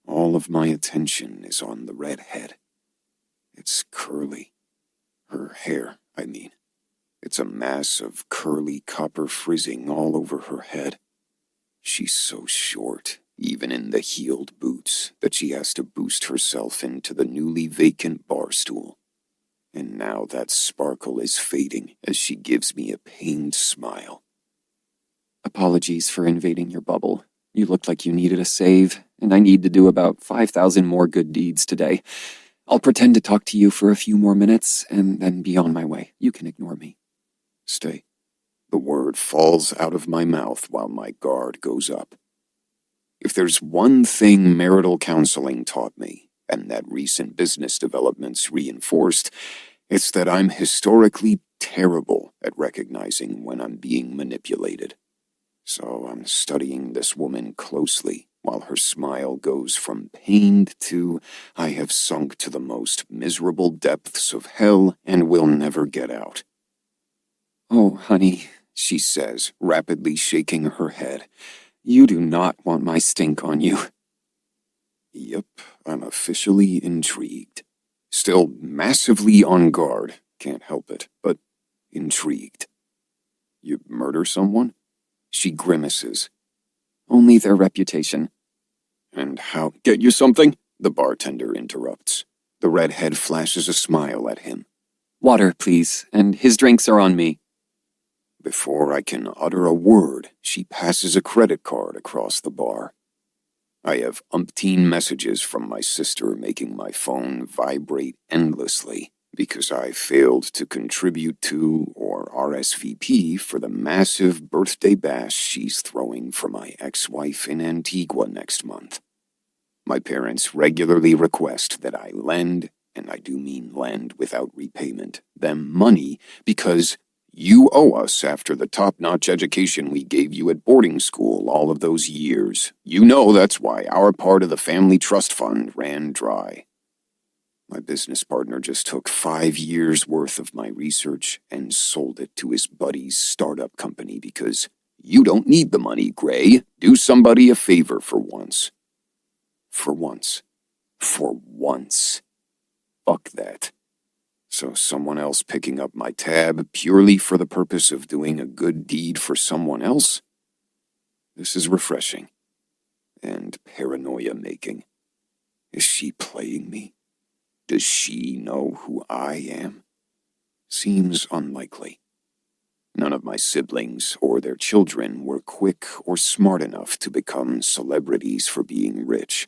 [SPEAKER 4] All of my attention is on the redhead. It's curly. Her hair, I mean. It's a mass of curly copper frizzing all over her head. She's so short, even in the heeled boots, that she has to boost herself into the newly vacant bar stool. And now that sparkle is fading as she gives me a pained smile. Apologies for invading your bubble. You looked like you needed a save, and I need to do about 5,000 more good deeds today. I'll pretend to talk to you for a few more minutes and then be on my way. You can ignore me.
[SPEAKER 5] Stay. The word falls out of my mouth while my guard goes up. If there's one thing marital counseling taught me, and that recent business developments reinforced, it's that I'm historically terrible at recognizing when I'm being manipulated. So I'm studying this woman closely while her smile goes from pained to I have sunk to the most miserable depths of hell and will never get out.
[SPEAKER 4] Oh, honey,
[SPEAKER 5] She says, rapidly shaking her head.
[SPEAKER 4] you do not want my stink on you.
[SPEAKER 5] Yep, I'm officially intrigued. Still massively on guard, can't help it, but intrigued. You murder someone? She grimaces.
[SPEAKER 4] Only their reputation.
[SPEAKER 5] And how? Get you something? The bartender interrupts. The redhead flashes a smile at him.
[SPEAKER 4] Water, please, and his drinks are on me.
[SPEAKER 5] Before I can utter a word, she passes a credit card across the bar. I have umpteen messages from my sister making my phone vibrate endlessly because I failed to contribute to or RSVP for the massive birthday bash she's throwing for my ex-wife in Antigua next month. My parents regularly request that I lend, and I do mean lend without repayment, them money because you owe us after the top-notch education we gave you at boarding school all of those years. You know that's why our part of the family trust fund ran dry. My business partner just took 5 years' worth of my research and sold it to his buddy's startup company because you don't need the money, Gray. Do somebody a favor for once. For once. For once. Fuck that. So someone else picking up my tab purely for the purpose of doing a good deed for someone else? This is refreshing. And paranoia-making. Is she playing me? Does she know who I am? Seems unlikely. None of my siblings or their children were quick or smart enough to become celebrities for being rich,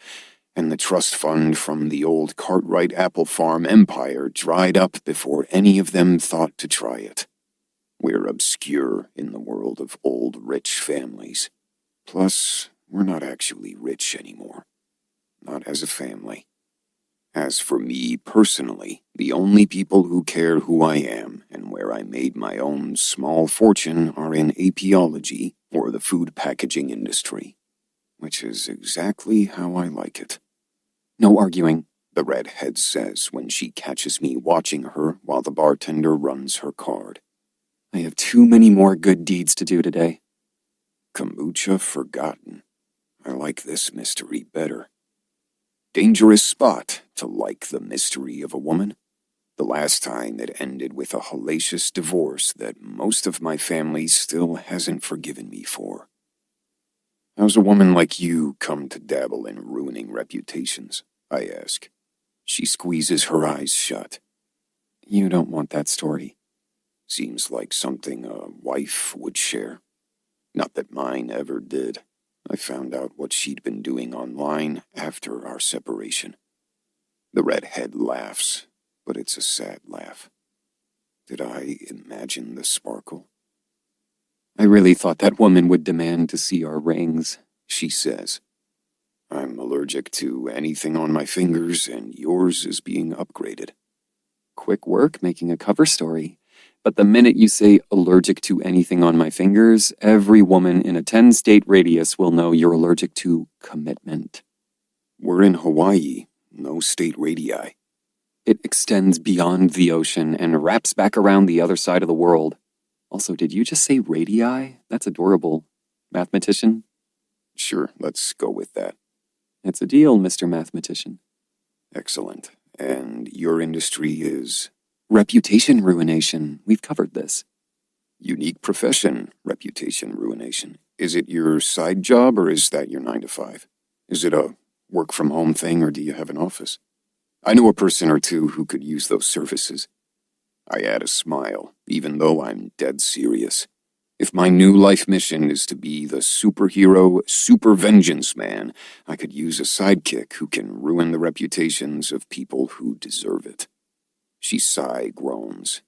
[SPEAKER 5] and the trust fund from the old Cartwright apple farm empire dried up before any of them thought to try it. We're obscure in the world of old rich families. Plus, we're not actually rich anymore. Not as a family. As for me personally, the only people who care who I am and where I made my own small fortune are in apiology or the food packaging industry, which is exactly how I like it.
[SPEAKER 4] No arguing,
[SPEAKER 5] The redhead says when she catches me watching her while the bartender runs her card.
[SPEAKER 4] I have too many more good deeds to do today.
[SPEAKER 5] Kombucha forgotten. I like this mystery better. Dangerous spot to like the mystery of a woman. The last time it ended with a hellacious divorce that most of my family still hasn't forgiven me for. How's a woman like you come to dabble in ruining reputations? I ask. She squeezes her eyes shut.
[SPEAKER 4] You don't want that story.
[SPEAKER 5] Seems like something a wife would share. Not that mine ever did. I found out what she'd been doing online after our separation. The redhead laughs, but it's a sad laugh. Did I imagine the sparkle?
[SPEAKER 4] I really thought that woman would demand to see our rings,
[SPEAKER 5] She says. I'm allergic to anything on my fingers, and yours is being upgraded.
[SPEAKER 4] Quick work making a cover story. But the minute you say allergic to anything on my fingers, every woman in a 10-state radius will know you're allergic to commitment.
[SPEAKER 5] We're in Hawaii, no state radii.
[SPEAKER 4] It extends beyond the ocean and wraps back around the other side of the world. Also, did you just say radii? That's adorable. Mathematician?
[SPEAKER 5] Sure, let's go with that.
[SPEAKER 4] It's a deal, Mr. Mathematician.
[SPEAKER 5] Excellent. And your industry is?
[SPEAKER 4] Reputation ruination. We've covered this.
[SPEAKER 5] Unique profession, reputation ruination. Is it your side job or is that your 9 to 5? Is it a work-from-home thing or do you have an office? I know a person or two who could use those services. I add a smile, even though I'm dead serious. If my new life mission is to be the superhero, super vengeance man, I could use a sidekick who can ruin the reputations of people who deserve it. She groans.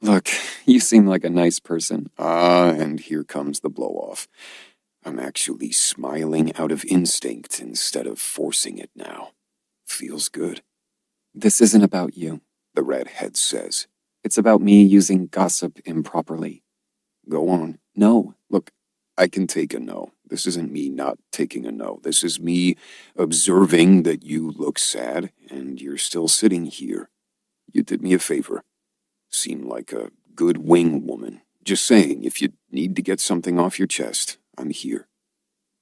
[SPEAKER 4] Look, you seem like a nice person.
[SPEAKER 5] And here comes the blow-off. I'm actually smiling out of instinct instead of forcing it now. Feels good.
[SPEAKER 4] This isn't about you,
[SPEAKER 5] The redhead says.
[SPEAKER 4] It's about me using gossip improperly.
[SPEAKER 5] Go on.
[SPEAKER 4] No.
[SPEAKER 5] Look, I can take a no. This isn't me not taking a no. This is me observing that you look sad and you're still sitting here. You did me a favor. Seem like a good wing woman. Just saying, if you need to get something off your chest, I'm here.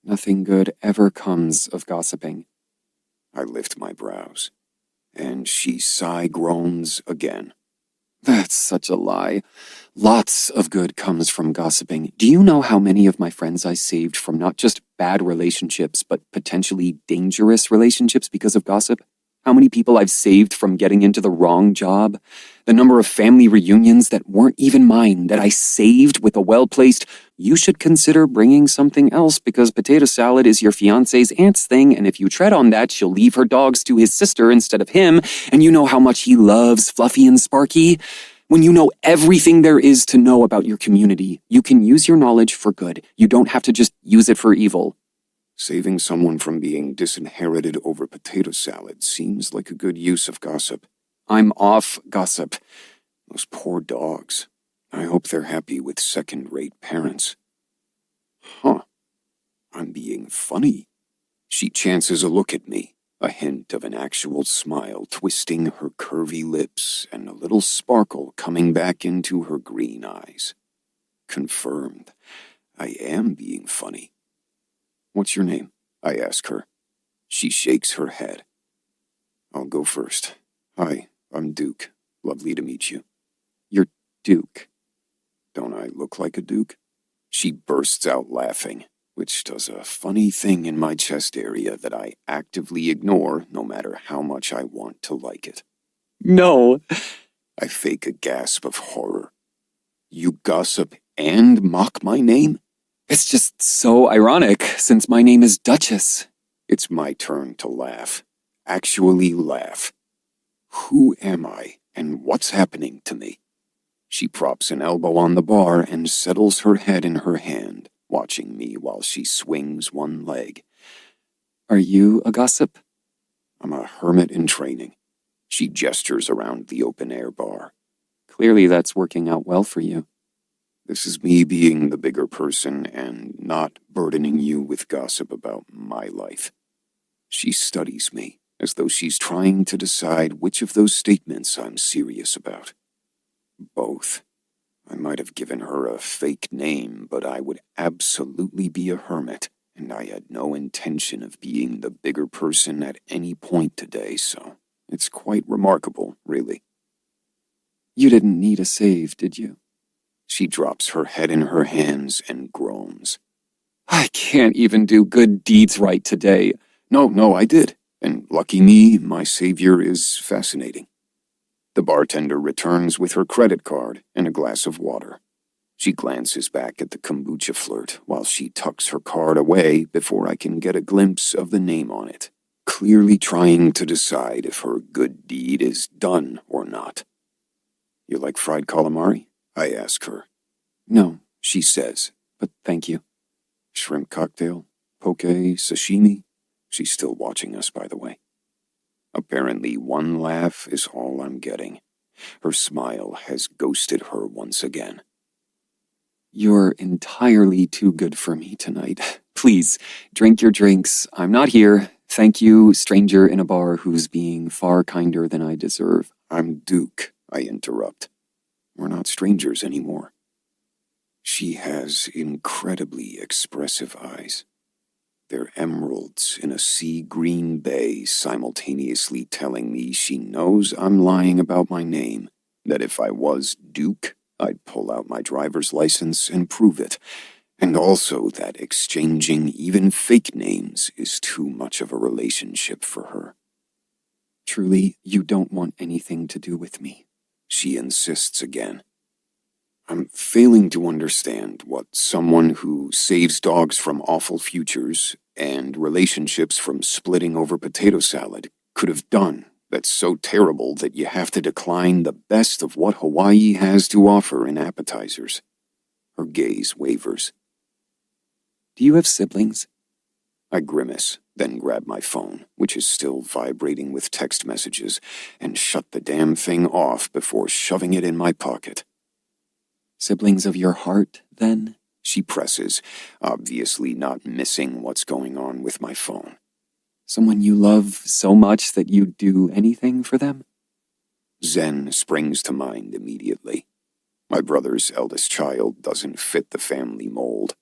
[SPEAKER 4] Nothing good ever comes of gossiping.
[SPEAKER 5] I lift my brows, and she groans again.
[SPEAKER 4] That's such a lie. Lots of good comes from gossiping. Do you know how many of my friends I saved from not just bad relationships, but potentially dangerous relationships because of gossip? How many people I've saved from getting into the wrong job? The number of family reunions that weren't even mine that I saved with a well-placed, you should consider bringing something else because potato salad is your fiance's aunt's thing, and if you tread on that, she'll leave her dogs to his sister instead of him, and you know how much he loves Fluffy and Sparky. When you know everything there is to know about your community, you can use your knowledge for good. You don't have to just use it for evil.
[SPEAKER 5] Saving someone from being disinherited over potato salad seems like a good use of gossip.
[SPEAKER 4] I'm off gossip.
[SPEAKER 5] Those poor dogs. I hope they're happy with second-rate parents. Huh. I'm being funny. She chances a look at me, a hint of an actual smile twisting her curvy lips and a little sparkle coming back into her green eyes. Confirmed. I am being funny. What's your name? I ask her. She shakes her head. I'll go first. Hi, I'm Duke. Lovely to meet you.
[SPEAKER 4] You're Duke.
[SPEAKER 5] Don't I look like a duke? She bursts out laughing, which does a funny thing in my chest area that I actively ignore no matter how much I want to like it.
[SPEAKER 4] No.
[SPEAKER 5] I fake a gasp of horror. You gossip and mock my name?
[SPEAKER 4] It's just so ironic, since my name is Duchess.
[SPEAKER 5] It's my turn to laugh. Actually laugh. Who am I, and what's happening to me? She props an elbow on the bar and settles her head in her hand, watching me while she swings one leg.
[SPEAKER 4] Are you a gossip?
[SPEAKER 5] I'm a hermit in training. She gestures around the open-air bar.
[SPEAKER 4] Clearly that's working out well for you.
[SPEAKER 5] This is me being the bigger person and not burdening you with gossip about my life. She studies me, as though she's trying to decide which of those statements I'm serious about. Both. I might have given her a fake name, but I would absolutely be a hermit, and I had no intention of being the bigger person at any point today, so it's quite remarkable, really.
[SPEAKER 4] You didn't need a save, did you?
[SPEAKER 5] She drops her head in her hands and groans.
[SPEAKER 4] I can't even do good deeds right today.
[SPEAKER 5] No, I did. And lucky me, my savior is fascinating. The bartender returns with her credit card and a glass of water. She glances back at the kombucha flirt while she tucks her card away before I can get a glimpse of the name on it, clearly trying to decide if her good deed is done or not. You like fried calamari? I ask her.
[SPEAKER 4] No,
[SPEAKER 5] She says.
[SPEAKER 4] but thank you.
[SPEAKER 5] Shrimp cocktail? Poke? Sashimi? She's still watching us, by the way. Apparently, one laugh is all I'm getting. Her smile has ghosted her once again.
[SPEAKER 4] You're entirely too good for me tonight. Please, drink your drinks. I'm not here. Thank you, stranger in a bar who's being far kinder than I deserve.
[SPEAKER 5] I'm Duke, I interrupt. We're not strangers anymore. She has incredibly expressive eyes. They're emeralds in a sea-green bay, simultaneously telling me she knows I'm lying about my name, that if I was Duke, I'd pull out my driver's license and prove it, and also that exchanging even fake names is too much of a relationship for her.
[SPEAKER 4] Truly, you don't want anything to do with me.
[SPEAKER 5] She insists again. I'm failing to understand what someone who saves dogs from awful futures and relationships from splitting over potato salad could have done that's so terrible that you have to decline the best of what Hawaii has to offer in appetizers. Her gaze wavers.
[SPEAKER 4] Do you have siblings?
[SPEAKER 5] I grimace, then grab my phone, which is still vibrating with text messages, and shut the damn thing off before shoving it in my pocket.
[SPEAKER 4] Siblings of your heart, then?
[SPEAKER 5] She presses, obviously not missing what's going on with my phone.
[SPEAKER 4] Someone you love so much that you'd do anything for them?
[SPEAKER 5] Zen springs to mind immediately. My brother's eldest child doesn't fit the family mold.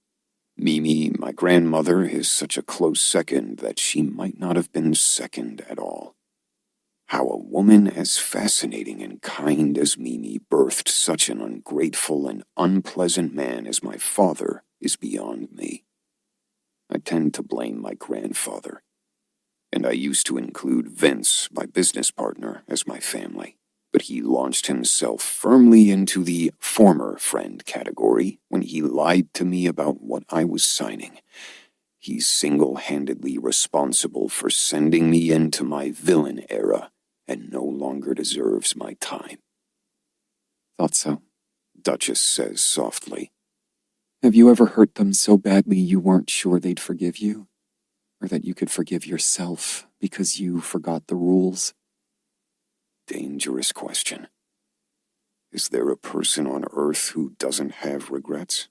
[SPEAKER 5] Mimi, my grandmother, is such a close second that she might not have been second at all. How a woman as fascinating and kind as Mimi birthed such an ungrateful and unpleasant man as my father is beyond me. I tend to blame my grandfather, and I used to include Vince, my business partner, as my family. But he launched himself firmly into the former friend category when he lied to me about what I was signing. He's single-handedly responsible for sending me into my villain era and no longer deserves my time.
[SPEAKER 4] Thought so.
[SPEAKER 5] Duchess says softly.
[SPEAKER 4] Have you ever hurt them so badly you weren't sure they'd forgive you? Or that you could forgive yourself because you forgot the rules?
[SPEAKER 5] Dangerous question. Is there a person on Earth who doesn't have regrets?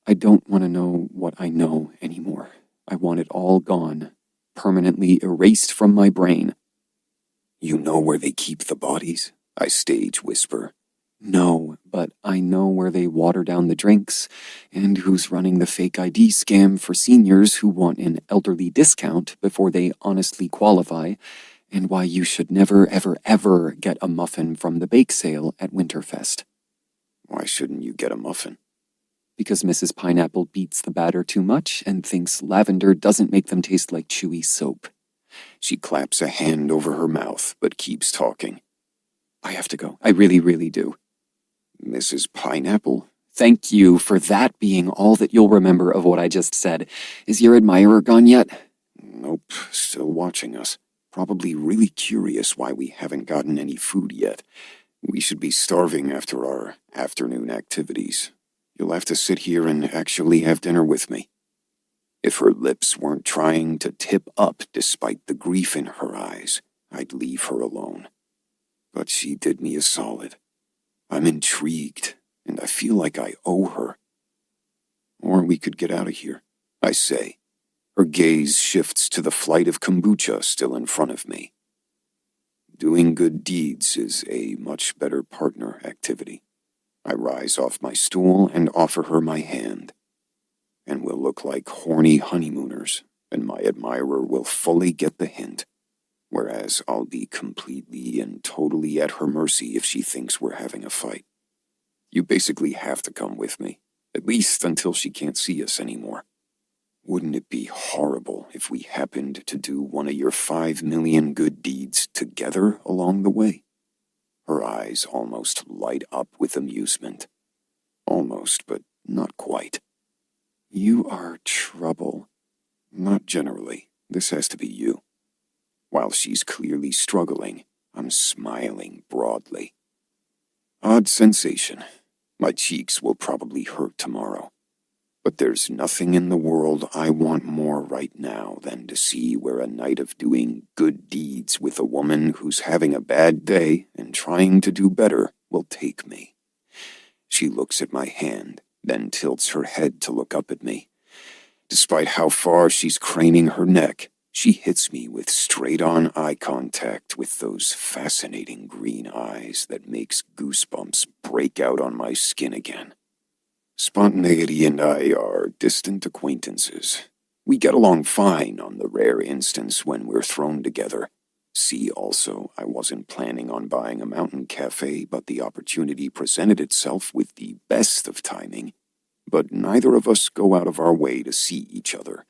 [SPEAKER 4] I don't want to know what I know anymore. I want it all gone, permanently erased from my brain.
[SPEAKER 5] You know where they keep the bodies? I stage whisper.
[SPEAKER 4] No, but I know where they water down the drinks, and who's running the fake ID scam for seniors who want an elderly discount before they honestly qualify, and why you should never, ever, ever get a muffin from the bake sale at Winterfest.
[SPEAKER 5] Why shouldn't you get a muffin?
[SPEAKER 4] Because Mrs. Pineapple beats the batter too much and thinks lavender doesn't make them taste like chewy soap.
[SPEAKER 5] She claps a hand over her mouth, but keeps talking.
[SPEAKER 4] I have to go. I really, really do.
[SPEAKER 5] Mrs. Pineapple?
[SPEAKER 4] Thank you for that being all that you'll remember of what I just said. Is your admirer gone yet?
[SPEAKER 5] Nope, still watching us. Probably really curious why we haven't gotten any food yet. We should be starving after our afternoon activities. You'll have to sit here and actually have dinner with me. If her lips weren't trying to tip up despite the grief in her eyes, I'd leave her alone. But she did me a solid. I'm intrigued, and I feel like I owe her. Or we could get out of here, I say. Her gaze shifts to the flight of kombucha still in front of me. Doing good deeds is a much better partner activity. I rise off my stool and offer her my hand. And we'll look like horny honeymooners, and my admirer will fully get the hint. Whereas I'll be completely and totally at her mercy if she thinks we're having a fight. You basically have to come with me, at least until she can't see us anymore. Wouldn't it be horrible if we happened to do one of your 5 million good deeds together along the way? Her eyes almost light up with amusement. Almost, but not quite.
[SPEAKER 4] You are trouble.
[SPEAKER 5] Not generally. This has to be you. While she's clearly struggling, I'm smiling broadly. Odd sensation. My cheeks will probably hurt tomorrow. But there's nothing in the world I want more right now than to see where a night of doing good deeds with a woman who's having a bad day and trying to do better will take me. She looks at my hand, then tilts her head to look up at me. Despite how far she's craning her neck, she hits me with straight-on eye contact with those fascinating green eyes that makes goosebumps break out on my skin again. Spontaneity and I are distant acquaintances. We get along fine on the rare instance when we're thrown together. See also, I wasn't planning on buying a mountain cafe, but the opportunity presented itself with the best of timing. But neither of us go out of our way to see each other.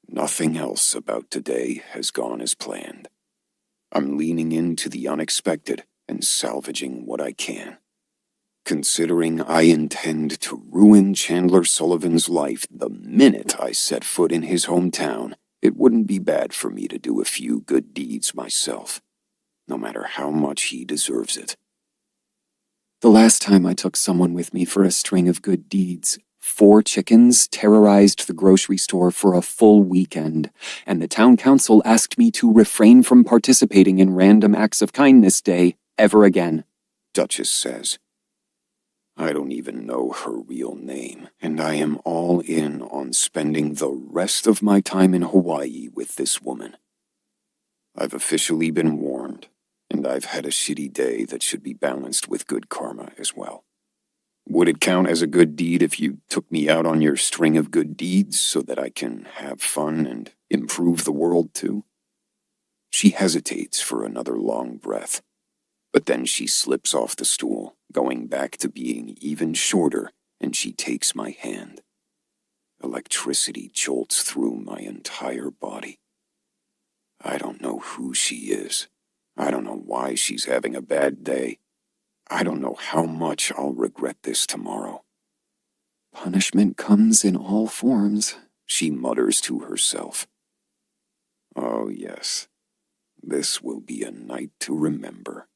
[SPEAKER 5] Nothing else about today has gone as planned. I'm leaning into the unexpected and salvaging what I can. Considering I intend to ruin Chandler Sullivan's life the minute I set foot in his hometown, it wouldn't be bad for me to do a few good deeds myself, no matter how much he deserves it.
[SPEAKER 4] The last time I took someone with me for a string of good deeds, 4 chickens terrorized the grocery store for a full weekend, and the town council asked me to refrain from participating in Random Acts of Kindness Day ever again,
[SPEAKER 5] Duchess says. I don't even know her real name, and I am all in on spending the rest of my time in Hawaii with this woman. I've officially been warned, and I've had a shitty day that should be balanced with good karma as well. Would it count as a good deed if you took me out on your string of good deeds so that I can have fun and improve the world too? She hesitates for another long breath, but then she slips off the stool, going back to being even shorter, and she takes my hand. Electricity jolts through my entire body. I don't know who she is. I don't know why she's having a bad day. I don't know how much I'll regret this tomorrow.
[SPEAKER 4] Punishment comes in all forms,
[SPEAKER 5] she mutters to herself. Oh yes, this will be a night to remember.